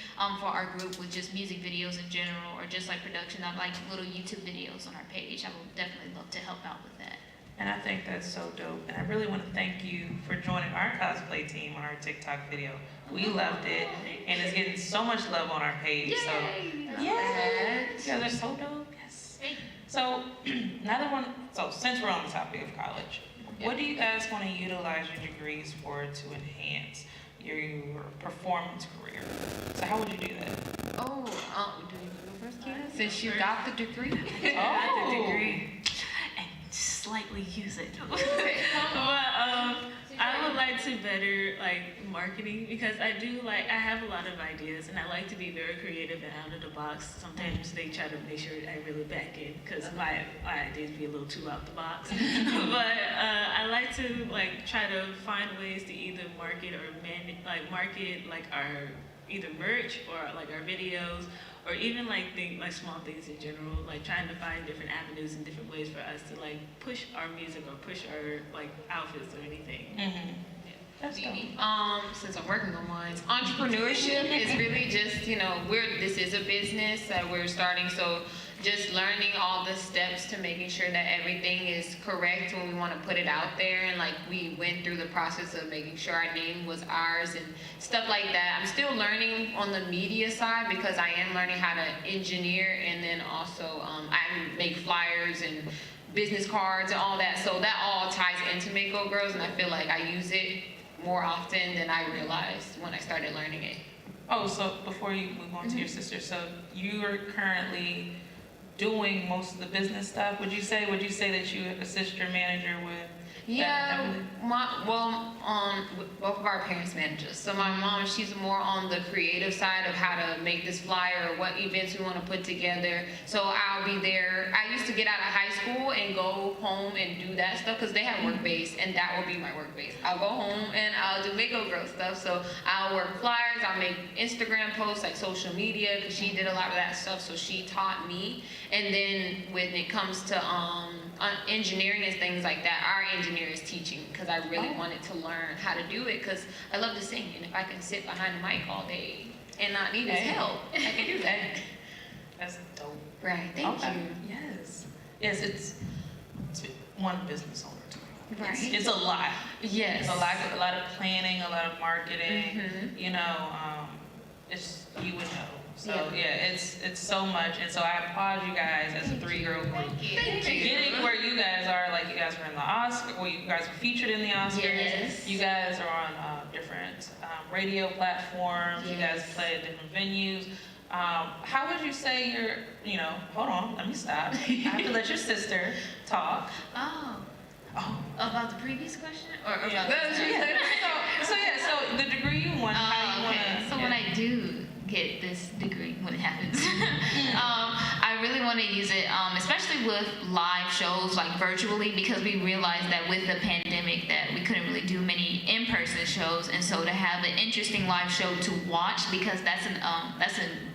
for our group with just music videos in general or just like production of like little YouTube videos on our page. I would definitely love to help out with that. And I think that's so dope. And I really want to thank you for joining our cosplay team on our TikTok video. We loved it, and it's getting so much love on our page. Yay! So, yeah, you guys are so dope. Yes. So, since we're on the topic of college, what do you guys want to utilize your degrees for to enhance your performance career? So, how would you do that? Do you go first, Kina? Since you got the degree. I got the degree and slightly use it. But I would like to better marketing because I have a lot of ideas and I like to be very creative and out of the box. Sometimes they try to make sure I really back in because my ideas be a little too out the box. But I like to try to find ways to either market or market our either merch or our videos, or even small things in general, trying to find different avenues and different ways for us to push our music or push our outfits or anything. Since I'm working on mine, entrepreneurship is really just, this is a business that we're starting, so just learning all the steps to making sure that everything is correct when we want to put it out there, and we went through the process of making sure our name was ours and stuff like that. I'm still learning on the media side because I am learning how to engineer, and then also I make flyers and business cards and all that, so that all ties into Mako Girls, and I feel like I use it more often than I realized when I started learning it. Oh, so before you move on to your sister, so you are currently doing most of the business stuff, would you say? Would you say that you assist your manager with Yeah, both of our parents manage us. So my mom, she's more on the creative side of how to make this flyer or what events we want to put together. So I'll be there. I used to get out of high school and go home and do that stuff because they have work base, and that will be my work base. I'll go home and I'll do Mako Girl stuff. So I'll work flyers, I'll make Instagram posts, like social media, because she did a lot of that stuff, so she taught me. And then when it comes to engineering and things like that, our engineer is teaching, because I really wanted to learn how to do it, because I love to sing, and if I can sit behind the mic all day and not need his help, I can do that. That's dope. Right, thank you. Yes. Yes, it's one business owner too. Right. It's a lot. Yes. It's a lot of planning, a lot of marketing. You know, it's, you would know. So yeah, it's so much, and so I applaud you guys as a 3-girl group. Thank you. Getting where you guys are, like you guys were in the Oscar, well, you guys were featured in the Oscars. Yes. You guys are on different radio platforms. You guys play at different venues. How would you say hold on, let me stop. I have to let your sister talk. About the previous question? Or Yeah. about So the degree you want, how you want to... So when I do get this degree, when it happens, I really want to use it, especially with live shows, like virtually, because we realized that with the pandemic that we couldn't really do many in-person shows, and so to have an interesting live show to watch, because that's an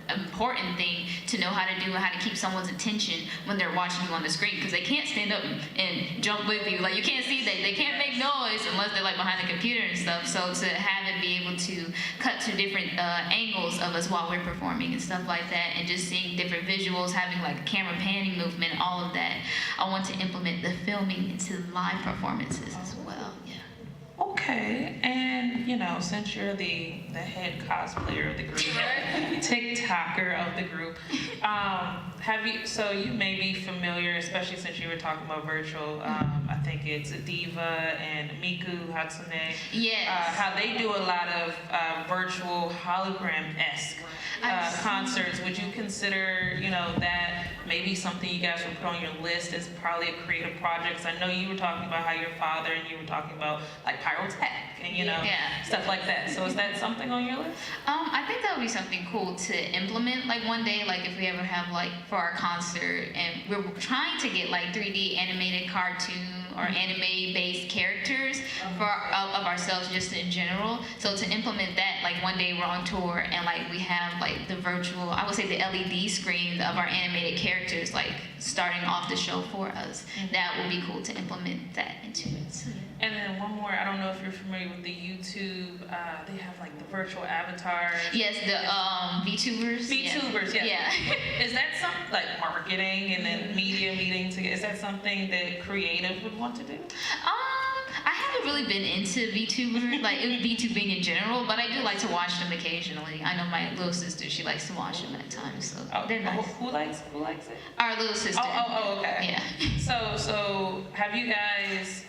important thing to know how to do and how to keep someone's attention when they're watching you on the screen, because they can't stand up and jump with you. Like, you can't see, they can't make noise unless they're like behind the computer and stuff. So to have it be able to cut to different angles of us while we're performing and stuff like that, and just seeing different visuals, having like camera panning movement, all of that, I want to implement the filming into live performances as well. Yeah. Okay, and since you're the head cosplayer of the group, TikToker of the group, so you may be familiar, especially since you were talking about virtual, I think it's Diva and Miku Hatsune. Yes. How they do a lot of virtual hologram-esque concerts. Would you consider, that maybe something you guys would put on your list as probably a creative project? 'Cause I know you were talking about how your father, and you were talking about like pyrotech and stuff like that. So is that something on your list? I think that would be something cool to implement, like one day, like if we ever have like for our concert, and we're trying to get like 3D animated cartoon or anime-based characters of ourselves just in general. So to implement that, like one day we're on tour and like we have like the virtual, I would say the LED screens of our animated characters, like starting off the show for us. That would be cool to implement that into it. So, And then one more, I don't know if you're familiar with the YouTube, they have like the virtual avatars. Yes, the VTubers. VTubers, yes. Yeah. Is that something like marketing and then media meeting together? Is that something that creative would want to do? I haven't really been into VTuber, like VTubing in general, but I do like to watch them occasionally. I know my little sister, she likes to watch them at times, so they're nice. Who likes it? Our little sister. Oh, okay. Yeah. So have you guys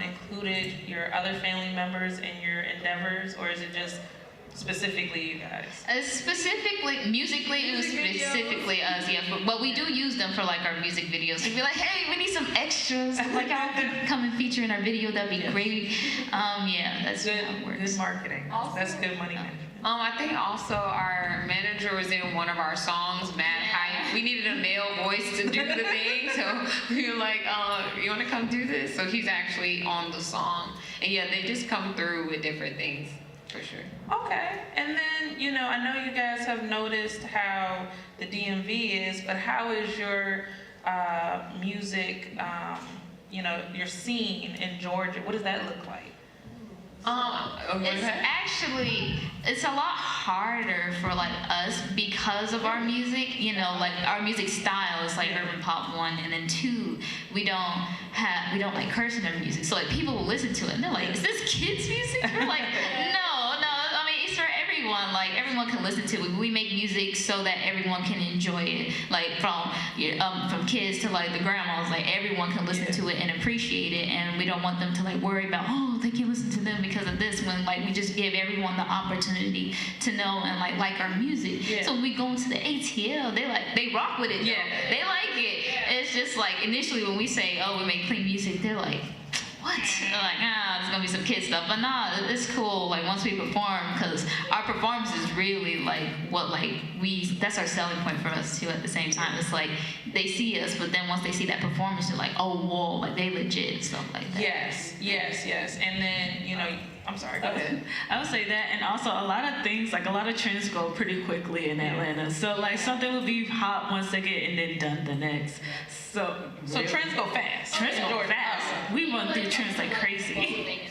included your other family members in your endeavors, or is it just specifically you guys? Musically, it was specifically us, yeah. But we do use them for like our music videos. We'd be like, hey, we need some extras. Like, y'all could come and feature in our video. That'd be great. Yeah, that's good. How it works. Good marketing. That's good money management. I think also our manager was in one of our songs, Mad Hype. We needed a male voice to do the thing, so we were like, you want to come do this? So he's actually on the song. And yeah, they just come through with different things, for sure. Okay, and then, I know you guys have noticed how the DMV is, but how is your music, your scene in Georgia? What does that look like? It's a lot harder for like us because of our music, like our music style is like urban pop 1, and then 2, we don't like curse in our music. So like people will listen to it and they're like, is this kids music? We're like, no, I mean it's for everyone. everyone can listen to it. We make music so that everyone can enjoy it, like from kids to like the grandmas, like everyone can listen to it and appreciate it, and we don't want them to like worry about, oh, they can't listen to them because of this, when like we just give everyone the opportunity to know and like our music. Yeah. So when we go into the ATL, they rock with it. Yeah. Though. They like it. It's just like initially when we say, oh, we make clean music, they're like, what? They're like, there's gonna be some kid stuff, but nah, it's cool. Like once we perform, because our performance is really like what that's our selling point for us too. At the same time, it's like they see us, but then once they see that performance, they're like, oh, whoa, like they legit and stuff like that. Yes. And then I'm sorry, go ahead. I would say that, and also a lot of things, like a lot of trends go pretty quickly in Atlanta. So like something will be hot one second and then done the next. So trends go fast. Trends go fast. We run through trends like crazy.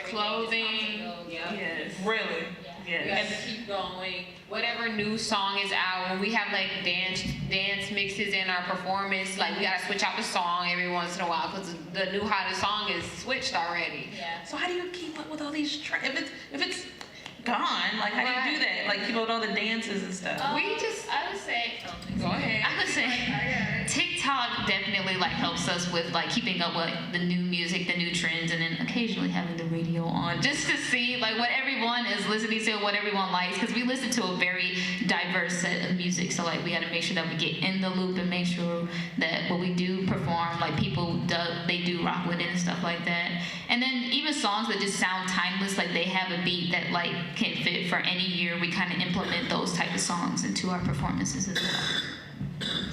Clothing. Yes. Really? We have to keep going. Whatever new song is out, when we have like dance mixes in our performance, like we gotta switch out the song every once in a while because the new hottest song is switched already. Yeah. So how do you keep up with all these trends? If it's gone, like how do you do that? Like people with all the dances and stuff. I would say, go ahead. I would say TikTok definitely like helps us with like keeping up with the new music, the new trends, and then occasionally having the radio on just to see like what everyone is listening to, what everyone likes, because we listen to a very diverse set of music. So like we got to make sure that we get in the loop and make sure that what we do perform, like people they do rock with it and stuff like that. And then even songs that just sound timeless, like they have a beat that like can fit for any year, we kind of implement those type of songs into our performances as well.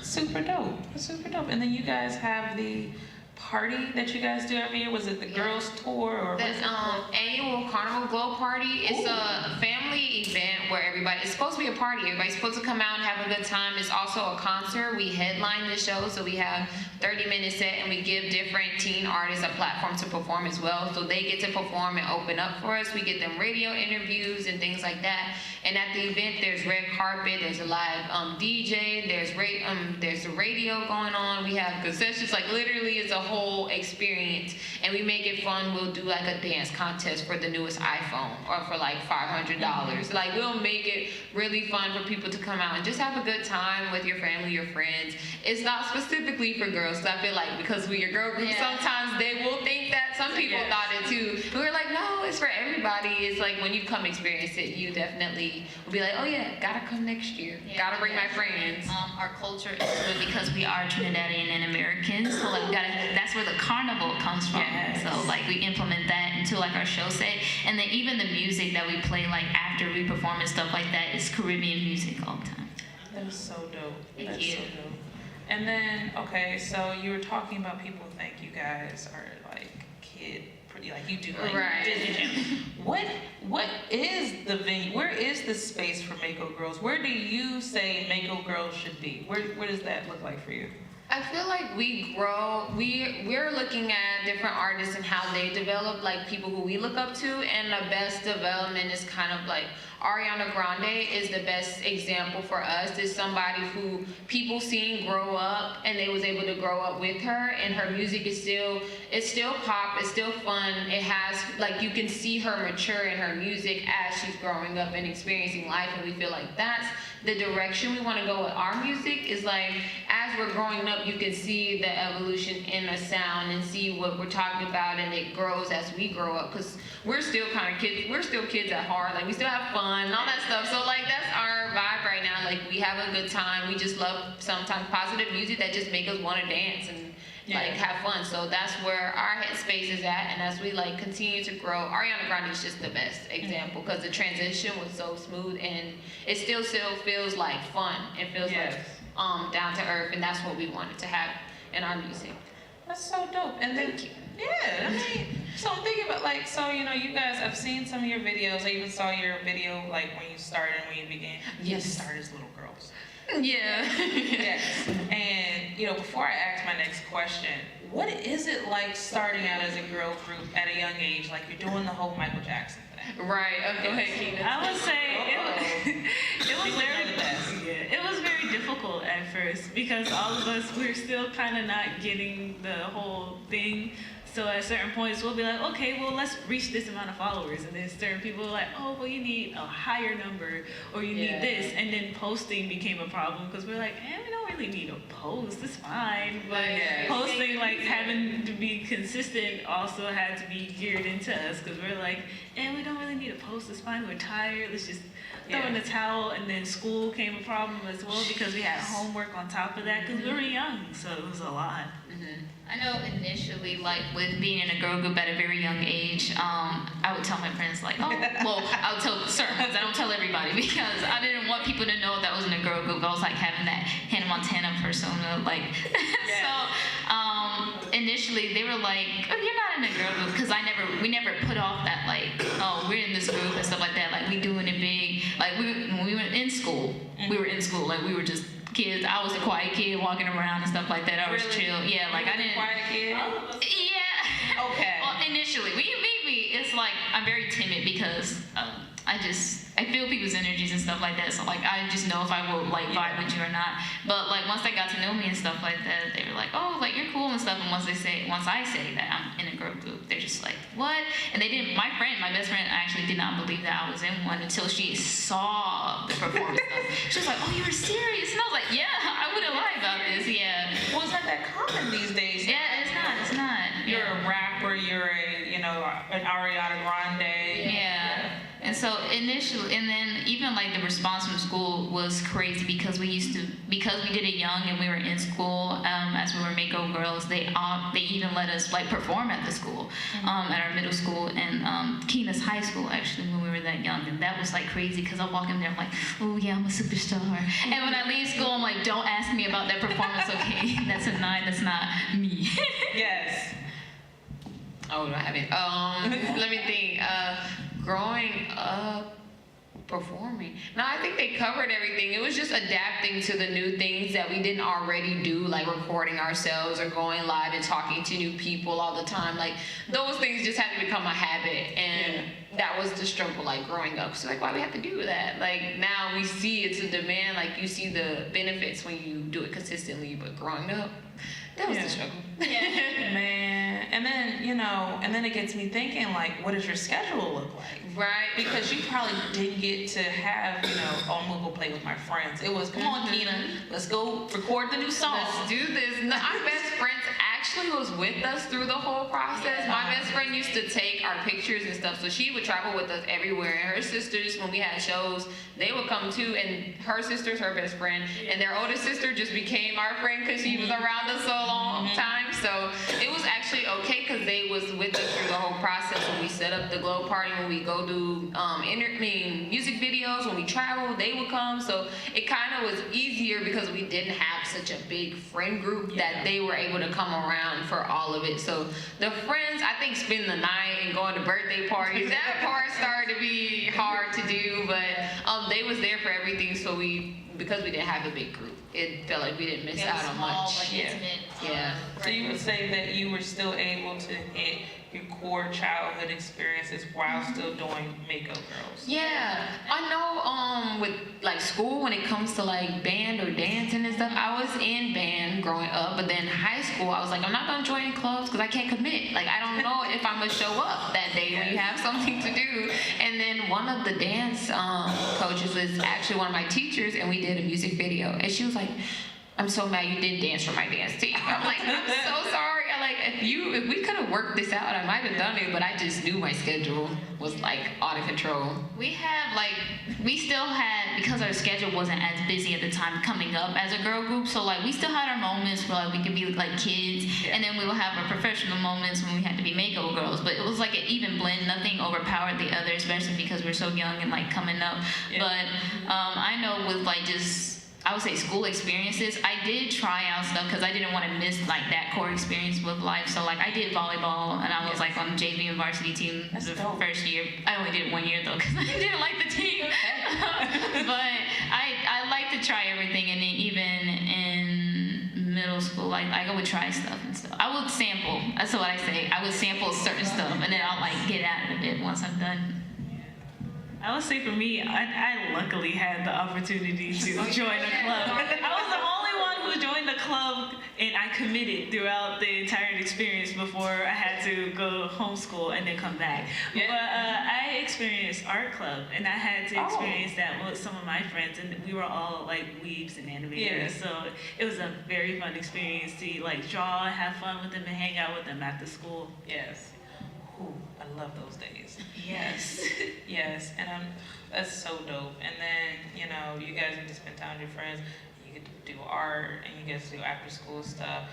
Super dope. And then you guys have the party that you guys do every year. Was it the girls tour or The annual Carnival Glow Party. It's a family event where it's supposed to be a party. Everybody's supposed to come out and have a good time. It's also a concert. We headline the show, so we have 30-minute set, and we give different teen artists a platform to perform as well. So they get to perform and open up for us. We get them radio interviews and things like that. And at the event, there's red carpet, there's a live DJ, there's a radio going on. We have concessions, like literally it's a whole experience. And we make it fun. We'll do like a dance contest for the newest iPhone or for like $500. Like we'll make it really fun for people to come out and just have a good time with your family, your friends. It's not specifically for girls, so I feel like because we're your girl group, sometimes they will think that. Some people thought it too. But we're like, no, it's for everybody. It's like when you come experience it, you definitely will be like, oh yeah, gotta come next year. Gotta bring my friends. Our culture is good because we are Trinidadian and American, so like that's where the carnival comes from. So like we implement that into like our show set, and then even the music that we play like after we perform and stuff like that is Caribbean music all the time. That is so dope. Thank you. So dope. And then so you were talking about people think you guys are like pretty, like you do like Disney. What is the venue? Where is the space for Mako Girls? Where do you say Mako Girls should be? Where does that look like for you? I feel like we grow. We're looking at different artists and how they develop, like people who we look up to, and the best development is kind of like Ariana Grande is the best example for us. Is somebody who people seen grow up, and they was able to grow up with her, and her music is still pop, it's still fun. It has like you can see her mature in her music as she's growing up and experiencing life, and we feel like that's the direction we want to go with our music. Is like as we're growing up, you can see the evolution in the sound and see what we're talking about, and it grows as we grow up, because we're still kind of kids. We're still kids at heart. Like we still have fun and all that stuff. So like that's our vibe right now. Like we have a good time. We just love sometimes positive music that just make us want to dance and like have fun. So that's where our headspace is at. And as we like continue to grow, Ariana Grande is just the best example, because the transition was so smooth, and it still feels like fun. It feels like down to earth, and that's what we wanted to have in our music. That's so dope. And then, thank you. Yeah, I mean, so I'm thinking about like, so you know, you guys, I've seen some of your videos. I even saw your video like when you started and when you began. You started as little girls. Yeah. Yes. And you know, before I ask my next question, what is it like starting out as a girl group at a young age? Like you're doing the whole Michael Jackson thing. Right. Go ahead, Keena. I would say it was very difficult at first, because all of us, we're still kind of not getting the whole thing. So at certain points, we'll be like, okay, well, let's reach this amount of followers. And then certain people are like, oh, well, you need a higher number or you need this. And then posting became a problem because we're like, we don't really need a post. It's fine. But posting, like, having to be consistent also had to be geared into us because we're like, we don't really need a post. It's fine. We're tired. Let's just throw in the towel. And then school came a problem as well because we had homework on top of that because we were young. So it was a lot. I know initially, like with being in a girl group at a very young age, I would tell my friends like, I would tell certain ones. I don't tell everybody because I didn't want people to know that I was in a girl group. I was like having that Hannah Montana persona, like. So initially they were like, oh, you're not in a girl group because we never put off that like, oh, we're in this group and stuff like that. Like we doing it big. Like when we were in school, like we were just kids. I was a quiet kid walking around and stuff like that. I was chill. Yeah, like I didn't. Quiet kid? Yeah. Okay. Well, initially, when you meet me, it's like I'm very timid because I feel people's energies and stuff like that. So like I just know if I will like vibe with you or not. But like once they got to know me and stuff like that, they were like, oh, like you're cool and stuff. And once I say that I'm in a girl group, they're just like, what? And they didn't. My best friend, actually did not believe that I was in one until she saw the performance stuff. She was like, oh, you were serious? And I was like, yeah, I wouldn't lie about this. Yeah. Well, it's not that common these days. Yeah, it's not. You're a rapper. You're an Ariana Grande. Yeah. And so initially, and then even like the response from school was crazy because we did it young and we were in school as we were Mako girls. They even let us like perform at the school, at our middle school and Keena's high school actually when we were that young, and that was like crazy because I walk in there I'm like, oh yeah, I'm a superstar, and when I leave school I'm like, don't ask me about that performance, okay? That's not me. Yes. Oh, do I have it? Let me think. Growing up, performing. No, I think they covered everything. It was just adapting to the new things that we didn't already do, like recording ourselves or going live and talking to new people all the time. Like those things just had to become a habit, and that was the struggle, like growing up. So like, why we have to do that? Like now we see it's a demand. Like you see the benefits when you do it consistently, but growing up, that was the struggle. Man, and then it gets me thinking, like, what does your schedule look like? Right. Because you probably didn't get to have, I'm gonna go play with my friends. It was, come on, Keena, let's go record the new song. Let's do this. No, our best friends actually was with us through the whole process. My best friend used to take our pictures and stuff, so she would travel with us everywhere. And her sisters, when we had shows, they would come too, and her sister's her best friend, and their oldest sister just became our friend because she was around us so long time. So it was actually okay because they was with us through the whole process. When we set up the glow party, when we go do music videos, when we travel, they would come. So it kind of was easier because we didn't have such a big friend group that they were able to come around for all of it. So the friends, I think, spend the night and going to birthday parties. That part started to be hard to do, but they was there for everything. So because we didn't have a big group, it felt like we didn't miss out on much. Like intimate. So you would say that you were still able to hit your core childhood experiences while still doing Mako Girls? Yeah, I know. With like school, when it comes to like band or dancing and stuff, I was in band growing up, but then high school, I was like, I'm not gonna join clubs because I can't commit. Like I don't know if I'm gonna show up that day when you have something to do. And then one of the dance coaches was actually one of my teachers, and we did a music video, and she was like, I'm so mad you didn't dance for my dance team. I'm like, I'm so sorry. I like, if we could have worked this out, I might have done it, but I just knew my schedule was like out of control. We still had, because our schedule wasn't as busy at the time coming up as a girl group, so like we still had our moments where like we could be like kids, and then we would have our professional moments when we had to be Mako girls, but it was like an even blend, nothing overpowered the other, especially because we're so young and like coming up. But I know with like just, I would say school experiences, I did try out stuff because I didn't want to miss like that core experience with life. So like I did volleyball, and I was like on the JV and varsity team first year. I only did it 1 year though because I didn't like the team. But I like to try everything, and then even in middle school, like I would try stuff and stuff. I would sample. That's what I say. I would sample certain stuff, and then I'll like get at it a bit once I'm done. I would say for me, I luckily had the opportunity to join a club. I was the only one who joined the club, and I committed throughout the entire experience. experienced before I had to go homeschool and then come back. But I experienced art club, and I had to experience that with some of my friends, and we were all like weebs and animators. So it was a very fun experience to like draw, have fun with them, and hang out with them after school. Yes. Ooh, I love those days. Yes. Yes, and that's so dope. And then, you know, you guys get to spend time with your friends. You get to do art, and you get to do after school stuff.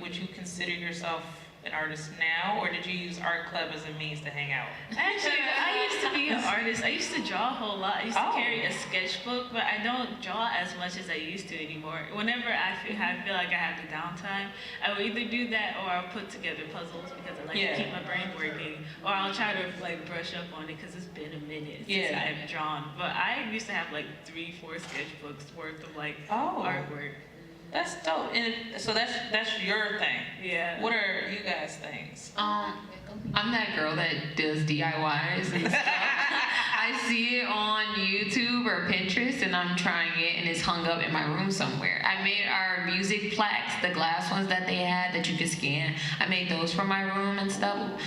Would you consider yourself an artist now, or did you use art club as a means to hang out? Actually, I used to be an artist. I used to draw a whole lot. I used to carry a sketchbook, but I don't draw as much as I used to anymore. Whenever I feel like I have the downtime, I will either do that or I'll put together puzzles because I like to keep my brain working, or I'll try to like brush up on it because it's been a minute since I've drawn. But I used to have like 3-4 sketchbooks worth of like artwork. That's dope. And so that's your thing. Yeah. What are you guys' things? I'm that girl that does DIYs and stuff. I see it on YouTube or Pinterest, and I'm trying it, and it's hung up in my room somewhere. I made our music plaques, the glass ones that they had that you could scan. I made those for my room and stuff.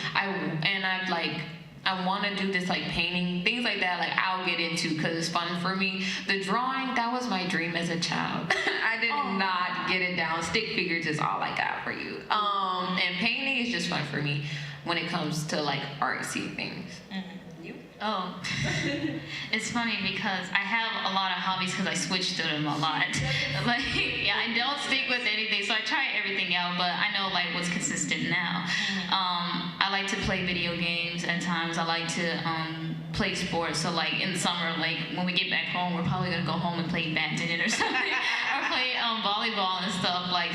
I want to do this like painting, things like that, like I'll get into because it's fun for me. The drawing, that was my dream as a child. I did not get it down. Stick figures is all I got for you. And painting is just fun for me when it comes to like artsy things. You? Oh, it's funny because I have a lot of hobbies because I switch to them a lot. Like, I don't stick with anything, so I try everything out, but I know like what's consistent now. I like to play video games at times. I like to play sports. So like in the summer, like when we get back home, we're probably gonna go home and play badminton or something, or play volleyball and stuff. Like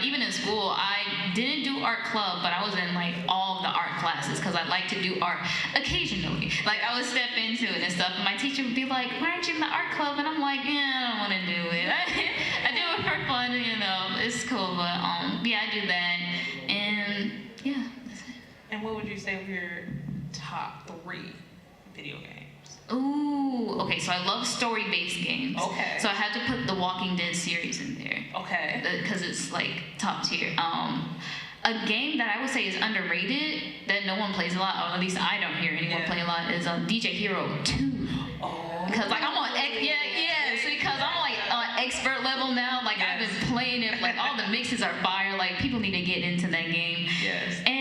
even in school, I didn't do art club, but I was in like all of the art classes because I like to do art occasionally. Like I would step into it and stuff, and my teacher would be like, "Why aren't you in the art club?" And I'm like, "Yeah, I don't want to do it. I do it for fun, you know. It's cool, but yeah, I do that, and yeah." And what would you say were your top 3 video games? Ooh, okay, so I love story-based games. Okay. So I had to put the Walking Dead series in there. Okay. Because it's like top tier. A game that I would say is underrated, that no one plays a lot, or at least I don't hear anyone play a lot, is DJ Hero 2. Oh. Because like I'm on, because I'm like on expert level now. Like I've been playing it, like all the mixes are fire. Like people need to get into that game. Yes. And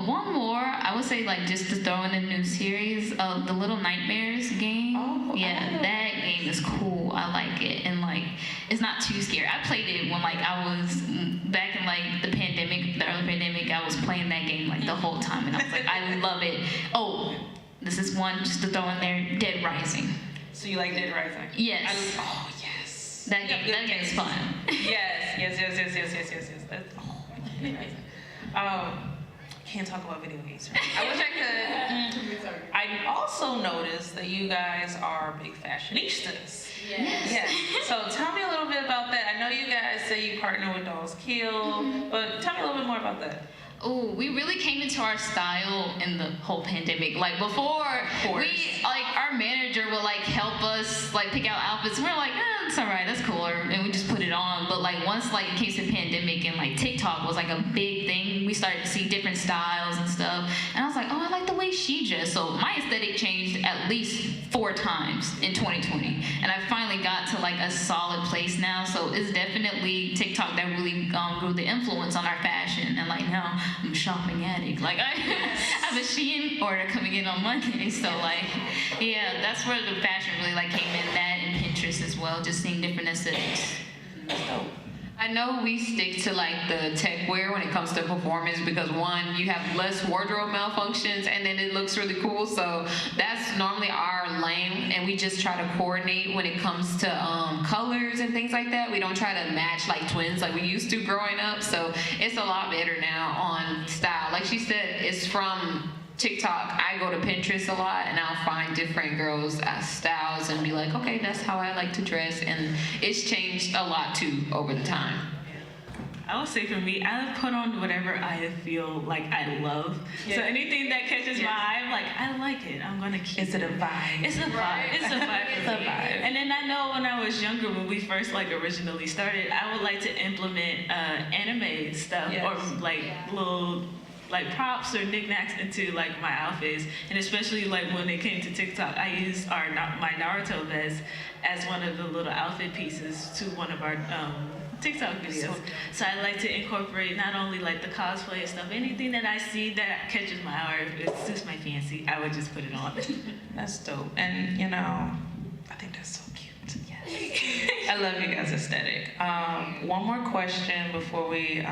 one more, I would say like just to throw in a new series of the Little Nightmares game. Oh, yeah, that game is cool. I like it, and like it's not too scary. I played it when like I was back in like the early pandemic. I was playing that game like the whole time, and I was like, I love it. Oh, this is one just to throw in there, Dead Rising. So you like Dead Rising? Yes. Oh yes. That game is fun. Yes. That's, can't talk about video games. I wish I could. I also noticed that you guys are big fashionistas. Yes. So tell me a little bit about that. I know you guys say you partner with Dolls Kill, but tell me a little bit more about that. Oh, we really came into our style in the whole our manager would like help us like pick out outfits. And we're like, it's alright, that's cooler, and we just put it on. But like once like it came to the pandemic and like TikTok was like a big thing, we started to see different styles and stuff. And I was like, oh, I like the way she dressed. So my aesthetic changed at least 4 times in 2020, and I finally got to like a solid place now. So it's definitely TikTok that really grew the influence on our fashion, and like now I'm a shopping addict. Like I have a Shein order coming in on Monday. So like, yeah, that's where the fashion really like came in. That and Pinterest as well, just seeing different aesthetics. I know we stick to like the tech wear when it comes to performance because one, you have less wardrobe malfunctions, and then it looks really cool. So that's normally our lane, and we just try to coordinate when it comes to colors and things like that. We don't try to match like twins like we used to growing up. So it's a lot better now on style. Like she said, it's from TikTok. I go to Pinterest a lot, and I'll find different girls' styles and be like, okay, that's how I like to dress, and it's changed a lot too over the time. I would say for me, I put on whatever I feel like I love. Yeah. So anything that catches my eye, I'm like, I like it. I'm gonna keep it. Is it a vibe? It's a vibe. It's a vibe. It's a vibe. And then I know when I was younger, when we first like originally started, I would like to implement anime stuff or like little like props or knickknacks into like my outfits, and especially like when it came to TikTok, I used my Naruto vest as one of the little outfit pieces to one of our TikTok videos. So I like to incorporate not only like the cosplay and stuff, anything that I see that catches my eye, or if it suits my fancy, I would just put it on. That's dope. And you know, I think that's so cute. Yes. I love you guys' aesthetic. One more question before we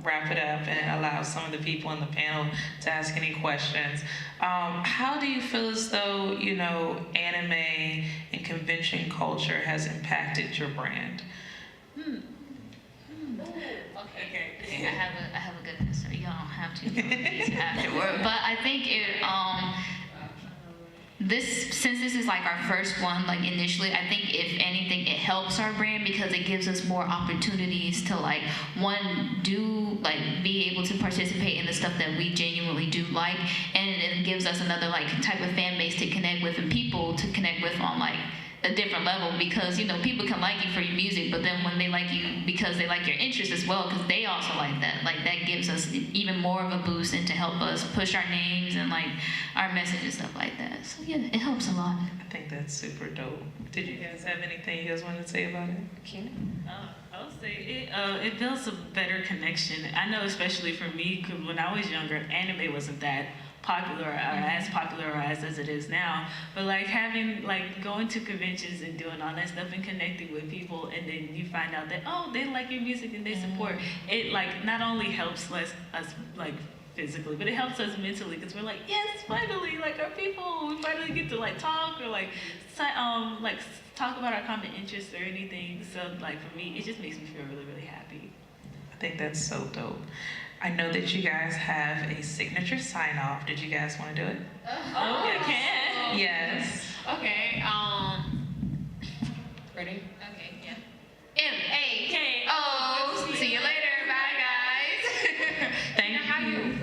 wrap it up and allow some of the people in the panel to ask any questions. How do you feel as though, you know, anime and convention culture has impacted your brand? Okay. I have a good answer. Y'all don't have to afterward. But I think since this is like our first one, like initially, I think if anything, it helps our brand because it gives us more opportunities to like, be able to participate in the stuff that we genuinely do like, and it gives us another like type of fan base to connect with and people to connect with on like a different level, because you know people can like you for your music, but then when they like you because they like your interests as well, because they also like that gives us even more of a boost and to help us push our names and like our message and stuff like that. So yeah, it helps a lot. I think that's super dope. Did you guys have anything you guys wanted to say about it? Keenan? I would say it builds a better connection. I know, especially for me, because when I was younger, anime wasn't that popular or as popularized as it is now, but like going to conventions and doing all that stuff and connecting with people, and then you find out that they like your music and they support it, like not only helps us like physically, but it helps us mentally, because we're like, yes, finally, like our people, we finally get to like talk or like talk about our common interests or anything. So like for me, it just makes me feel really, really happy. I think that's so dope. I know that you guys have a signature sign-off. Did you guys want to do it? Oh, you can. Yes. Okay. Ready? Okay. Yeah. M-A-K-O. See you later. Bye, guys. Thank you.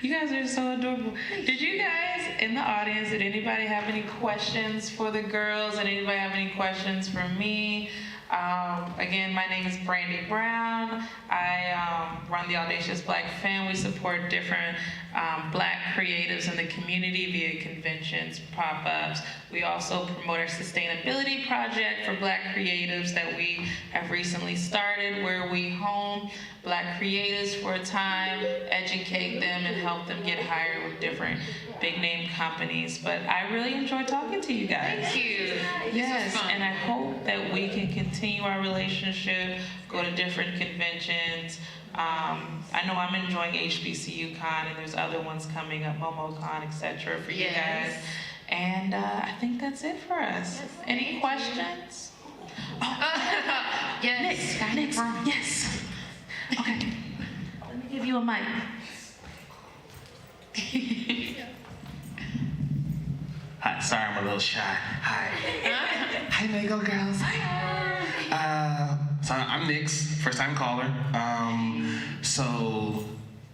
You guys are so adorable. Did you guys in the audience, did anybody have any questions for the girls? Did anybody have any questions for me? Again, my name is Brandy Brown. I run the Audacious Black Fan. We support different Black creatives in the community via conventions, pop-ups. We also promote our sustainability project for Black creatives that we have recently started, where we home Black creatives for a time, educate them, and help them get hired with different big-name companies. But I really enjoyed talking to you guys. Thank you. Yes, and I hope that we can continue our relationship, go to different conventions. I know I'm enjoying HBCU Con, and there's other ones coming up, MomoCon, etc. for you guys. And I think that's it for us. Any questions? Yes. Next. Yes. Okay. Let me give you a mic. Hi, sorry, I'm a little shy. Hi. Hi, Mango girls. Hi. So I'm Nix, first time caller. So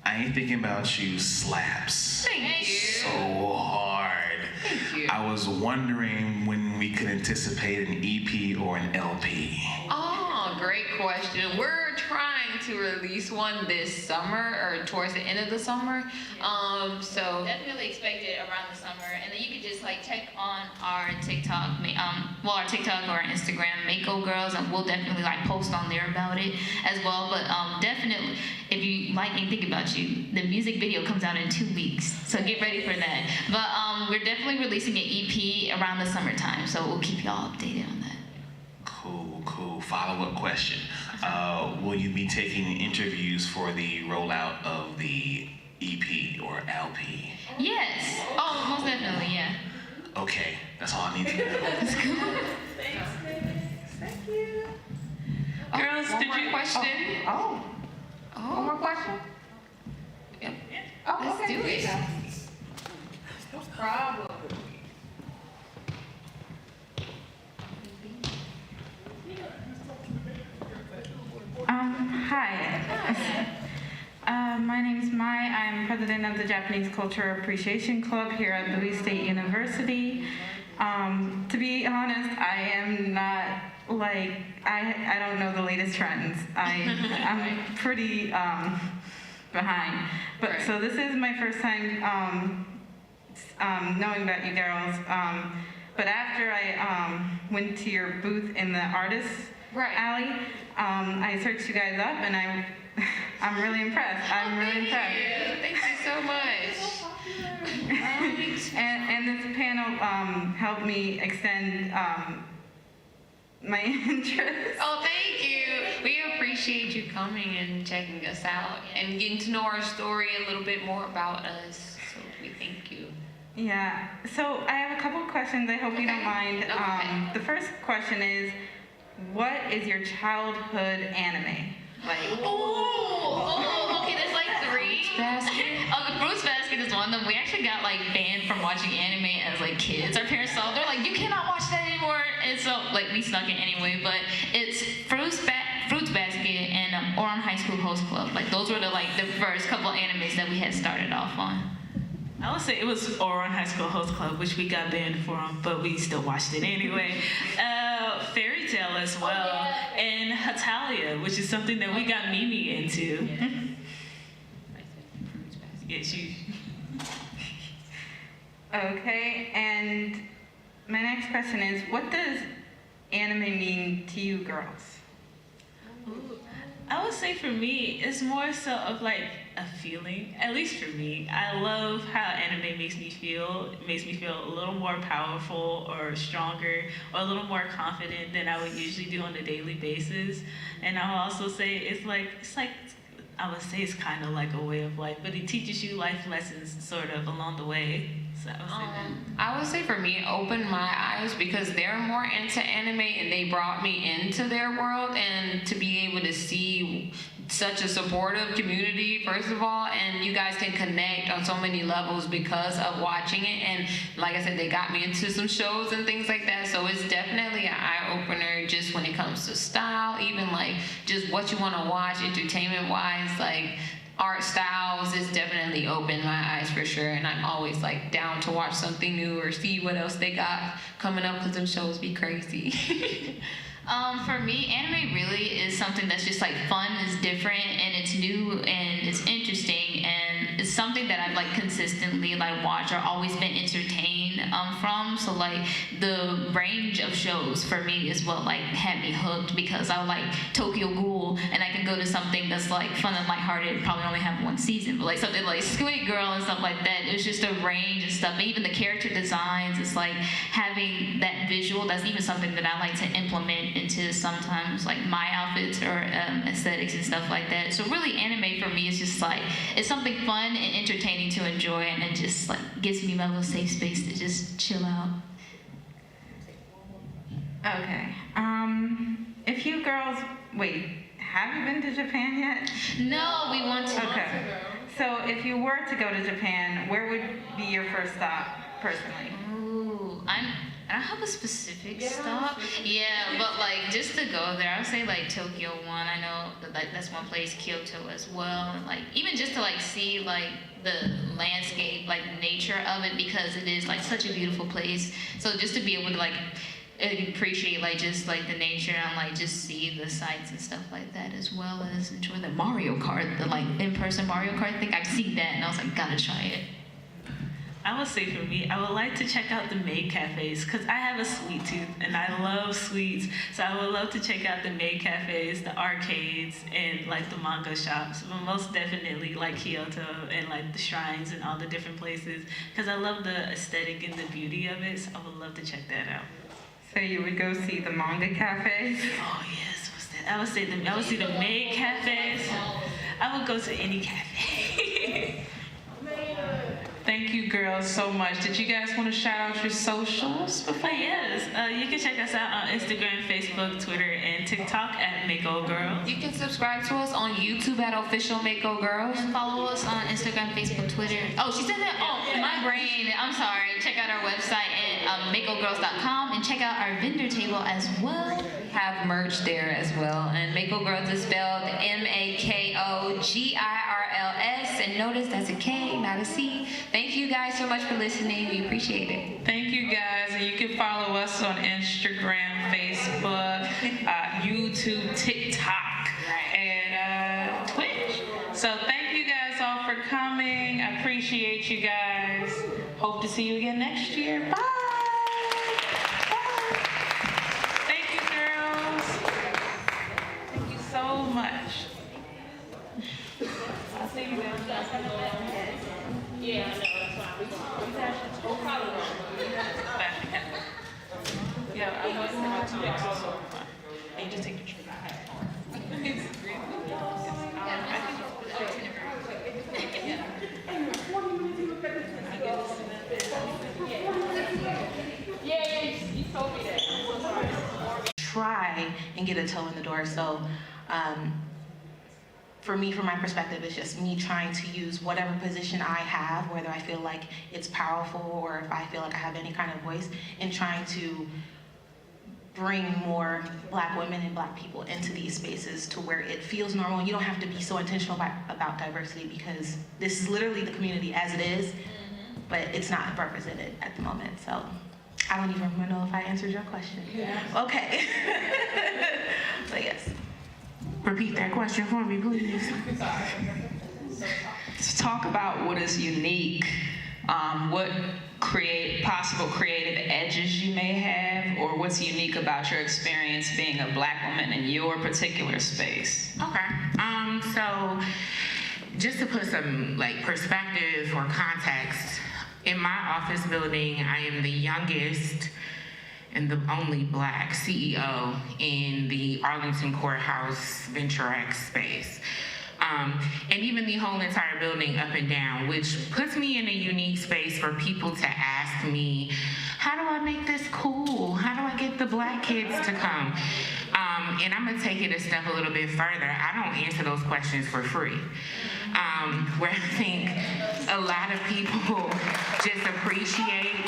I ain't thinking about you slaps. Thank you. So hard. Thank you. I was wondering when we could anticipate an EP or an LP. Oh, great question. We're trying to release one this summer or towards the end of the summer. So Definitely expect it around the summer, and then you can just like check on our TikTok, our TikTok or our Instagram, Mako Girls, and we'll definitely like post on there about it as well. But definitely, if you like and think about you, the music video comes out in 2 weeks, so get ready for that. But we're definitely releasing an EP around the summertime, so we'll keep y'all updated on that. Cool. Follow-up question. Will you be taking interviews for the rollout of the EP or LP? Yes. Oh, most definitely, yeah. Okay, that's all I need to know. That's cool. Thank you. Girls, one did more you question? One more question? Yep. Oh, Let's do it. No problem. Hi. My name is Mai. I'm president of the Japanese Culture Appreciation Club here at Bowie State University. To be honest, I am not like, I don't know the latest trends. I'm pretty behind. But so this is my first time knowing about you girls. But after I went to your booth in the artist alley, I searched you guys up and I'm really impressed. I'm really impressed. Thank you so much. and this panel helped me extend my interest. Oh, thank you. We appreciate you coming and checking us out and getting to know our story a little bit more about us. So we thank you. Yeah, so I have a couple of questions. I hope you don't mind. The first question is, what is your childhood anime? Like, okay, there's like 3. The Fruits Basket is one of them. We actually got like banned from watching anime as like kids. Our parents saw, they're like, you cannot watch that anymore. And so like we snuck it anyway, but it's Fruits Basket and Oran High School Host Club. Like those were the first couple animes that we had started off on. I would say it was Oran High School Host Club, which we got banned from, but we still watched it anyway. Fairy Tale as well, and Hatalia, which is something that we got Mimi into. Yeah, she. Okay, and my next question is, what does anime mean to you girls? I would say for me, it's more so of like a feeling, at least for me. I love how anime makes me feel. It makes me feel a little more powerful or stronger or a little more confident than I would usually do on a daily basis. And I will also say it's like, I would say it's kind of like a way of life, but it teaches you life lessons sort of along the way. So I would say that. I would say for me, it opened my eyes because they're more into anime and they brought me into their world, and to be able to see such a supportive community, first of all, and you guys can connect on so many levels because of watching it. And like I said, they got me into some shows and things like that, so it's definitely an eye-opener just when it comes to style, even like just what you want to watch entertainment-wise, like art styles. It's definitely opened my eyes for sure, and I'm always like down to watch something new or see what else they got coming up because them shows be crazy. For me, anime really is something that's just like fun, it's different, and it's new, and it's interesting, and it's something that I've like consistently like watched or always been entertained from. So like the range of shows for me is what like had me hooked, because I like Tokyo Ghoul, and I can go to something that's like fun and lighthearted, probably only have 1 season, but like something like Squid Girl and stuff like that. It was just a range and stuff. And even the character designs, it's like having that visual. That's even something that I like to implement into sometimes like my outfits or aesthetics and stuff like that. So really anime for me is just like, it's something fun and entertaining to enjoy, and it just like gives me my little safe space to just chill out. Okay. If you girls, wait, have you been to Japan yet? No, we want to. Okay. So if you were to go to Japan, where would be your first stop, personally? Ooh, I don't have a specific stop. Yeah, but like just to go there, I would say like Tokyo one. I know that like that's one place, Kyoto as well, and like even just to like see like the landscape, like the nature of it, because it is like such a beautiful place. So just to be able to like appreciate like just like the nature and like just see the sights and stuff like that, as well as enjoy the Mario Kart, the like in-person Mario Kart thing. I've seen that and I was like, gotta try it. I would say for me, I would like to check out the maid cafes, because I have a sweet tooth and I love sweets. So I would love to check out the maid cafes, the arcades, and like the manga shops. But most definitely like Kyoto and like the shrines and all the different places, because I love the aesthetic and the beauty of it. So I would love to check that out. So you would go see the manga cafes? Oh yes, what's that? I would see the maid cafes. I would go to any cafe. thank you girls so much. Did you guys want to shout out your socials before? Yes, you can check us out on Instagram, Facebook, Twitter, and TikTok at Mako Girls. You can subscribe to us on YouTube at Official Mako Girls. And follow us on Instagram, Facebook, Twitter. Oh, she said that? Oh, my brain. I'm sorry. Check out our website at makogirls.com and check out our vendor table as well. We have merch there as well. And Mako Girls is spelled MAKOGIRLS. And notice that's a K, not a C. Thank you guys so much for listening. We appreciate it. Thank you guys, and you can follow us on Instagram, Facebook, YouTube, TikTok, and Twitch. So thank you guys all for coming. I appreciate you guys. Hope to see you again next year. Bye. Bye. Thank you, girls. Thank you so much. I'll see you guys. Yeah, I know, that's fine. We'll probably Yeah, I want my 2 weeks or so. And you just take the trip. Yeah, you told me that. I'm so sorry. Try and get a toe in the door. So for me, from my perspective, it's just me trying to use whatever position I have, whether I feel like it's powerful or if I feel like I have any kind of voice, and trying to bring more Black women and Black people into these spaces to where it feels normal. You don't have to be so intentional about diversity, because this is literally the community as it is, but it's not represented at the moment. So I don't even know if I answered your question. Yeah. Okay. So yes. Repeat that question for me, please. Let's talk about what is unique, what possible creative edges you may have, or what's unique about your experience being a Black woman in your particular space. Okay. So just to put some perspective or context, in my office building, I am the youngest and the only Black CEO in the Arlington Courthouse VentureX space. And even the whole entire building up and down, which puts me in a unique space for people to ask me, how do I make this cool? How do I get the Black kids to come? And I'm gonna take it a step a little bit further. I don't answer those questions for free. Where I think a lot of people just appreciate,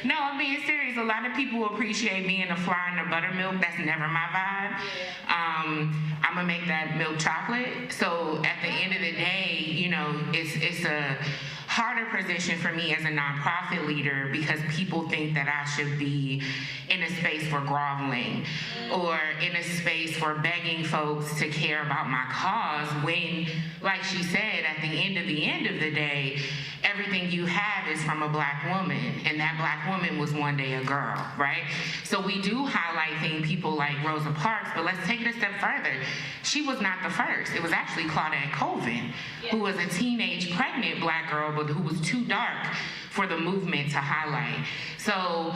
no, I'm being serious. A lot of people appreciate being a fly in the buttermilk. That's never my vibe. I'm gonna make that milk chocolate. So at the end of the day, it's a harder position for me as a nonprofit leader, because people think that I should be in a space for groveling or in a space for begging folks to care about my cause, when, like she said, at the end of the day, everything you have is from a Black woman, and that Black woman was one day a girl, right? So we do highlight people like Rosa Parks, but let's take it a step further. She was not the first. It was actually Claudette Colvin, who was a teenage pregnant Black girl, but who was too dark for the movement to highlight. So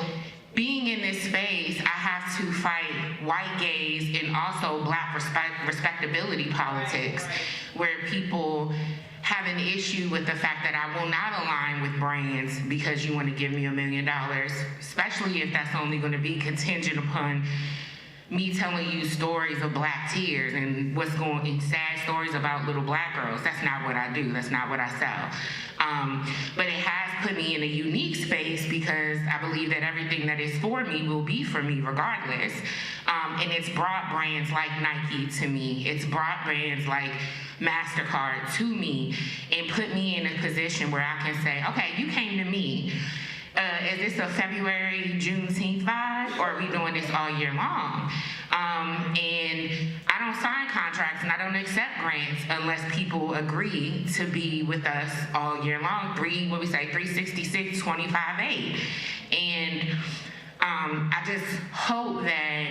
being in this space, I have to fight white gaze and also Black respectability politics, where people have an issue with the fact that I will not align with brands because you want to give me $1 million, especially if that's only going to be contingent upon me telling you stories of Black tears and sad stories about little Black girls. That's not what I do. That's not what I sell. But it has put me in a unique space, because I believe that everything that is for me will be for me regardless. And it's brought brands like Nike to me. It's brought brands like MasterCard to me and put me in a position where I can say, okay, you came to me. Is this a February, Juneteenth vibe, or are we doing this all year long? And I don't sign contracts and I don't accept grants unless people agree to be with us all year long, 366, 25/8. And I just hope that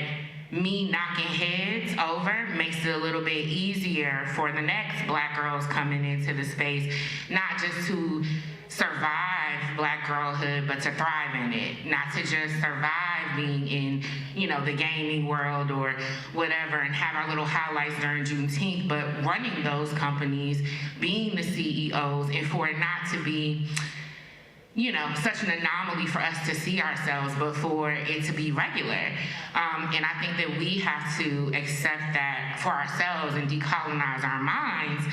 me knocking heads over makes it a little bit easier for the next Black girls coming into the space, not just to survive Black girlhood, but to thrive in it, not to just survive being in, you know, the gaming world or whatever and have our little highlights during Juneteenth, but running those companies, being the CEOs, and for it not to be, you know, such an anomaly for us to see ourselves, but for it to be regular. And I think that we have to accept that for ourselves and decolonize our minds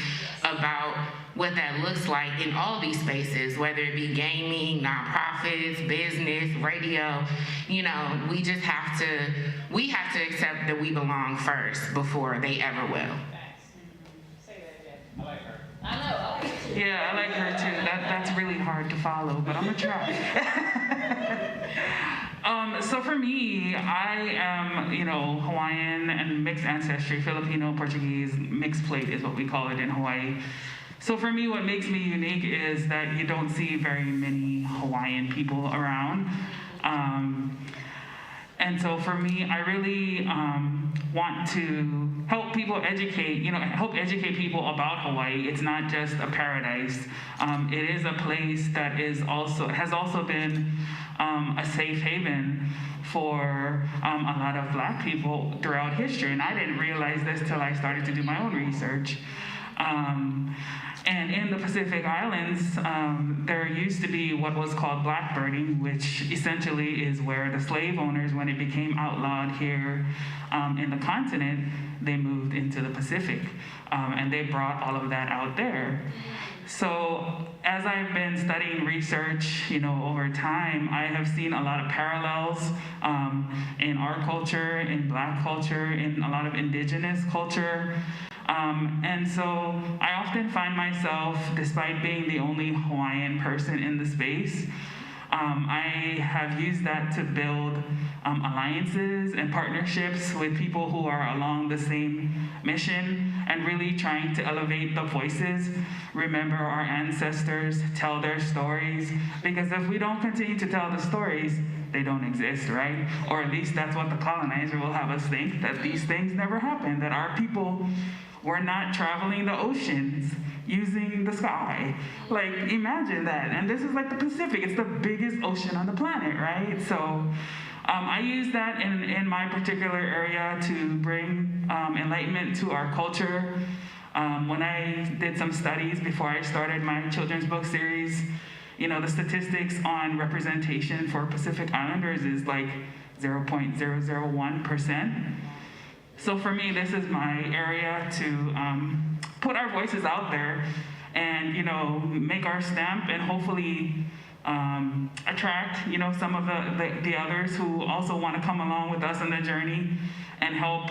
about what that looks like in all these spaces, whether it be gaming, nonprofits, business, radio. You know, we just have to accept that we belong first before they ever will. I like her. I know. Yeah, I like her too. That's really hard to follow, but I'm gonna try. So for me, I am, you know, Hawaiian and mixed ancestry, Filipino, Portuguese, mixed plate is what we call it in Hawaii. So for me, what makes me unique is that you don't see very many Hawaiian people around. And so for me, I really want to help people educate, help educate people about Hawaii. It's not just a paradise. It is a place that has also been a safe haven for a lot of Black people throughout history. And I didn't realize this till I started to do my own research. And in the Pacific Islands, there used to be what was called blackbirding, which essentially is where the slave owners, when it became outlawed here in the continent, they moved into the Pacific. And they brought all of that out there. So as I've been studying research, over time, I have seen a lot of parallels in our culture, in Black culture, in a lot of indigenous culture. And so I often find myself, despite being the only Hawaiian person in the space, I have used that to build alliances and partnerships with people who are along the same mission and really trying to elevate the voices, remember our ancestors, tell their stories, because if we don't continue to tell the stories, they don't exist, right? Or at least that's what the colonizer will have us think, that these things never happened, that our people were not traveling the oceans using the sky. Like, imagine that. And this is like the Pacific. It's the biggest ocean on the planet, right? So I use that in my particular area to bring enlightenment to our culture. When I did some studies before I started my children's book series, the statistics on representation for Pacific Islanders is like 0.001%. So for me, this is my area to put our voices out there and, make our stamp and hopefully attract, some of the others who also want to come along with us on the journey and help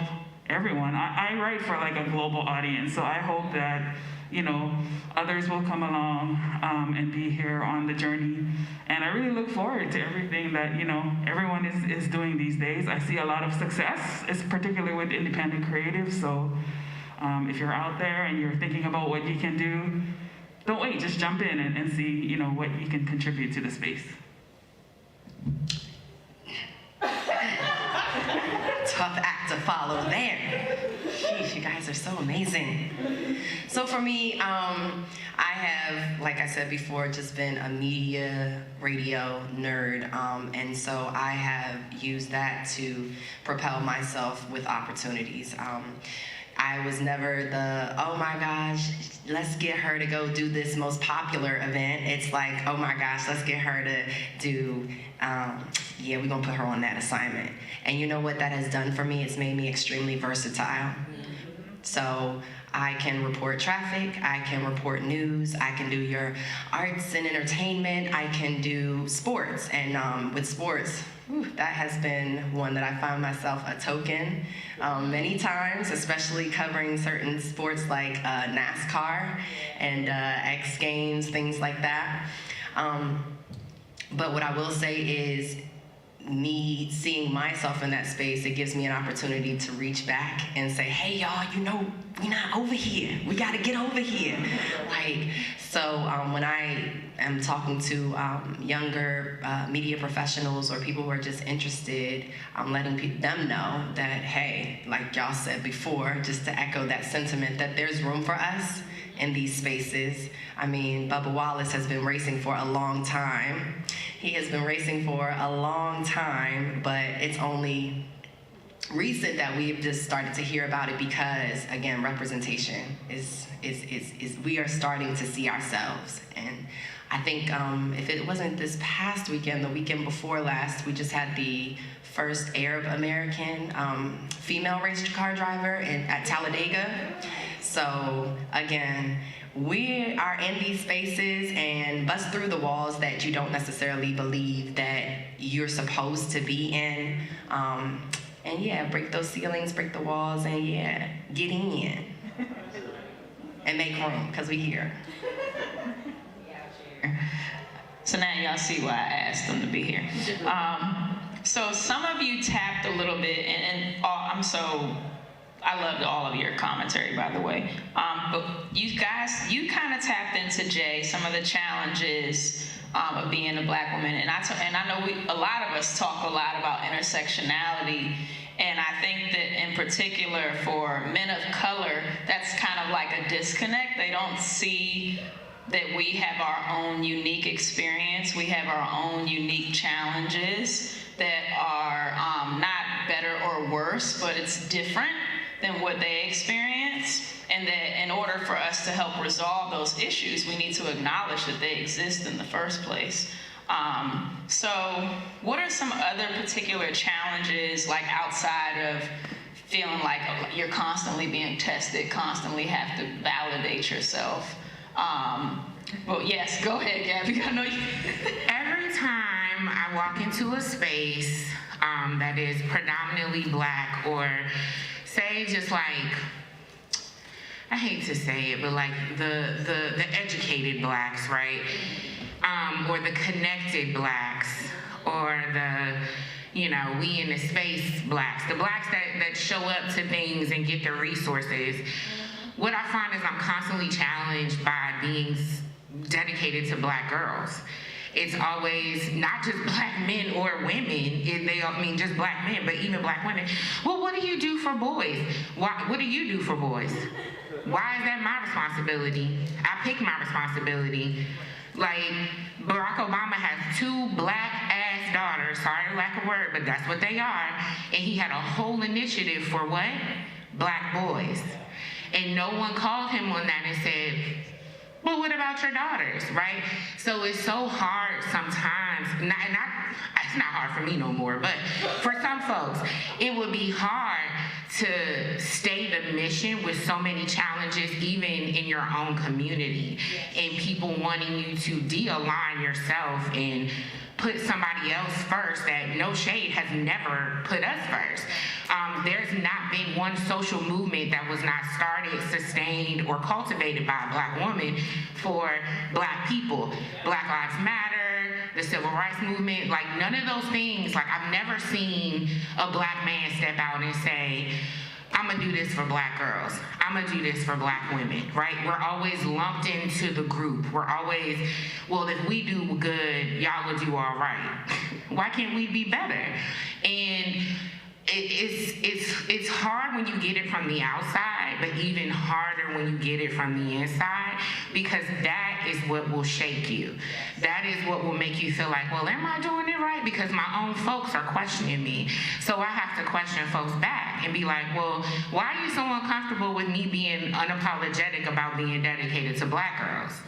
everyone. I write for like a global audience, so I hope that, others will come along and be here on the journey. And I really look forward to everything that, everyone is doing these days. I see a lot of success, particularly with independent creatives. So if you're out there and you're thinking about what you can do, don't wait, just jump in and see, what you can contribute to the space. Tough act to follow there. Sheesh, you guys are so amazing. So for me, I have, like I said before, just been a media, radio nerd, and so I have used that to propel myself with opportunities. I was never the, oh my gosh, let's get her to go do this most popular event. It's like, oh my gosh, let's get her to do, yeah, we're gonna put her on that assignment. And you know what that has done for me? It's made me extremely versatile. So I can report traffic, I can report news, I can do your arts and entertainment, I can do sports. And with sports, that has been one that I found myself a token many times, especially covering certain sports like NASCAR and X Games, things like that. But what I will say is, me seeing myself in that space, it gives me an opportunity to reach back and say, hey y'all, we're not over here. We gotta get over here. So when I am talking to younger media professionals or people who are just interested, I'm letting them know that, hey, like y'all said before, just to echo that sentiment, that there's room for us in these spaces. I mean, Bubba Wallace has been racing for a long time. He has been racing for a long time, but it's only recent that we've just started to hear about it because, again, representation is we are starting to see ourselves. And I think if it wasn't this past weekend, the weekend before last, we just had the first Arab American female race car driver at Talladega. So again, we are in these spaces and bust through the walls that you don't necessarily believe that you're supposed to be in. And yeah, break those ceilings, break the walls, and yeah, get in. And make room, because we here. So now y'all see why I asked them to be here. So some of you tapped a little bit, and I loved all of your commentary, by the way. But you guys, you kind of tapped into, Jay, some of the challenges of being a Black woman. And I know a lot of us talk a lot about intersectionality. And I think that in particular for men of color, that's kind of like a disconnect. They don't see that we have our own unique experience. We have our own unique challenges that are not better or worse, but it's different than what they experience. And that in order for us to help resolve those issues, we need to acknowledge that they exist in the first place. So what are some other particular challenges, like outside of feeling like you're constantly being tested, constantly have to validate yourself? Well, yes, go ahead, Gabby. I know you. Every time I walk into a space that is predominantly Black, or say just like, I hate to say it, but like the educated Blacks, right? Or the connected Blacks, or the, we in the space Blacks, the Blacks that show up to things and get the resources. What I find is I'm constantly challenged by being dedicated to Black girls. It's always not just Black men or women, just Black men, but even Black women. Well, what do you do for boys? What do you do for boys? Why is that my responsibility? I pick my responsibility. Like, Barack Obama has 2 Black-ass daughters, sorry, lack of word, but that's what they are. And he had a whole initiative for what? Black boys. And no one called him on that and said, well, what about your daughters, right? So it's so hard sometimes, it's not hard for me no more, but for some folks, it would be hard to stay the mission with so many challenges, even in your own community, and people wanting you to de-align yourself and put somebody else first that, no shade, has never put us first. There's not been one social movement that was not started, sustained, or cultivated by a Black woman for Black people. Black Lives Matter, the Civil Rights Movement, like none of those things, like I've never seen a Black man step out and say, I'm gonna do this for Black girls. I'm gonna do this for Black women, right? We're always lumped into the group. We're always, well, if we do good, y'all will do all right. Why can't we be better? And it's hard when you get it from the outside, but even harder when you get it from the inside, because that is what will shake you. That is what will make you feel like, well, am I doing it right? Because my own folks are questioning me. So I have to question folks back and be like, well, why are you so uncomfortable with me being unapologetic about being dedicated to Black girls?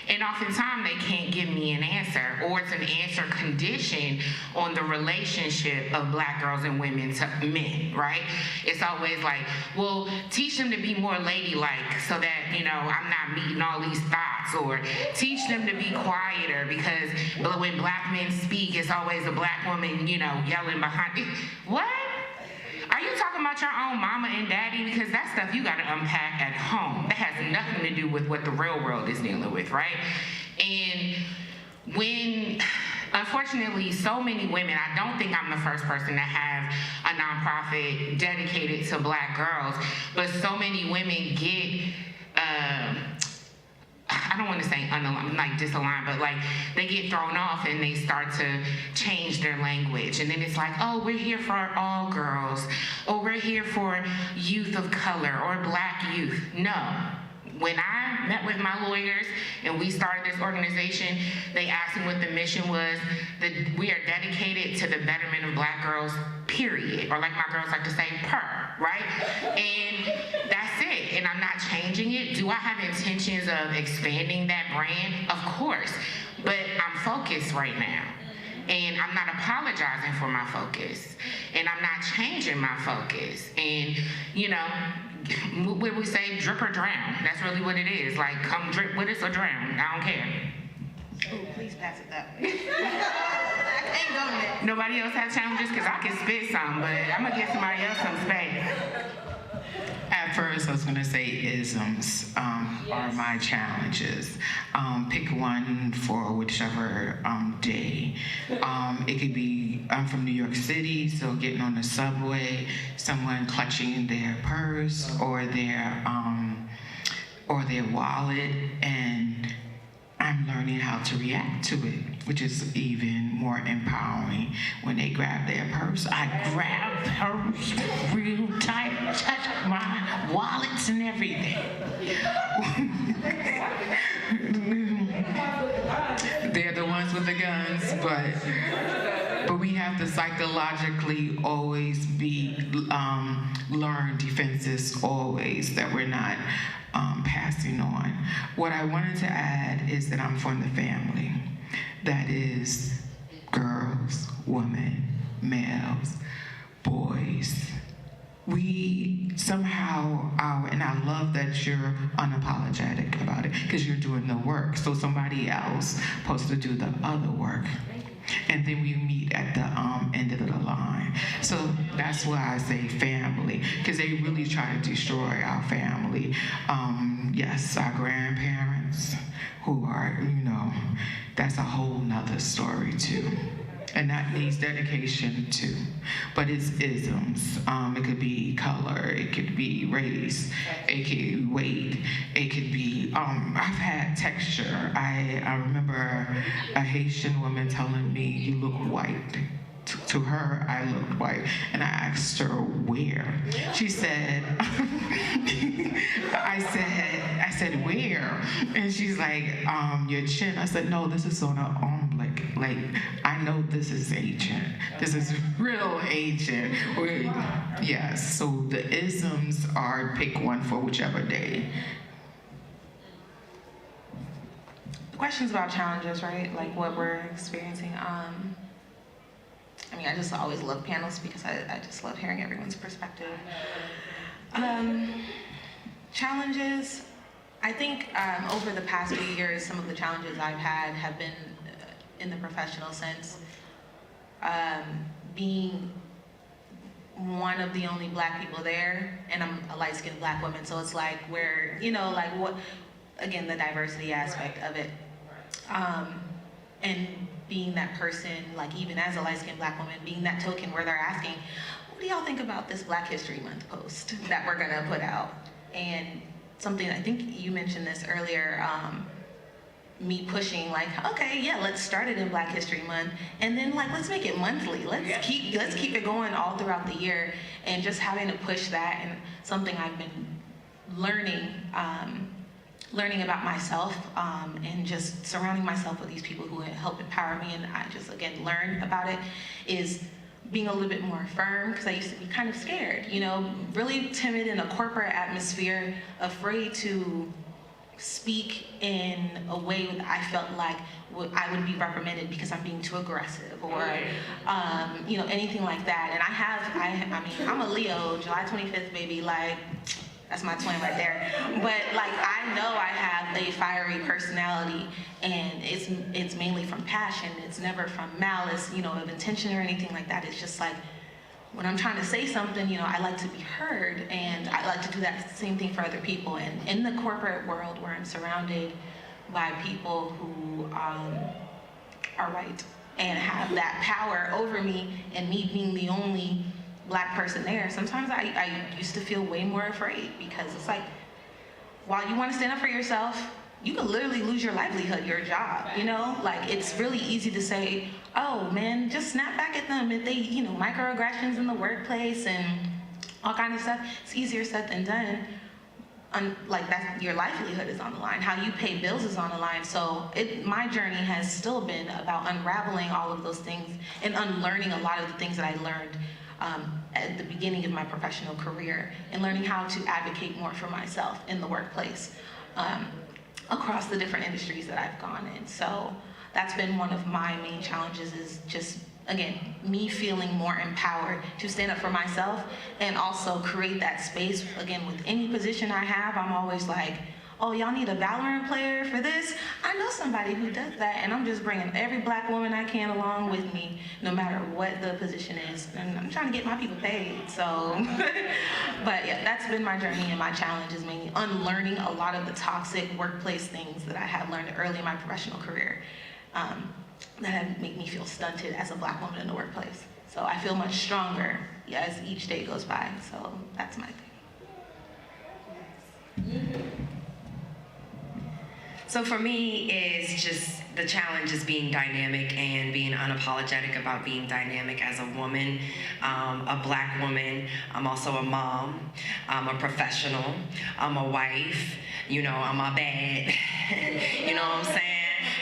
And oftentimes they can't give me an answer, or it's an answer conditioned on the relationship of Black girls and women to men, right? It's always like, well, teach them to be more ladylike so that, I'm not meeting all these thoughts, or teach them to be quieter because when Black men speak, it's always a Black woman, yelling behind it. What? Are you talking about your own mama and daddy? Because that stuff you got to unpack at home. That has nothing to do with what the real world is dealing with, right? And when, unfortunately, so many women, I don't think I'm the first person to have a nonprofit dedicated to Black girls, but so many women get, I don't want to say disaligned, but like they get thrown off and they start to change their language. And then it's like, oh, we're here for all girls, or we're here for youth of color or Black youth. No, when I met with my lawyers and we started this organization, they asked me what the mission was. That we are dedicated to the betterment of Black girls, period. Or like my girls like to say, right? And that's it. And I'm not changing it. Do I have intentions of expanding that brand? Of course. But I'm focused right now. And I'm not apologizing for my focus. And I'm not changing my focus. And, you know, what we say, drip or drown. That's really what it is. Like, come drip with us or drown. I don't care. Oh, please pass it that way. I ain't going there. Nobody else has challenges? Because I can spit some, but I'm going to give somebody else some space. At first, I was going to say isms are my challenges. Pick one for whichever day. It could be, I'm from New York City, so getting on the subway, someone clutching their purse or their wallet, and I'm learning how to react to it, which is even more empowering. When they grab their purse, I grab hers real tight, touch my wallets and everything. They're the ones with the guns, but we have to psychologically always be learn defenses always that we're not passing on. What I wanted to add is that I'm from the family that is girls, women, males, boys. We somehow, and I love that you're unapologetic about it because you're doing the work, so somebody else supposed to do the other work. And then we meet at the end of the line. So that's why I say family, because they really try to destroy our family. Yes, our grandparents, who are, you know, that's a whole nother story too. And that needs dedication too. But it's isms. It could be color, it could be race, it could be weight, it could be, I've had texture. I remember a Haitian woman telling me, you look white. To her, I looked white. And I asked her where. She said, I said, where? And she's like, your chin. I said, no, this is on an omelet. Like, I know this is ancient. This is real ancient. Yes, so the isms are pick one for whichever day. The question's about challenges, right? Like what we're experiencing. I mean, I just always love panels because I just love hearing everyone's perspective. Challenges, I think over the past few years, some of the challenges I've had have been in the professional sense. Being one of the only Black people there, and I'm a light-skinned Black woman, so it's like where, you know, like what, again, the diversity aspect of it. And being that person, like even as a light-skinned Black woman, being that token where they're asking, what do y'all think about this Black History Month post that we're gonna put out? And something, I think you mentioned this earlier, me pushing like, okay, yeah, let's start it in Black History Month, and then like, let's make it monthly. Let's keep it going all throughout the year, and just having to push that, and something I've been learning about myself, and just surrounding myself with these people who help empower me, and I just, again, learn about it, is being a little bit more firm, because I used to be kind of scared, you know, really timid in a corporate atmosphere, afraid to speak in a way that I felt like I would be reprimanded because I'm being too aggressive, or you know, anything like that. And I mean, I'm a Leo, July 25th, baby, like, that's my twin right there. But like, I know I have a fiery personality, and it's mainly from passion. It's never from malice, you know, of intention or anything like that. It's just like, when I'm trying to say something, you know, I like to be heard, and I like to do that same thing for other people. And in the corporate world where I'm surrounded by people who are white and have that power over me, and me being the only Black person there, sometimes I used to feel way more afraid, because it's like, while you want to stand up for yourself, you could literally lose your livelihood, your job, you know? Like, it's really easy to say, oh man, just snap back at them if they, you know, microaggressions in the workplace and all kind of stuff. It's easier said than done. like that, your livelihood is on the line. How you pay bills is on the line. So my journey has still been about unraveling all of those things and unlearning a lot of the things that I learned at the beginning of my professional career, and learning how to advocate more for myself in the workplace across the different industries that I've gone in. So that's been one of my main challenges, is just, again, me feeling more empowered to stand up for myself and also create that space. Again, with any position I have, I'm always like, oh, y'all need a Valorant player for this? I know somebody who does that, and I'm just bringing every black woman I can along with me, no matter what the position is. And I'm trying to get my people paid, so. But yeah, that's been my journey, and my challenge is mainly unlearning a lot of the toxic workplace things that I had learned early in my professional career that have made me feel stunted as a black woman in the workplace. So I feel much stronger as each day goes by, so that's my thing. So for me, is just the challenge is being dynamic and being unapologetic about being dynamic as a woman, a black woman. I'm also a mom, I'm a professional, I'm a wife, you know, I'm a bad, you know what I'm saying?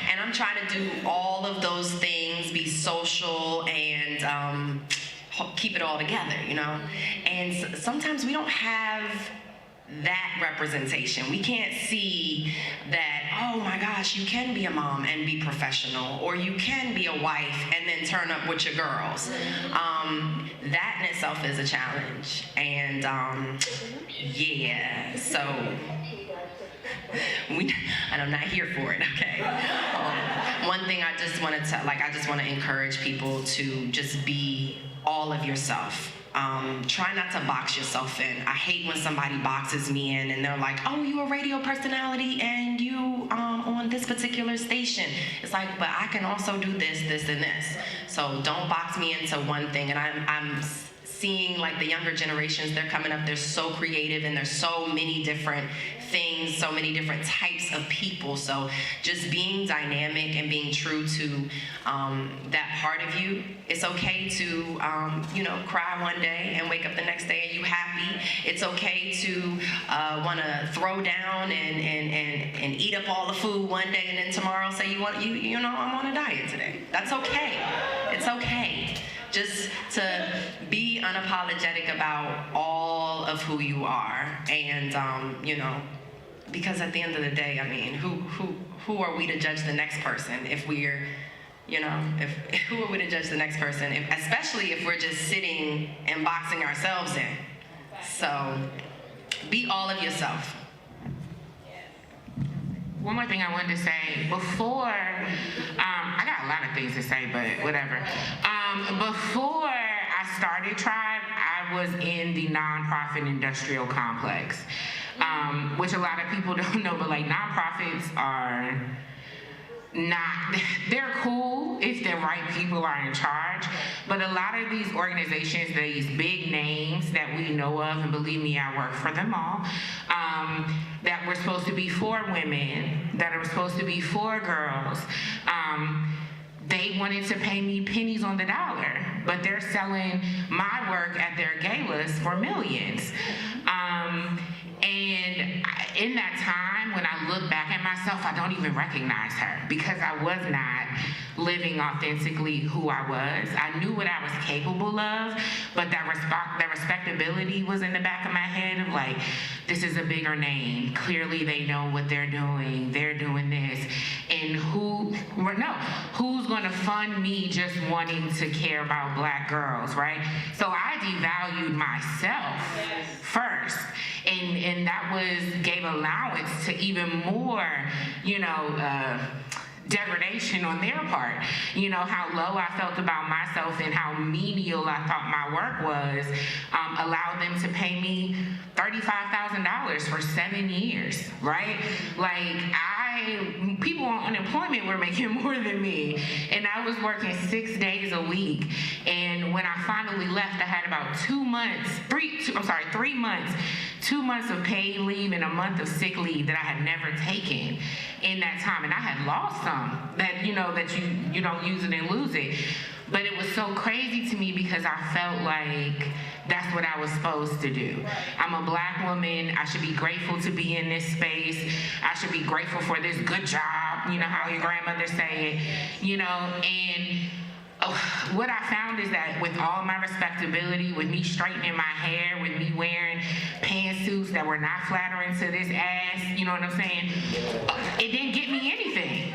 And I'm trying to do all of those things, be social and keep it all together, you know? And sometimes we don't have that representation. We can't see that, oh my gosh, you can be a mom and be professional, or you can be a wife and then turn up with your girls. That in itself is a challenge. And yeah, so, and I'm not here for it, okay? One thing I just want to I just want to encourage people to just be all of yourself. Try not to box yourself in. I hate when somebody boxes me in and they're like, oh, you a radio personality and you on this particular station. It's like, but I can also do this, this, and this. So don't box me into one thing. And I'm seeing like the younger generations, they're coming up, they're so creative and there's so many different things, so many different types of people. So just being dynamic and being true to that part of you. It's okay to, you know, cry one day and wake up the next day and you happy. It's okay to want to throw down and eat up all the food one day and then tomorrow say you know, I'm on a diet today. That's okay. It's okay. Just to be unapologetic about all of who you are, and you know, because at the end of the day, I mean, who are we to judge the next person if we're, you know, who are we to judge the next person, especially if we're just sitting and boxing ourselves in. So be all of yourself. One more thing I wanted to say before, I got a lot of things to say, but whatever. Before I started Tribe, I was in the nonprofit industrial complex, which a lot of people don't know, but like nonprofits are not, they're cool if the right people are in charge, but a lot of these organizations, these big names that we know of, and believe me, I work for them all, that were supposed to be for women, that are supposed to be for girls, they wanted to pay me pennies on the dollar, but they're selling my work at their galas for millions. And in that time, when I look back at myself, I don't even recognize her because I was not living authentically who I was. I knew what I was capable of, but that respectability was in the back of my head of like, this is a bigger name. Clearly they know what they're doing. They're doing this. And who's gonna fund me just wanting to care about black girls, right? So I devalued myself first. And that gave allowance to even more, you know, degradation on their part. You know, how low I felt about myself and how menial I thought my work was, allowed them to pay me $35,000 for 7 years, right? Like, people on unemployment were making more than me, and I was working 6 days a week. And when I finally left, I had about 3 months, 2 months of paid leave and a month of sick leave that I had never taken in that time. And I had lost some that, you know, that you don't use it and lose it. But it was so crazy to me because I felt like that's what I was supposed to do. I'm a black woman. I should be grateful to be in this space. I should be grateful for this good job, you know how your grandmother say it, you know, and what I found is that with all my respectability, with me straightening my hair, with me wearing pantsuits that were not flattering to this ass, you know what I'm saying? It didn't get me anything.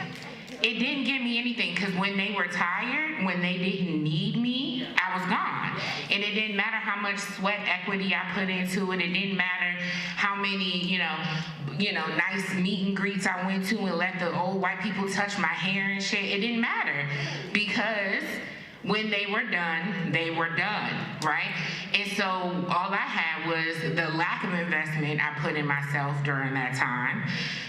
It didn't give me anything because when they were tired, when they didn't need me, I was gone. And it didn't matter how much sweat equity I put into it. It didn't matter how many, you know, nice meet and greets I went to and let the old white people touch my hair and shit. It didn't matter because when they were done, right? And so all I had was the lack of investment I put in myself during that time.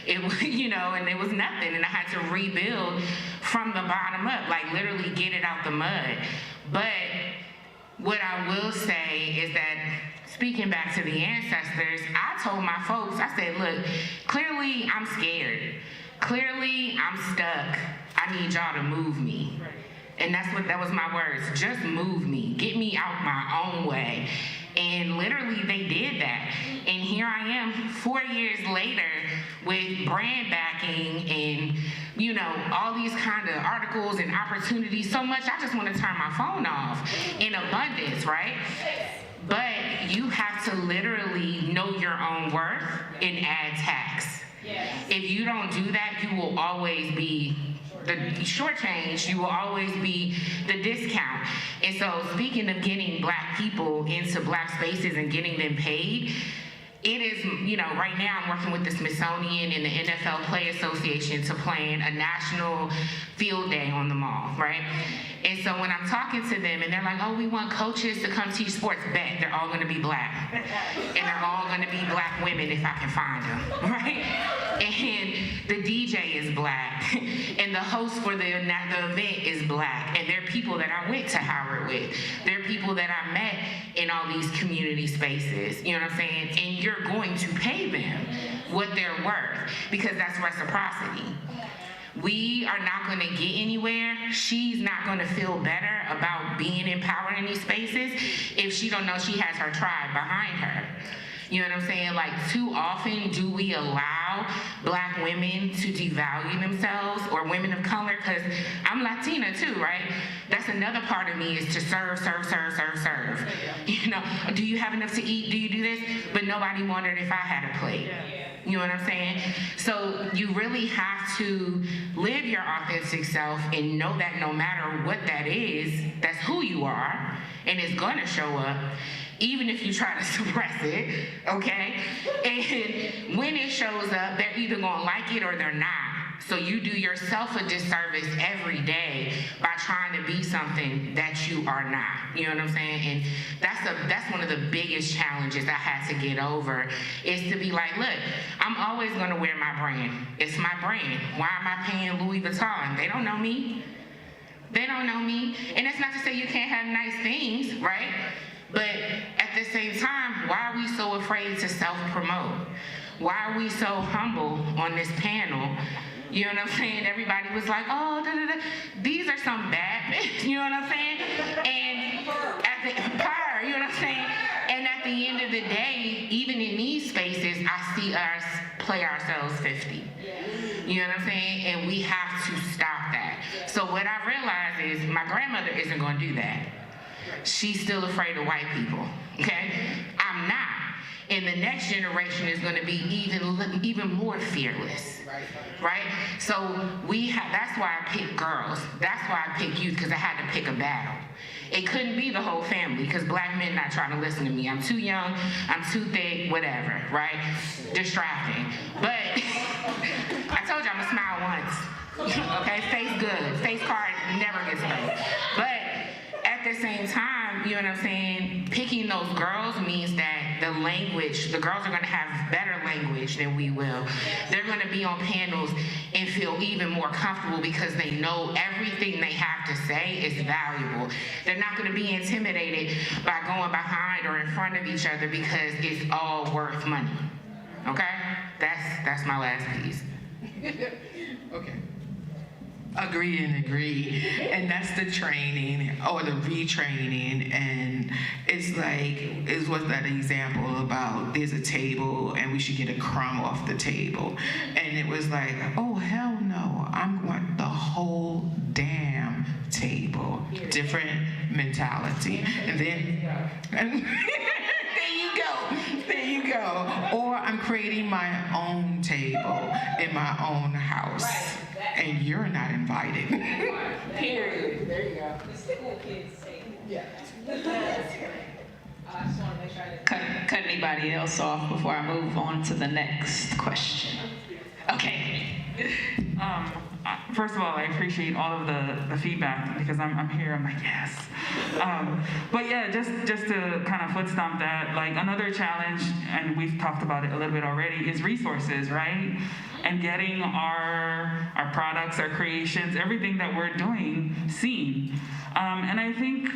It was, you know, and it was nothing. And I had to rebuild from the bottom up, like literally get it out the mud. But what I will say is that, speaking back to the ancestors, I told my folks, I said, look, clearly I'm scared. Clearly I'm stuck. I need y'all to move me. And that was my words. Just move me. Get me out my own way. And literally they did that. And here I am 4 years later with brand backing and, you know, all these kind of articles and opportunities. So much I just want to turn my phone off in abundance, right? But you have to literally know your own worth and add tax. If you don't do that, you will always be the shortchange, you will always be the discount. And so speaking of getting black people into black spaces and getting them paid, it is, you know, right now I'm working with the Smithsonian and the NFL Play Association to plan a national field day on the mall, right? And so when I'm talking to them and they're like, oh, we want coaches to come teach sports, bet they're all gonna be black. And they're all gonna be black women if I can find them, right? And the DJ is black. And the host for the event is black. And they're people that I went to Howard with. They're people that I met in all these community spaces, you know what I'm saying? And you're going to pay them what they're worth because that's reciprocity. We are not going to get anywhere. She's not going to feel better about being empowered in these spaces if she don't know she has her tribe behind her. You know what I'm saying? Like, too often do we allow black women to devalue themselves, or women of color, because I'm Latina too, right? That's another part of me, is to serve. You know, do you have enough to eat? Do you do this? But nobody wondered if I had a plate. You know what I'm saying? So you really have to live your authentic self and know that no matter what that is, that's who you are, and it's gonna show up, even if you try to suppress it, okay? And when it shows up, they're either gonna like it or they're not. So you do yourself a disservice every day by trying to be something that you are not. You know what I'm saying? And that's one of the biggest challenges I had to get over, is to be like, look, I'm always gonna wear my brand. It's my brand. Why am I paying Louis Vuitton? They don't know me. They don't know me. And that's not to say you can't have nice things, right? But at the same time, why are we so afraid to self-promote? Why are we so humble on this panel? You know what I'm saying? Everybody was like, oh, these are some bad men, you know what I'm saying? And at the empire, you know what I'm saying? And at the end of the day, even in these spaces, I see us play ourselves 50. You know what I'm saying? And we have to stop that. So what I realized is my grandmother isn't gonna do that. She's still afraid of white people, okay? I'm not. And the next generation is gonna be even more fearless, right? So that's why I picked girls. That's why I picked youth, because I had to pick a battle. It couldn't be the whole family, because black men not trying to listen to me. I'm too young, I'm too thick, whatever, right? Distracting. But I told you I'm gonna smile once, okay? Face good, face card never gets old. But at the same time, you know what I'm saying, picking those girls means that the girls are gonna have better language than we will. They're gonna be on panels and feel even more comfortable because they know everything they have to say is valuable. They're not gonna be intimidated by going behind or in front of each other because it's all worth money, okay? That's my last piece. Okay. Agree and agree. And that's the training or the retraining. And it's like, what's that example about there's a table and we should get a crumb off the table. And it was like, oh, hell no, I'm going the whole damn table. Different mentality. And then, there you go. Or I'm creating my own table in my own house. And you're not invited. Period. There you go. The school kids say. Yeah. I just want to make sure I didn't Cut anybody else off before I move on to the next question. Okay. First of all, I appreciate all of the feedback because I'm here. I'm like, yes. But yeah, just to kind of foot stomp that, like another challenge, and we've talked about it a little bit already, is resources, right? And getting our products, our creations, everything that we're doing seen. And I think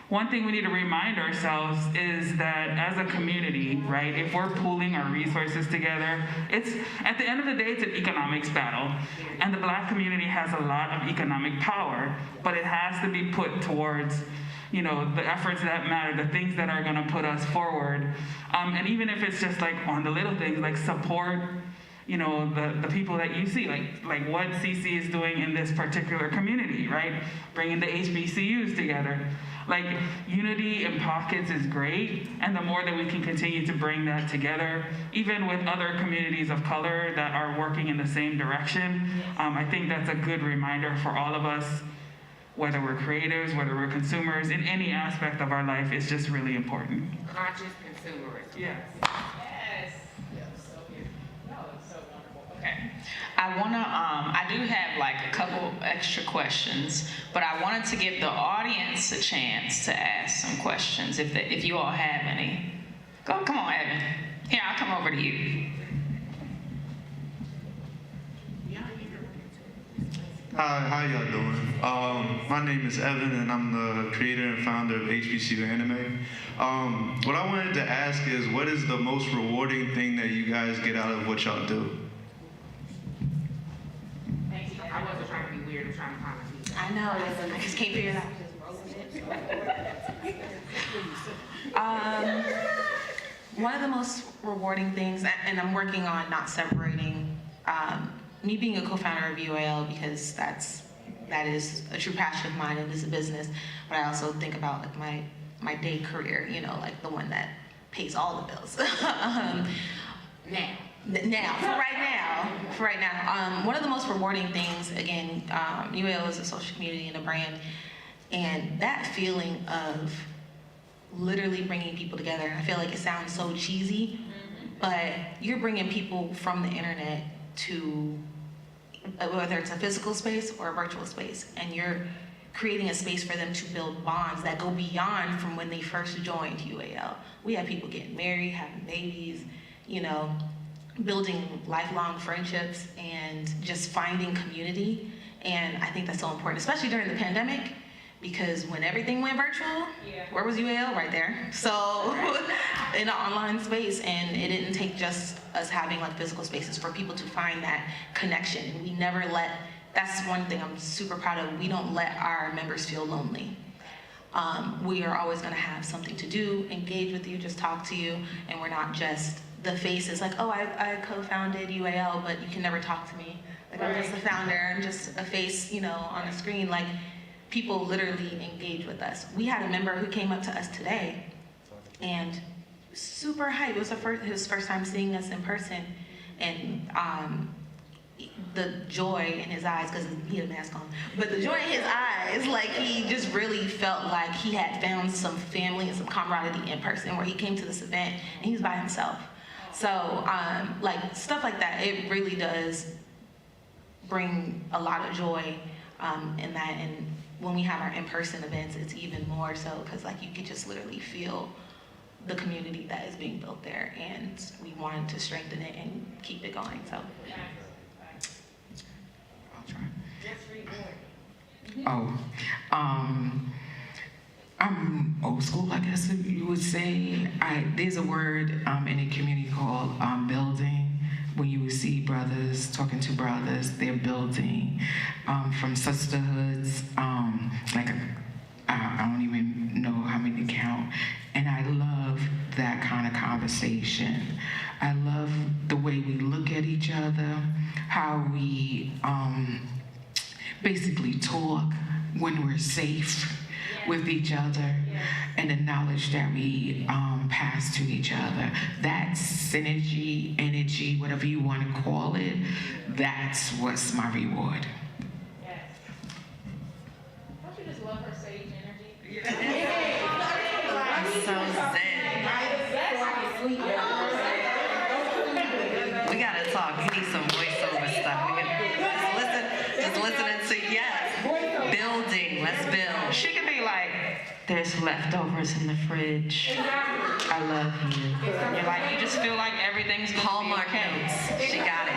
one thing we need to remind ourselves is that as a community, right, if we're pooling our resources together, it's, at the end of the day, it's an economics battle. And the Black community has a lot of economic power, but it has to be put towards, you know, the efforts that matter, the things that are gonna put us forward. And even if it's just like on the little things, like support, you know, the people that you see, like what CC is doing in this particular community, right? Bringing the HBCUs together. Like, unity in pockets is great, and the more that we can continue to bring that together, even with other communities of color that are working in the same direction, I think that's a good reminder for all of us, whether we're creatives, whether we're consumers, in any aspect of our life, it's just really important. Conscious consumerism. Yes. Okay. I do have like a couple extra questions, but I wanted to give the audience a chance to ask some questions if you all have any. Come on, Evan. Here, I'll come over to you. Hi, how y'all doing? My name is Evan, and I'm the creator and founder of HBCU Anime. What I wanted to ask is, what is the most rewarding thing that you guys get out of what y'all do? I wasn't trying to be weird, I'm trying to find a feedback. I know, listen, I just can't figure it out. One of the most rewarding things, and I'm working on not separating me being a co-founder of UAL, because that is a true passion of mine and is a business, but I also think about like my day career, you know, like the one that pays all the bills. For right now, one of the most rewarding things, again, UAL is a social community and a brand, and that feeling of literally bringing people together, and I feel like it sounds so cheesy, but you're bringing people from the internet to, whether it's a physical space or a virtual space, and you're creating a space for them to build bonds that go beyond from when they first joined UAL. We have people getting married, having babies, you know, building lifelong friendships and just finding community. And I think that's so important, especially during the pandemic, because when everything went virtual, where was UAL? Right there. So in an online space, and it didn't take just us having like physical spaces for people to find that connection. And we never that's one thing I'm super proud of, we don't let our members feel lonely. We are always gonna have something to do, engage with you, just talk to you, and we're not just the faces like, oh, I co-founded UAL, but you can never talk to me. Like, I'm just a founder, I'm just a face, you know, on a screen. Like, people literally engage with us. We had a member who came up to us today and super hyped. It was his first time seeing us in person, and the joy in his eyes, because he had a mask on, but the joy in his eyes, like he just really felt like he had found some family and some camaraderie in person, where he came to this event and he was by himself. So like stuff like that, it really does bring a lot of joy in that. And when we have our in-person events, it's even more so, because like you could just literally feel the community that is being built there, and we wanted to strengthen it and keep it going. So I'm old school, I guess you would say. There's a word in a community called building, when you see brothers talking to brothers. They're building from sisterhoods, I don't even know how many to count. And I love that kind of conversation. I love the way we look at each other, how we basically talk when we're safe with each other, and the knowledge that we pass to each other. That synergy, energy, whatever you want to call it, that's what's my reward. Yes. Don't you just love her sage energy? So zen. We gotta talk. You need some voiceover stuff. We can just listening to, yes. Building, let's build. She could be like, there's leftovers in the fridge. I love you. You're like, you just feel like everything's gonna Hallmark be okay. notes. She got it.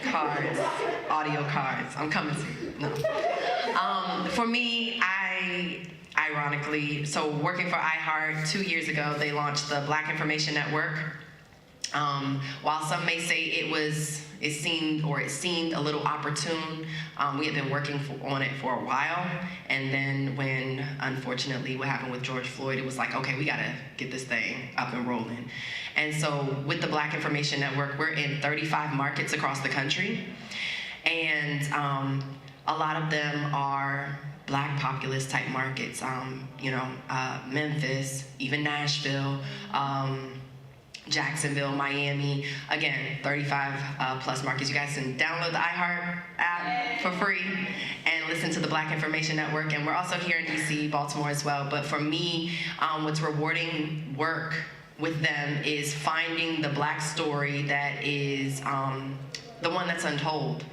Cards, audio cards. I'm coming to you. No. For me, ironically, so working for iHeart 2 years ago, they launched the Black Information Network. While some may say it seemed a little opportune, we had been working on it for a while, and then when, unfortunately, what happened with George Floyd, it was like, okay, we gotta get this thing up and rolling. And so with the Black Information Network, we're in 35 markets across the country, and a lot of them are Black populous type markets, Memphis, even Nashville, Jacksonville, Miami, again, 35 plus markets. You guys can download the iHeart app for free and listen to the Black Information Network. And we're also here in DC, Baltimore as well. But for me, what's rewarding work with them is finding the Black story that is the one that's untold,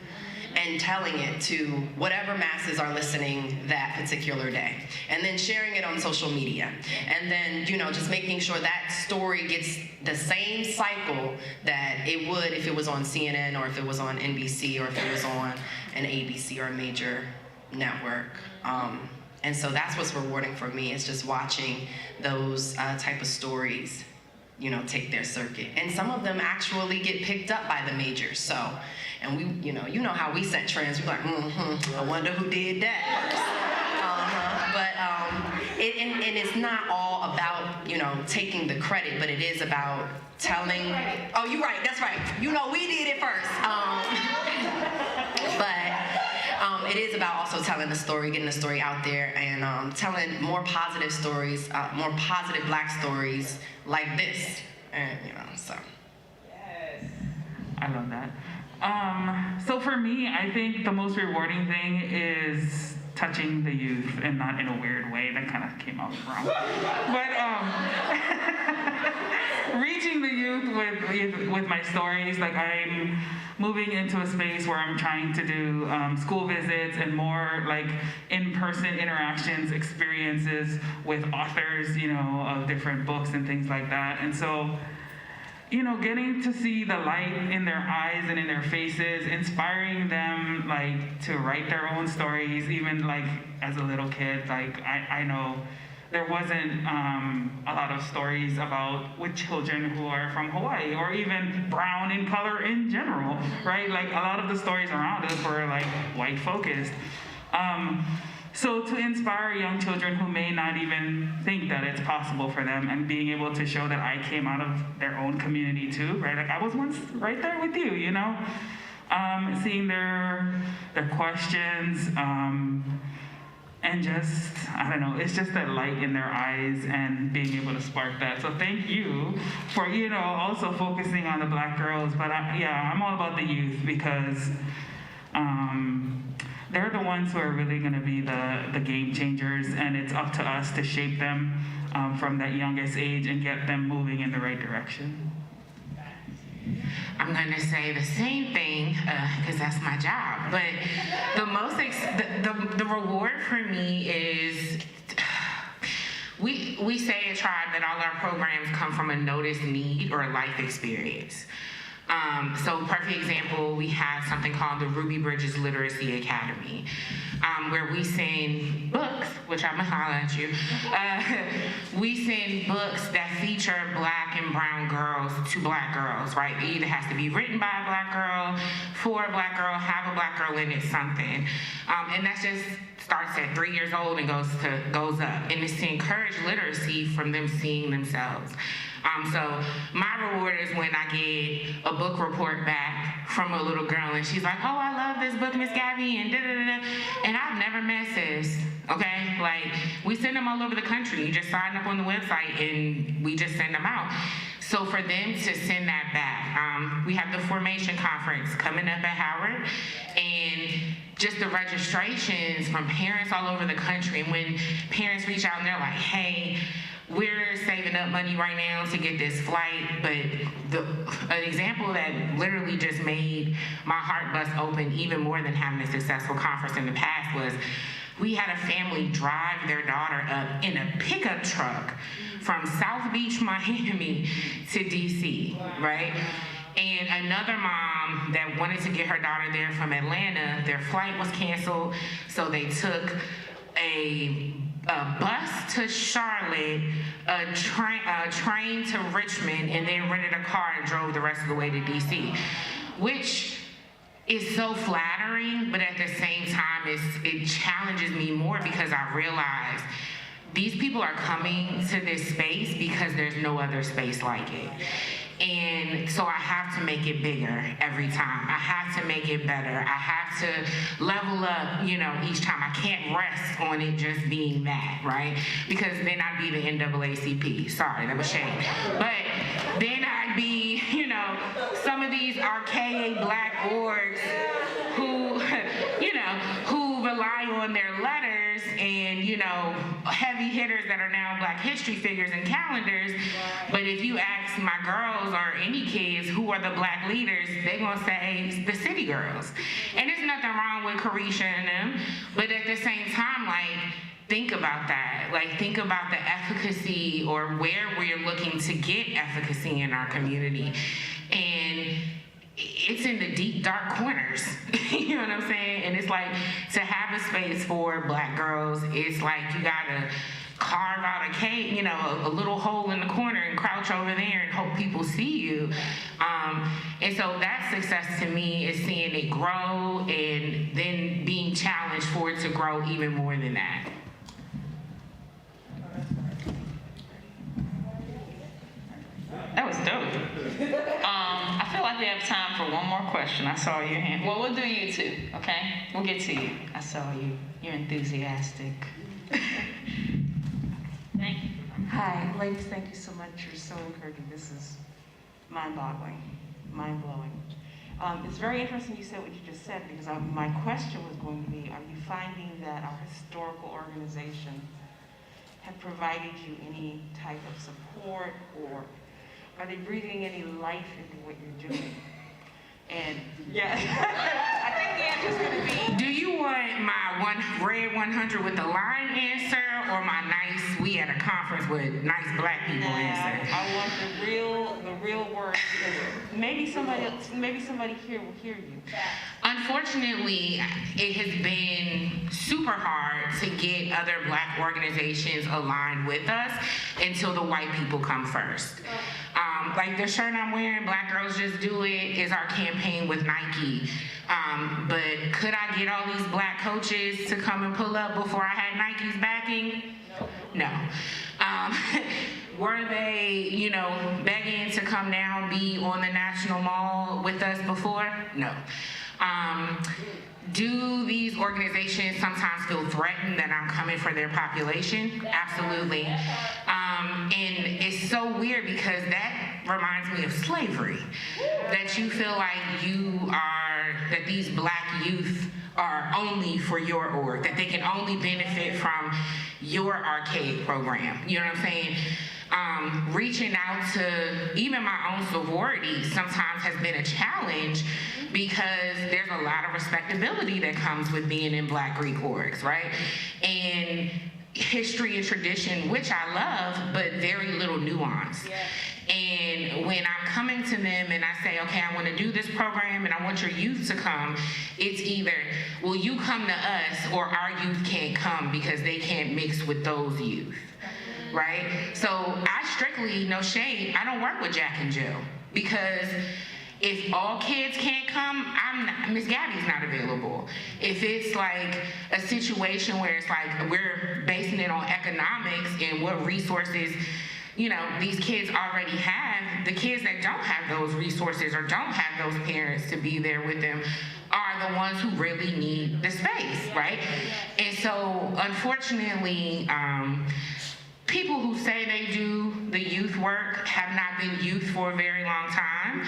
and telling it to whatever masses are listening that particular day, and then sharing it on social media, and then just making sure that story gets the same cycle that it would if it was on CNN or if it was on NBC or if it was on an ABC or a major network. And so that's what's rewarding for me, is just watching those type of stories take their circuit, and some of them actually get picked up by the majors. So, and we, you know how we set trends. We're like, I wonder who did that first. But and it's not all about taking the credit, but it is about telling. Oh, you're right. That's right. We did it first. But it is about also telling the story, getting the story out there, and telling more positive stories, more positive Black stories like this, and so. Yes. I love that. So for me, I think the most rewarding thing is touching the youth, and not in a weird way. That kind of came out wrong. But reaching the youth with my stories, like I'm moving into a space where I'm trying to do school visits and more like in-person interactions, experiences with authors, of different books and things like that. And so, getting to see the light in their eyes and in their faces, inspiring them like to write their own stories, even like as a little kid. Like I know there wasn't a lot of stories with children who are from Hawaii, or even brown in color in general, right? Like a lot of the stories around us were like white focused. So to inspire young children who may not even think that it's possible for them, and being able to show that I came out of their own community too, right? Like I was once right there with you, seeing their questions, and just, I don't know, it's just that light in their eyes and being able to spark that. So thank you for, also focusing on the Black girls. But I'm all about the youth, because they're the ones who are really going to be the game changers, and it's up to us to shape them from that youngest age and get them moving in the right direction. I'm going to say the same thing because that's my job. But the reward for me is we say at Tribe that all our programs come from a noticed need or a life experience. So perfect example, we have something called the Ruby Bridges Literacy Academy, where we send books, which I'm gonna holler at you. We send books that feature Black black and brown girls to black girls, right? It either has to be written by a black girl, for a black girl, have a black girl in it, something. And that just starts at 3 years old and goes up. And it's to encourage literacy from them seeing themselves. So my reward is when I get a book report back from a little girl and she's like, oh, I love this book, Miss Gabby, and da-da-da-da. And I've never met sis, okay? Like, we send them all over the country. You just sign up on the website and we just send them out. So for them to send that back, we have the formation conference coming up at Howard, and just the registrations from parents all over the country. And when parents reach out and they're like, hey, we're saving up money right now to get this flight, but an example that literally just made my heart bust open even more than having a successful conference in the past was we had a family drive their daughter up in a pickup truck from South Beach, Miami to DC, right? And another mom that wanted to get her daughter there from Atlanta, their flight was canceled, so they took a bus to Charlotte, a train to Richmond, and then rented a car and drove the rest of the way to DC, which is so flattering, but at the same time, it challenges me more because I realize these people are coming to this space because there's no other space like it. And so I have to make it bigger every time. I have to make it better. I have to level up, each time. I can't rest on it just being that, right? Because then I'd be the NAACP. Sorry, that was shade. But then I'd be, some of these archaic black orgs who rely on their letters and, heavy hitters that are now Black history figures and calendars. But if you ask my girls or any kids who are the Black leaders, they're gonna say the city girls. And there's nothing wrong with Carisha and them, but at the same time, think about that. Think about the efficacy or where we're looking to get efficacy in our community. And it's in the deep, dark corners. You know what I'm saying? And it's to have a space for Black girls, it's you gotta carve out a cave, a little hole in the corner and crouch over there and hope people see you. And so that success to me is seeing it grow and then being challenged for it to grow even more than that. That was dope. I feel like we have time for one more question. I saw your hand. Well, we'll do you two, okay? We'll get to you. I saw you. You're enthusiastic. Thank you. Hi, ladies, thank you so much. You're so encouraging. This is mind-boggling, mind-blowing. It's very interesting you said what you just said, because my question was going to be, are you finding that our historical organization have provided you any type of support, or are they breathing any life into what you're doing? And yeah, I think the answer's gonna be. Do you want my red 100 with the line answer, or my nice we at a conference with nice Black people answer? I want the real word, because maybe somebody here will hear you. Unfortunately, it has been super hard to get other Black organizations aligned with us until the white people come first. Like the shirt I'm wearing, Black Girls Just Do It, is our campaign with Nike. But could I get all these Black coaches to come and pull up before I had Nike's backing? No. Were they, begging to come now and be on the National Mall with us before? No. Do these organizations sometimes feel threatened that I'm coming for their population? Absolutely. And it's so weird because that reminds me of slavery. That you feel like that these Black youth are only for your org, that they can only benefit from your archaic program. You know what I'm saying? Reaching out to even my own sorority sometimes has been a challenge because there's a lot of respectability that comes with being in Black Greek orgs, right? And history and tradition, which I love, but very little nuance. Yeah. And when I'm coming to them and I say, okay, I want to do this program and I want your youth to come, it's either, will you come to us, or our youth can't come because they can't mix with those youth. right? So I strictly, no shade, I don't work with Jack and Jill because if all kids can't come, Miss Gabby's not available. If it's like a situation where it's like we're basing it on economics and what resources, you know, these kids already have, the kids that don't have those resources or don't have those parents to be there with them are the ones who really need the space, right? And so, unfortunately, people who say they do the youth work have not been youth for a very long time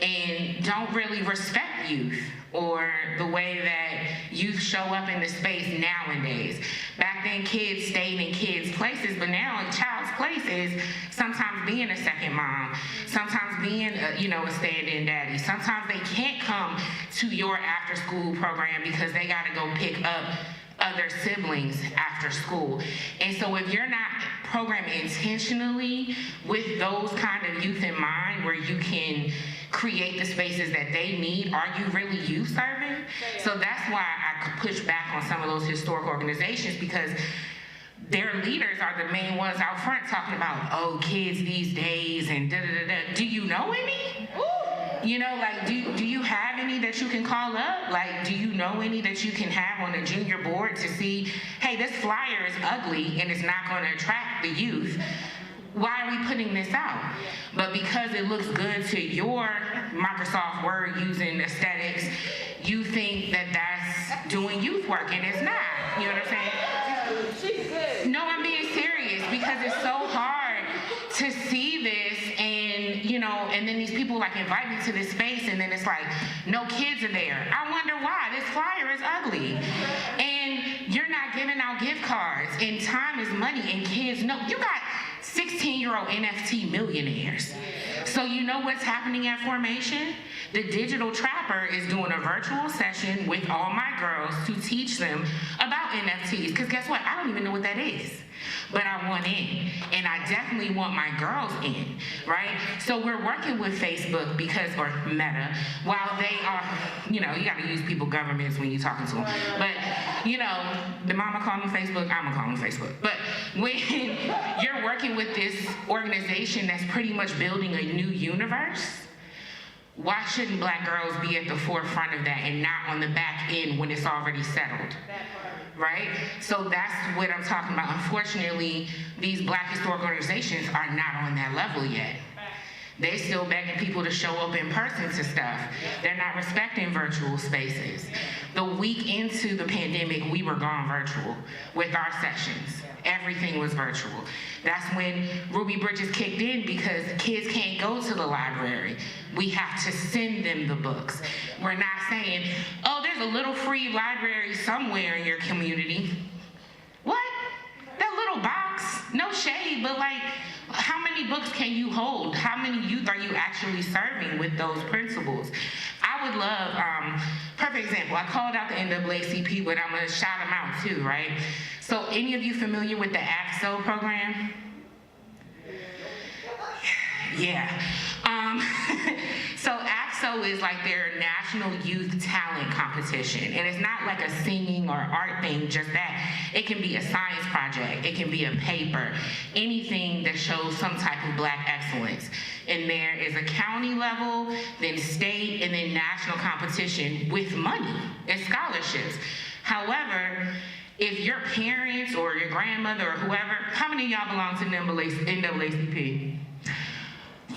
and don't really respect youth or the way that youth show up in the space nowadays. Back then, kids stayed in kids' places, but now a child's place is sometimes being a second mom, sometimes being a stand-in daddy. Sometimes they can't come to your after-school program because they gotta go pick up other siblings after school. And so if you're not programming intentionally with those kind of youth in mind where you can create the spaces that they need, are you really youth serving? So that's why I could push back on some of those historic organizations because their leaders are the main ones out front talking about, oh, kids these days and da-da-da-da. Do you know any? You know, like, do you have any that you can call up? Like, do you know any that you can have on the junior board to see, hey, this flyer is ugly and it's not going to attract the youth. Why are we putting this out? But because it looks good to your Microsoft Word using aesthetics, you think that that's doing youth work, and it's not. You know what I'm saying? No, I'm being serious because it's so hard to see this and then these people like invite me to this space and then it's like, no kids are there. I wonder why. This flyer is ugly. And you're not giving out gift cards and time is money and kids know. You got 16-year-old NFT millionaires. So you know what's happening at Formation? The Digital Trapper is doing a virtual session with all my girls to teach them about NFTs. Because guess what? I don't even know what that is. But I want in, and I definitely want my girls in, right? So we're working with Facebook because, or Meta, while they are, you gotta use people governments when you're talking to them. But, the mama call me Facebook, I'ma call them Facebook. But when you're working with this organization that's pretty much building a new universe, why shouldn't Black girls be at the forefront of that and not on the back end when it's already settled? Right? So that's what I'm talking about. Unfortunately, these Black historic organizations are not on that level yet. They're still begging people to show up in person to stuff. They're not respecting virtual spaces. The week into the pandemic, we were gone virtual with our sessions. Everything was virtual. That's when Ruby Bridges kicked in because kids can't go to the library. We have to send them the books. We're not saying, oh, there's a little free library somewhere in your community. What? That little box? No shade, but like, how many books can you hold? How many youth are you actually serving with those principles? I would love, perfect example, I called out the NAACP, but I'm gonna shout them out too, right? So any of you familiar with the AXO program? Yeah. So AXO is like their national youth talent competition. And it's not like a singing or art thing, just that. It can be a science project, it can be a paper, anything that shows some type of Black excellence. And there is a county level, then state, and then national competition with money and scholarships. However, if your parents or your grandmother or whoever, how many of y'all belong to NAACP?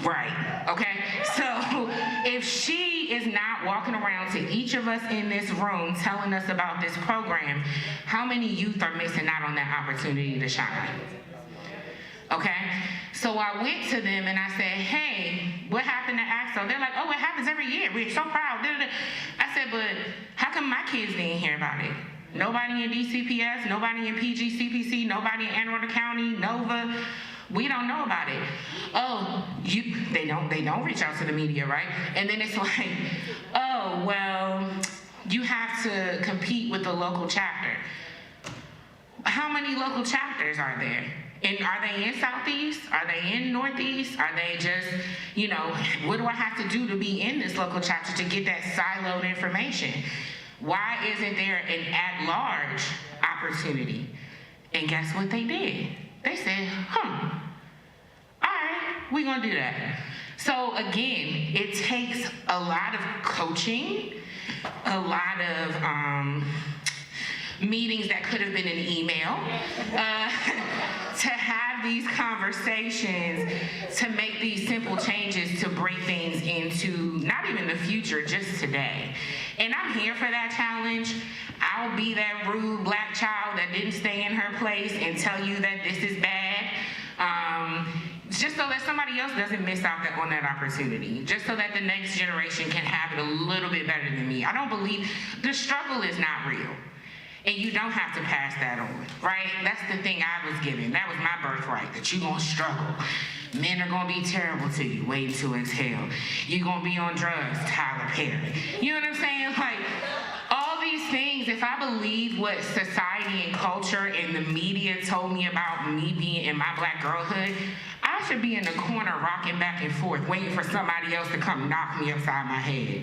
Right, okay? So if she is not walking around to each of us in this room telling us about this program, how many youth are missing out on that opportunity to shine? Okay? So I went to them and I said, hey, what happened to AXO? They're like, oh, it happens every year. We're so proud. I said, but how come my kids didn't hear about it? Nobody in DCPS, nobody in PGCPC, nobody in Anne Arundel County, Nova. We don't know about it. Oh, they don't reach out to the media, right? And then it's like, oh, well, you have to compete with the local chapter. How many local chapters are there? And are they in Southeast? Are they in Northeast? Are they just, what do I have to do to be in this local chapter to get that siloed information? Why isn't there an at-large opportunity? And guess what they did? They said, all right, we're gonna do that. So again, it takes a lot of coaching, a lot of meetings that could have been an email, to have these conversations, to make these simple changes to bring things into not even the future, just today. And I'm here for that challenge. I'll be that rude black child that didn't stay in her place and tell you that this is bad. Just so that somebody else doesn't miss out on that opportunity. Just so that the next generation can have it a little bit better than me. I don't believe, the struggle is not real. And you don't have to pass that on, right? That's the thing I was given. That was my birthright, that you're gonna struggle. Men are gonna be terrible to you, waiting to exhale. You're gonna be on drugs, Tyler Perry. You know what I'm saying? Like, all these things, if I believe what society and culture and the media told me about me being in my black girlhood, I should be in the corner rocking back and forth, waiting for somebody else to come knock me upside my head.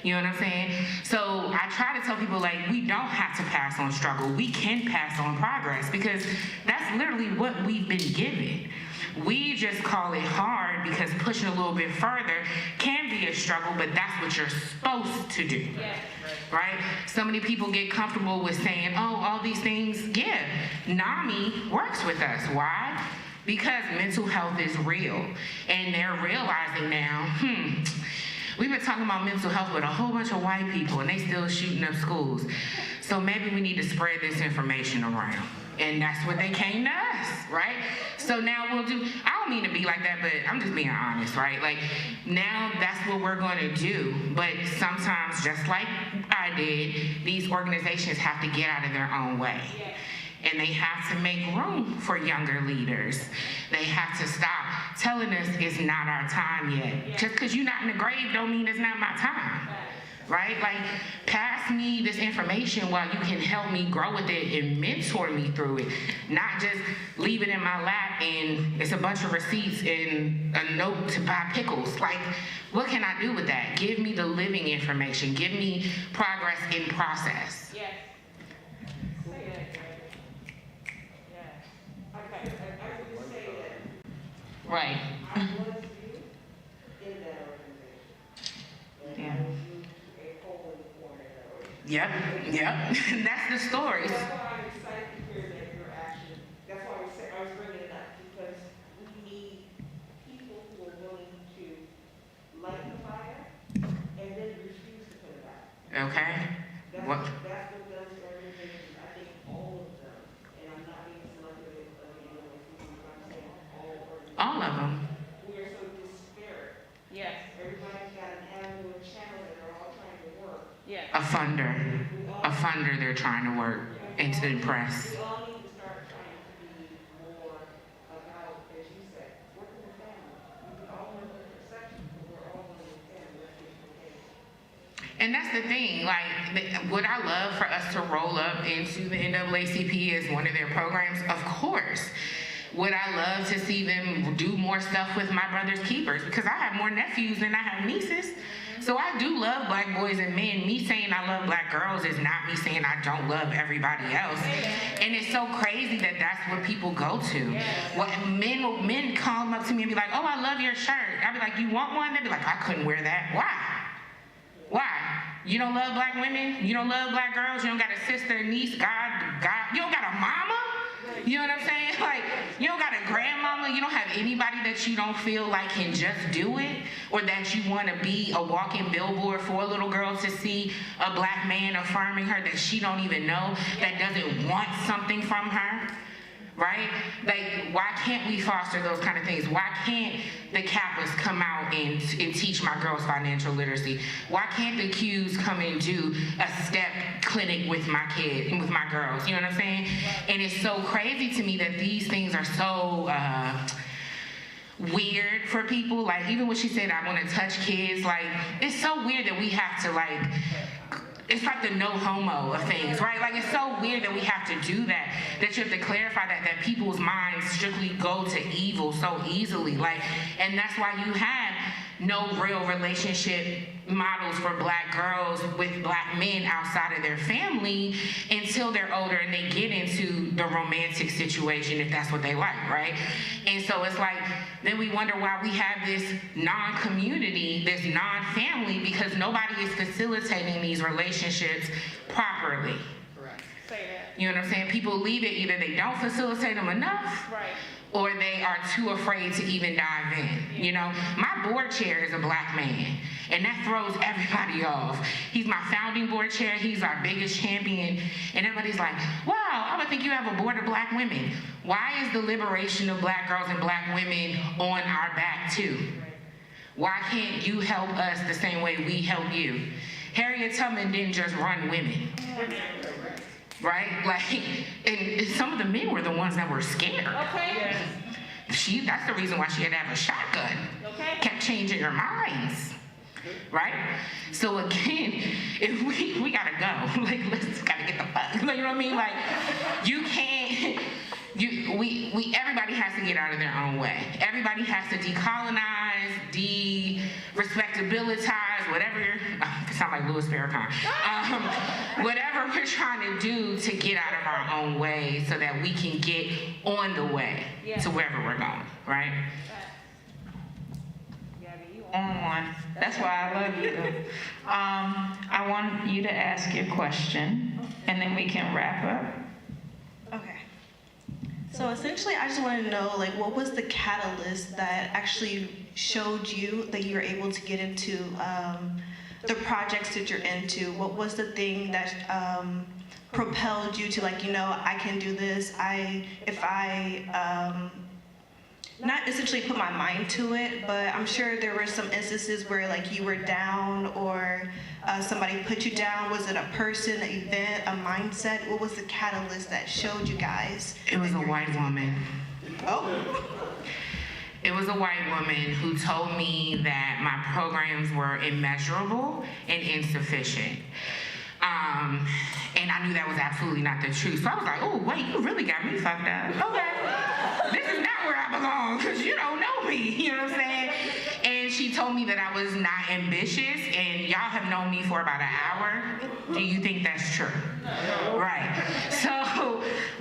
You know what I'm saying? So I try to tell people, like, we don't have to pass on struggle. We can pass on progress, because that's literally what we've been given. We just call it hard because pushing a little bit further can be a struggle, but that's what you're supposed to do, right? So many people get comfortable with saying, oh, all these things. Yeah, NAMI works with us. Why? Because mental health is real, and they're realizing now, we've been talking about mental health with a whole bunch of white people, and they still shooting up schools. So maybe we need to spread this information around. And that's what they came to us, right? So now we'll do, I don't mean to be like that, but I'm just being honest, right? Like, now that's what we're gonna do. But sometimes, just like I did, these organizations have to get out of their own way. And they have to make room for younger leaders. They have to stop telling us it's not our time yet. Just because you're not in the grave don't mean it's not my time, right? Like, pass me this information while you can help me grow with it and mentor me through it. Not just leave it in my lap and it's a bunch of receipts and a note to buy pickles. Like, what can I do with that? Give me the living information. Give me progress in process. Yes. Right. Yeah. Yep, yep. That's the story. That's why I'm excited to hear that your action. That's why I was bringing it up, because we need people who are willing to light the fire and then refuse to put it out. Okay. That's What? That's what those organizations, I think all of them, and I'm not being selective of the organizations, I'm saying all organizations. All of them. We are so disparate. Yes. Everybody's got an avenue, a channel that are all trying to work. Yes. A funder they're trying to work and to impress. We all need to start trying to be more about, as you said, working with family. We all work in different sections, but we're all working with family. Let's get together. And that's the thing, like, would I love for us to roll up into the NAACP as one of their programs? Of course. Would I love to see them do more stuff with my brother's keepers? Because I have more nephews than I have nieces. So I do love black boys and men. Me saying I love black girls is not me saying I don't love everybody else. And it's so crazy that that's what people go to. What men come up to me and be like, oh, I love your shirt. I'll be like, you want one? They'd be like, I couldn't wear that. Why? Why? You don't love black women? You don't love black girls? You don't got a sister, niece, God, you don't got a mama? You know what I'm saying? Like, you don't got a grandmama, you don't have anybody that you don't feel like can just do it, or that you want to be a walking billboard for a little girl to see a black man affirming her that she don't even know, that doesn't want something from her, right? Like, why can't we foster those kind of things? Why can't the Kappas come out and teach my girls financial literacy? Why can't the Qs come and do a step clinic with my kid and with my girls? You know what I'm saying? And it's so crazy to me that these things are so weird for people. Like, even when she said, I want to touch kids, like, it's so weird that we have to, like, it's like the no homo of things, right? Like, it's so weird that we have to do that, that you have to clarify that people's minds strictly go to evil so easily. Like, and that's why you have no real relationship models for black girls with black men outside of their family until they're older and they get into the romantic situation, if that's what they like, right? And so it's like, then we wonder why we have this non-community, this non-family, because nobody is facilitating these relationships properly. Correct. Say that. You know what I'm saying? People leave it, either they don't facilitate them enough, right, or they are too afraid to even dive in. You know, my board chair is a black man, and that throws everybody off. He's my founding board chair, he's our biggest champion, and everybody's like, wow, I would think you have a board of black women. Why is the liberation of black girls and black women on our back too? Why can't you help us the same way we help you? Harriet Tubman didn't just run women. Right? Like, and some of the men were the ones that were scared. Okay. That's the reason why she had to have a shotgun. Okay. Kept changing her minds. Right? So again, if we gotta go. Like, let's gotta get the fuck. Like, you know what I mean? Like, you can't, everybody has to get out of their own way. Everybody has to decolonize, de-respectabilitize, whatever, it sounds like Louis Farrakhan. Whatever we're trying to do to get out of our own way so that we can get on the way to wherever we're going, right? On one. That's why I love you. I want you to ask your question, and then we can wrap up. Okay. So essentially, I just want to know, like, what was the catalyst that actually showed you that you were able to get into the projects that you're into? What was the thing that propelled you to, like, you know, I can do this? If I not essentially put my mind to it, but I'm sure there were some instances where, like, you were down or somebody put you down. Was it a person, an event, a mindset? What was the catalyst that showed you guys? It was a white woman. Oh. It was a white woman who told me that my programs were immeasurable and insufficient. And I knew that was absolutely not the truth. So I was like, oh, wait, you really got me fucked up. Okay. This is not where I belong, because you don't know me. You know what I'm saying? And she told me that I was not ambitious, and y'all have known me for about an hour. Do you think that's true? Right. So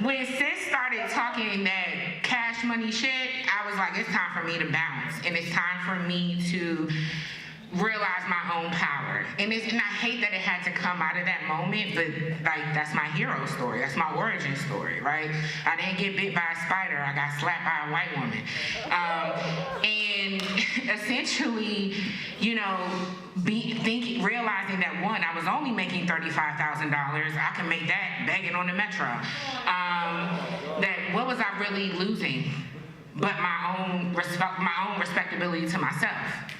when sis started talking that cash money shit, I was like, it's time for me to bounce. And it's time for me to realize my own power. And I hate that it had to come out of that moment, but like, that's my hero story. That's my origin story, right? I didn't get bit by a spider. I got slapped by a white woman. And essentially, you know, realizing that, one, I was only making $35,000. I can make that begging on the metro. That what was I really losing? But my own respectability to myself.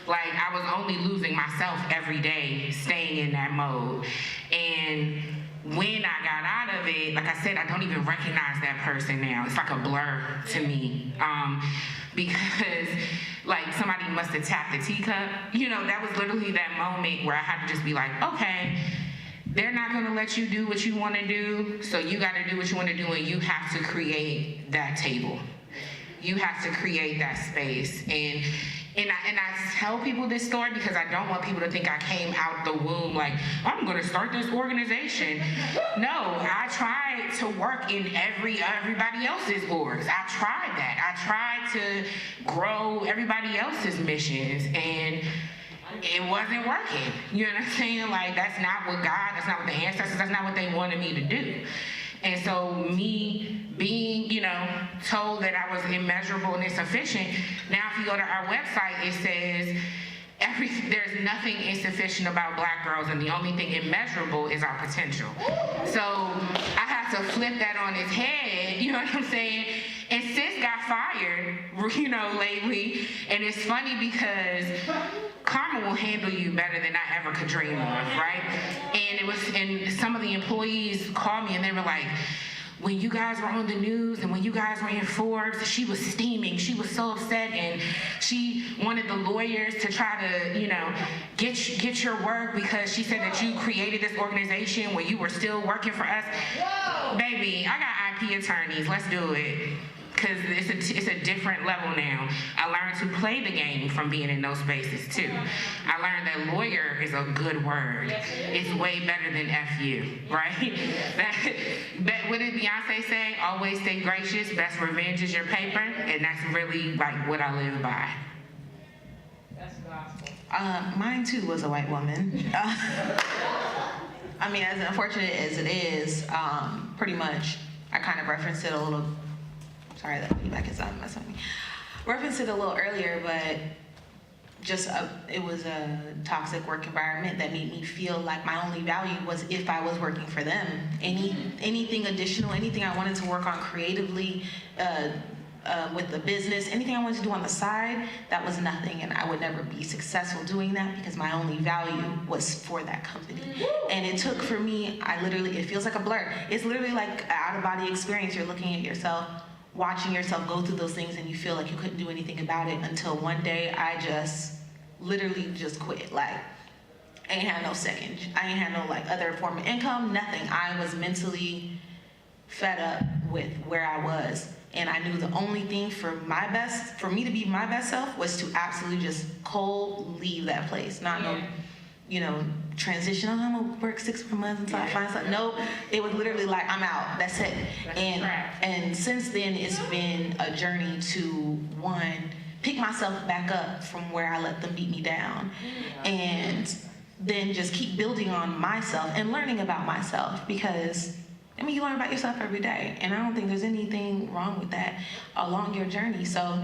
Like, I was only losing myself every day, staying in that mode. And when I got out of it, like I said, I don't even recognize that person now. It's like a blur to me. Because, like, somebody must have tapped the teacup. You know, that was literally that moment where I had to just be like, okay, they're not gonna let you do what you wanna do, so you gotta do what you wanna do, and you have to create that table. You have to create that space. And I tell people this story because I don't want people to think I came out the womb like, I'm gonna start this organization. No, I tried to work in everybody else's orgs. I tried that. I tried to grow everybody else's missions, and it wasn't working. You know what I'm saying? Like, that's not what God, that's not what the ancestors, that's not what they wanted me to do. And so me being, you know, told that I was immeasurable and insufficient, now if you go to our website, it says there's nothing insufficient about black girls, and the only thing immeasurable is our potential. So I have to flip that on its head, you know what I'm saying? And sis got fired, you know, lately, and it's funny because karma will handle you better than I ever could dream of, right? And some of the employees called me and they were like, when you guys were on the news and when you guys were in Forbes, she was steaming. She was so upset, and she wanted the lawyers to try to, you know, get your work because she said that you created this organization when you were still working for us. Whoa. Baby, I got IP attorneys. Let's do it. because it's a different level now. I learned to play the game from being in those spaces too. I learned that lawyer is a good word. It's way better than FU, right? That what did Beyonce say? Always stay gracious. Best revenge is your paper, and that's really like what I live by. That's gospel. Mine too was a white woman. I mean, as unfortunate as it is, pretty much, I kind of referenced it a little. Sorry, that feedback is messing with me. Referenced it a little earlier, but just it was a toxic work environment that made me feel like my only value was if I was working for them. Anything additional, anything I wanted to work on creatively, with the business, anything I wanted to do on the side, that was nothing, and I would never be successful doing that because my only value was for that company. And it took for me, it feels like a blur. It's literally like an out-of-body experience. You're looking at yourself, watching yourself go through those things, and you feel like you couldn't do anything about it until one day I literally just quit. Like, I ain't had no second. I ain't had no like other form of income, nothing. I was mentally fed up with where I was. And I knew the only thing for me to be my best self was to absolutely just cold leave that place. Not no, transition. I'm gonna work 6 more months until I find something. Nope. It was literally like, I'm out. That's it. And since then, it's been a journey to, one, pick myself back up from where I let them beat me down. And then just keep building on myself and learning about myself, because you learn about yourself every day, and I don't think there's anything wrong with that along your journey. So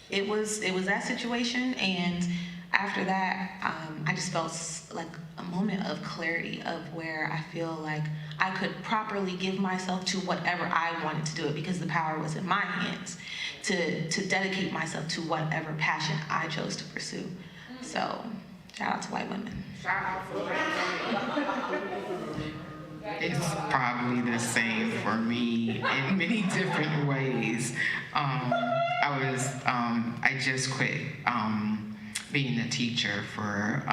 it was that situation, and after that, I just felt like a moment of clarity of where I feel like I could properly give myself to whatever I wanted to do it, because the power was in my hands to dedicate myself to whatever passion I chose to pursue. So shout out to white women. Shout out to white women. It's probably the same for me in many different ways. I just quit being a teacher for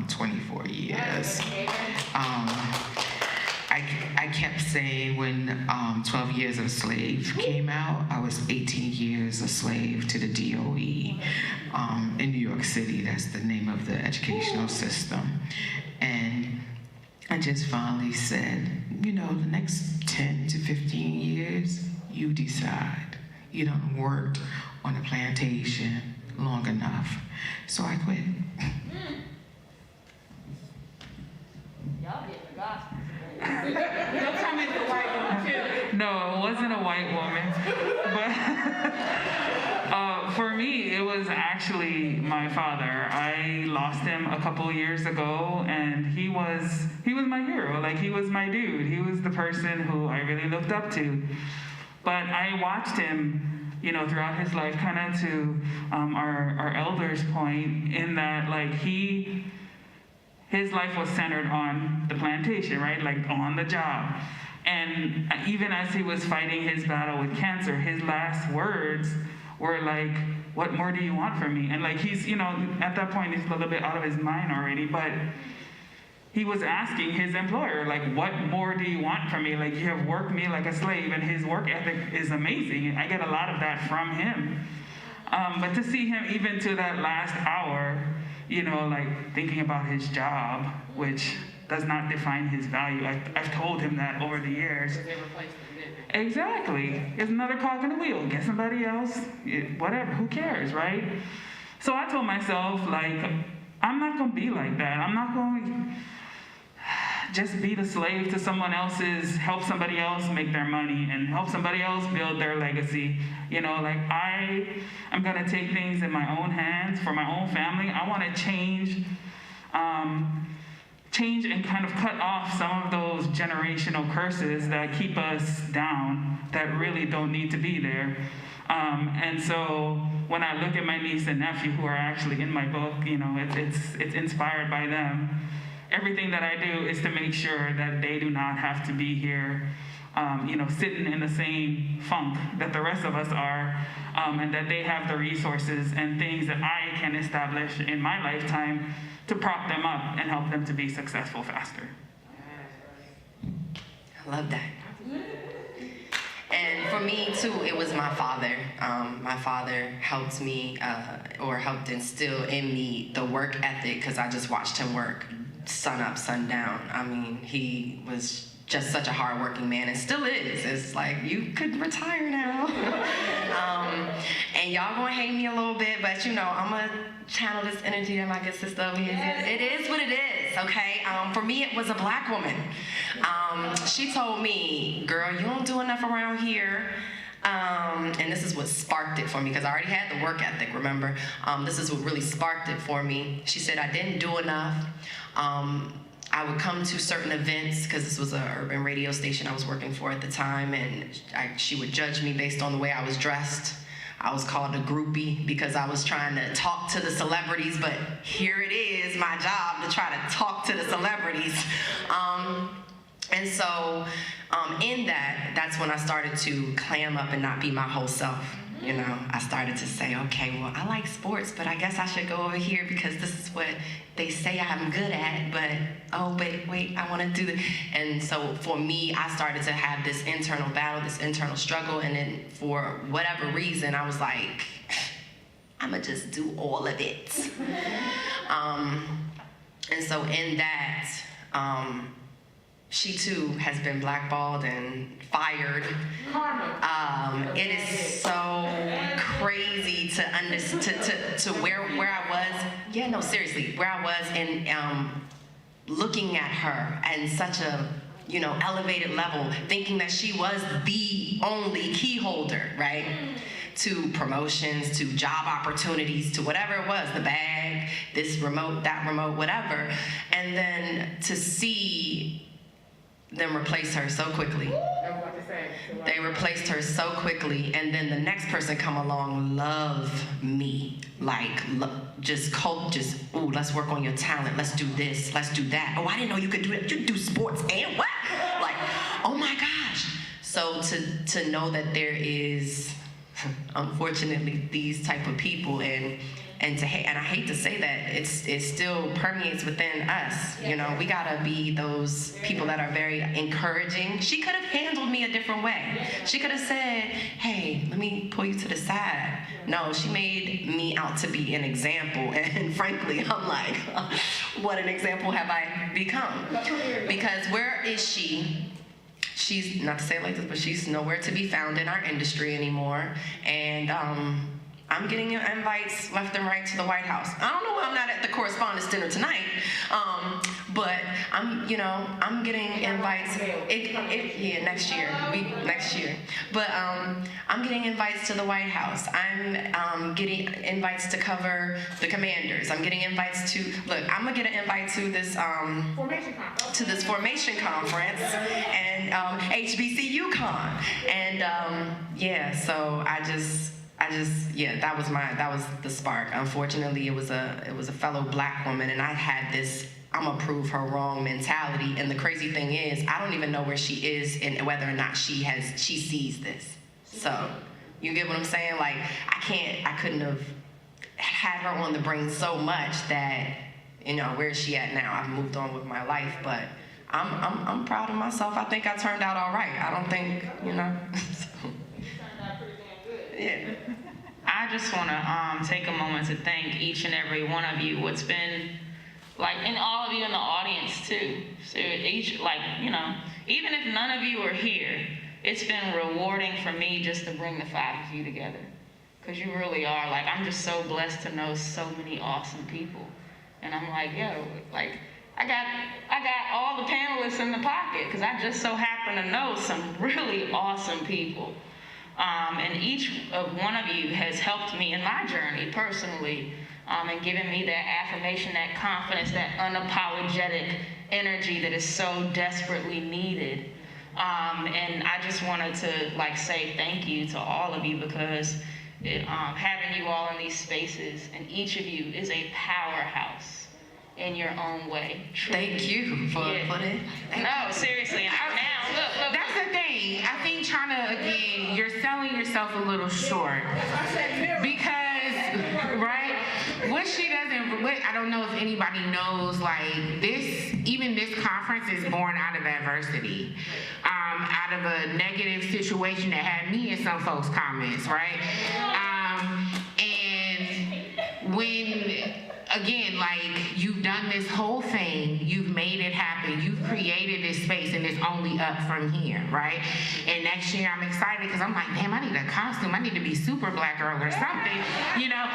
24 years. I kept saying when 12 Years a Slave came out, I was 18 years a slave to the DOE in New York City. That's the name of the educational system. And I just finally said, the next 10 to 15 years, you decide. You done worked on a plantation long enough. So I quit. Y'all get the gospel. Don't tell me it's a white woman too. No, it wasn't a white woman. But for me, it was actually my father. I lost him a couple years ago, and he was my hero. Like, he was my dude. He was the person who I really looked up to. But I watched him, throughout his life, kind of to our elders' point, in that, like, his life was centered on the plantation, right? Like, on the job. And even as he was fighting his battle with cancer, his last words were like, "What more do you want from me?" And like, he's, at that point, he's a little bit out of his mind already, but he was asking his employer, like, "What more do you want from me? Like, you have worked me like a slave," and his work ethic is amazing. I get a lot of that from him. But to see him even to that last hour, like, thinking about his job, which does not define his value. I've told him that over the years. Exactly. It's another cog in the wheel. Get somebody else, whatever, who cares, right? So I told myself, like, I'm not going to be like that. I'm not going to just be the slave to someone else's, help somebody else make their money and help somebody else build their legacy. Like, I am going to take things in my own hands for my own family. I want to change and kind of cut off some of those generational curses that keep us down, that really don't need to be there. And so when I look at my niece and nephew, who are actually in my book, it's inspired by them. Everything that I do is to make sure that they do not have to be here, sitting in the same funk that the rest of us are, and that they have the resources and things that I can establish in my lifetime to prop them up and help them to be successful faster. I love that. And for me too, it was my father. My father helped me, or helped instill in me the work ethic, because I just watched him work sun up, sun down. I mean, he was just such a hardworking man, and still is. It's like, you could retire now. And y'all gonna hate me a little bit, but you know, I'm gonna channel this energy that my good sister over here is. It is what it is, okay? For me, it was a black woman. She told me, girl, you don't do enough around here. And this is what sparked it for me, because I already had the work ethic, remember? This is what really sparked it for me. She said I didn't do enough. I would come to certain events, because this was an urban radio station I was working for at the time, and she would judge me based on the way I was dressed. I was called a groupie because I was trying to talk to the celebrities, but here it is, my job to try to talk to the celebrities. And so in that's when I started to clam up and not be my whole self. You know, I started to say, okay, well, I like sports, but I guess I should go over here because this is what they say I'm good at, but, oh, wait, I want to do it. And so for me, I started to have this internal battle, this internal struggle, and then for whatever reason, I was like, I'm going to just do all of it. And so in that, she too has been blackballed and fired. It is so crazy to where I was. Yeah, no, seriously, where I was in looking at her and such a elevated level, thinking that she was the only key holder, right? To promotions, to job opportunities, to whatever it was, the bag, this remote, that remote, whatever, and then to see them replace her so quickly. They replaced her so quickly, and then the next person come along, love me, like ooh, let's work on your talent, let's do this, let's do that. Oh, I didn't know you could do it. You do sports and what? Like, oh my gosh. So to know that there is, unfortunately, these type of people, and I hate to say that, it still permeates within us. You know, we gotta be those people that are very encouraging. She could have handled me a different way. She could have said, hey, let me pull you to the side. No, she made me out to be an example, and frankly, I'm like, what an example have I become? Because where is she? She's, not to say it like this, but she's nowhere to be found in our industry anymore, and I'm getting invites left and right to the White House. I don't know why I'm not at the correspondence dinner tonight, but I'm getting invites. Next year. But I'm getting invites to the White House. I'm getting invites to cover the Commanders. I'm getting invites to I'm gonna get an invite to this formation conference and HBCU con, and so I just that was the spark. Unfortunately, it was a fellow black woman, and I had this I'm gonna prove her wrong mentality. And the crazy thing is, I don't even know where she is and whether or not she sees this. So you get what I'm saying? Like, I couldn't have had her on the brain so much that, where is she at now? I've moved on with my life, but I'm proud of myself. I think I turned out all right. I don't think, so. Yeah. I just want to take a moment to thank each and every one of you. What's been and all of you in the audience too. So even if none of you are here, it's been rewarding for me just to bring the five of you together, because you really are. I'm just so blessed to know so many awesome people, and I'm like, I got all the panelists in the pocket because I just so happen to know some really awesome people. And each one of you has helped me in my journey personally, and given me that affirmation, that confidence, that unapologetic energy that is so desperately needed. And I just wanted to say thank you to all of you, because having you all in these spaces, and each of you is a powerhouse in your own way. Thank you for it. No, seriously. Look. That's the thing. I think again, you're selling yourself a little short. Because, right? What I don't know if anybody knows, even this conference is born out of adversity, out of a negative situation that had me in some folks' comments, right? And when, again, like, you've done this whole thing, you've made it happen, you've created this space, and it's only up from here, right? And next year I'm excited because I'm like, damn, I need a costume, I need to be super black girl or something, you know?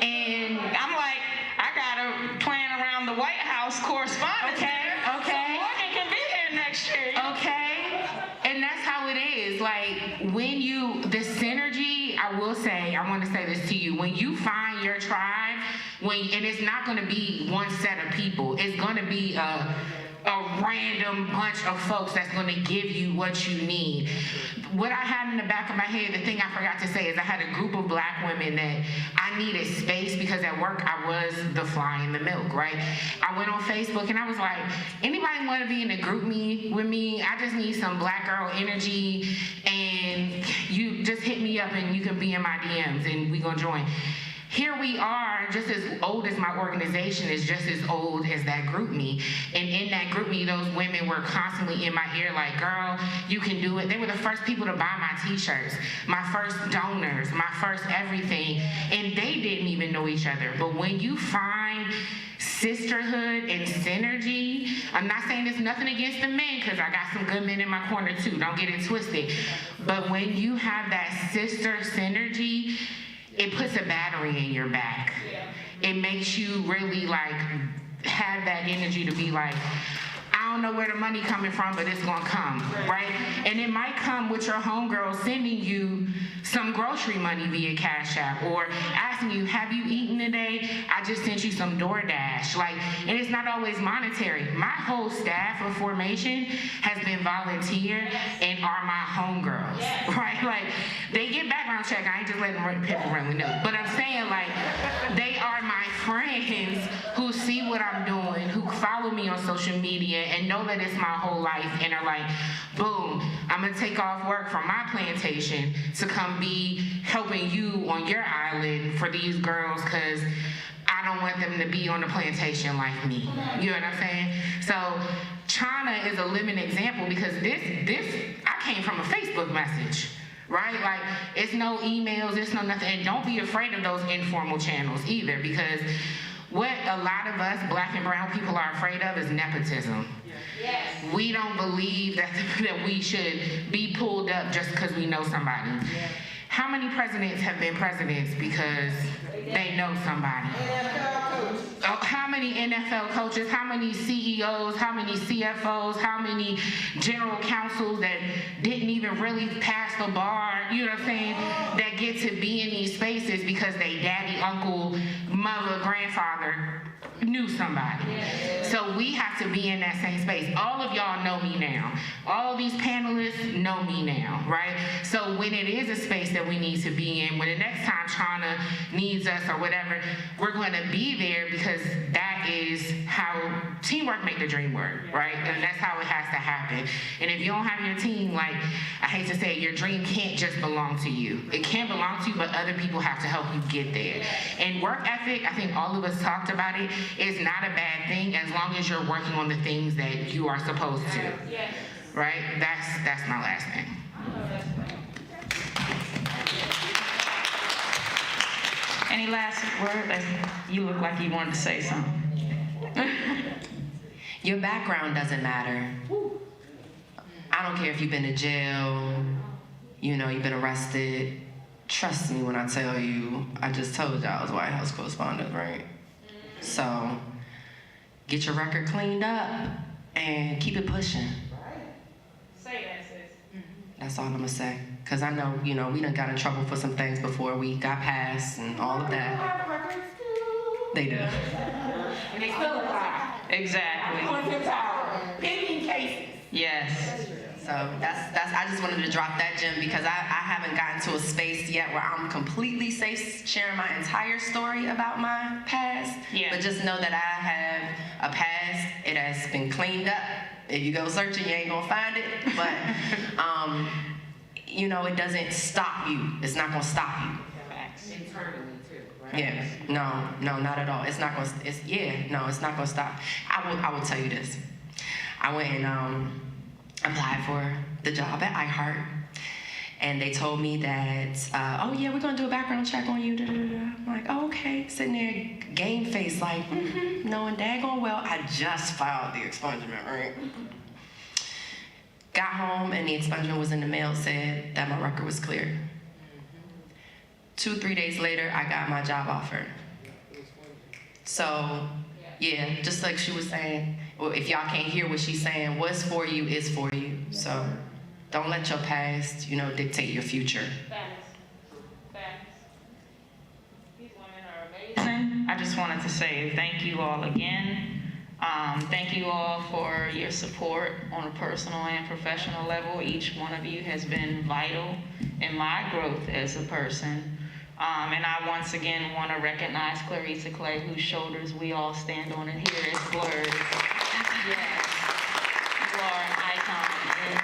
And I'm like, I gotta plan around the White House correspondence. Okay. Morgan can be here next year. Okay. And that's how it is. Like, when you, the synergy, I will say, I want to say this to you, when you find your tribe, and it's not going to be one set of people, it's going to be a random bunch of folks that's going to give you what you need. What I had in the back of my head, the thing I forgot to say is I had a group of black women that I needed space because at work I was the fly in the milk, right? I went on Facebook and I was like, anybody want to be in a group with me? I just need some black girl energy, and you just hit me up and you can be in my DMs and we gonna join. Here we are, just as old as my organization is just as old as that group me. And in that group me, those women were constantly in my ear like, girl, you can do it. They were the first people to buy my t-shirts, my first donors, my first everything. And they didn't even know each other. But when you find sisterhood and synergy, I'm not saying there's nothing against the men, because I got some good men in my corner too, don't get it twisted. But when you have that sister synergy, it puts a battery in your back. It makes you really like have that energy to be like, I don't know where the money coming from, but it's gonna come, right? And it might come with your homegirl sending you some grocery money via Cash App, or asking you, have you eaten today? I just sent you some DoorDash. Like, and it's not always monetary. My whole staff of formation has been volunteer and are my homegirls, right? Like, they get background check. I ain't just letting people run with no. But I'm saying, like, they are my friends who see what I'm doing, who follow me on social media and know that it's my whole life, and are like, boom, I'm gonna take off work from my plantation to come be helping you on your island for these girls, because I don't want them to be on the plantation like me. You know what I'm saying? So China is a living example, because this I came from a Facebook message. Right? Like, it's no emails, it's no nothing. And don't be afraid of those informal channels either, because what a lot of us black and brown people are afraid of is nepotism. Yes. We don't believe that we should be pulled up just because we know somebody. Yes. How many presidents have been presidents because they know somebody? How many NFL coaches, how many CEOs, how many CFOs, how many general counsels that didn't even really pass the bar, you know what I'm saying, that get to be in these spaces because they daddy, uncle, mother, grandfather knew somebody. So we have to be in that same space. All of y'all know me now. All of these panelists know me now, right? So when it is a space that we need to be in, when the next time China needs us or whatever, we're going to be there, because that is how teamwork make the dream work, right? And that's how it has to happen. And if you don't have your team, like, I hate to say it, your dream can't just belong to you. It can belong to you, but other people have to help you get there. And work ethic, I think all of us talked about it, is not a bad thing as long as you're working on the things that you are supposed to, right? That's my last thing. Any last word? You look like you wanted to say something. Your background doesn't matter. I don't care if you've been to jail, you know, you've been arrested. Trust me when I tell you, I just told y'all I was White House correspondent, right? So, get your record cleaned up and keep it pushing. Say that, sis. That's all I'm gonna say. Cause I know, you know, we done got in trouble for some things before we got passed and all of that. They do. And they still apply. Exactly. Pending cases. Yes. So that's I just wanted to drop that gem, because I haven't gotten to a space yet where I'm completely safe sharing my entire story about my past. Yeah. But just know that I have a past. It has been cleaned up. If you go searching, you ain't gonna find it. But you know, it doesn't stop you. It's not gonna stop you. Internally too, right? Yeah. No, not at all. It's not gonna. It's not gonna stop. I will tell you this. I went and applied for the job at iHeart. And they told me that, oh yeah, we're gonna do a background check on you. Da, da, da. I'm like, oh, okay. Sitting there, game face, like, knowing daggone well, I just filed the expungement, right? Got home and the expungement was in the mail, said that my record was clear. 2-3 days later, I got my job offer. So, yeah, just like she was saying, well, if y'all can't hear what she's saying, what's for you is for you. So don't let your past, dictate your future. These women are amazing. I just wanted to say thank you all again. Thank you all for your support on a personal and professional level. Each one of you has been vital in my growth as a person. And I once again want to recognize Clarissa Clay, whose shoulders we all stand on, and here is Blurred. Yes, you are an icon in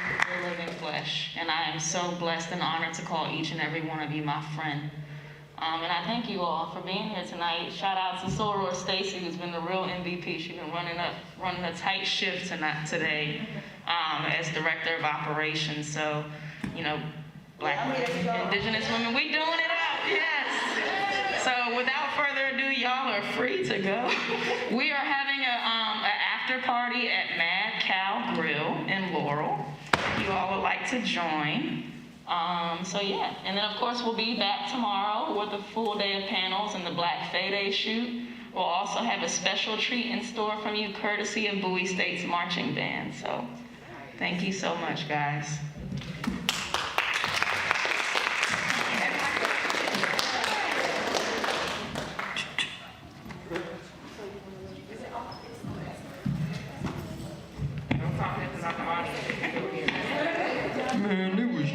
the living flesh, and I am so blessed and honored to call each and every one of you my friend. And I thank you all for being here tonight. Shout out to Soror Stacy, who's been the real MVP. She's been running a tight shift today as Director of Operations. So, Black women, Indigenous women, we doing it up, yes. So without further ado, y'all are free to go. We are having an after party at Mad Cow Grill in Laurel. If you all would like to join. So yeah, and then of course we'll be back tomorrow with a full day of panels and the Black Fae Day shoot. We'll also have a special treat in store from you, courtesy of Bowie State's marching band. So thank you so much, guys. Man, it was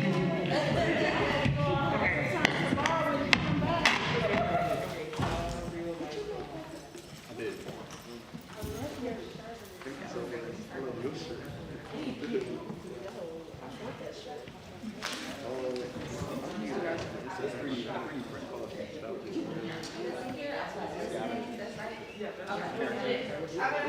I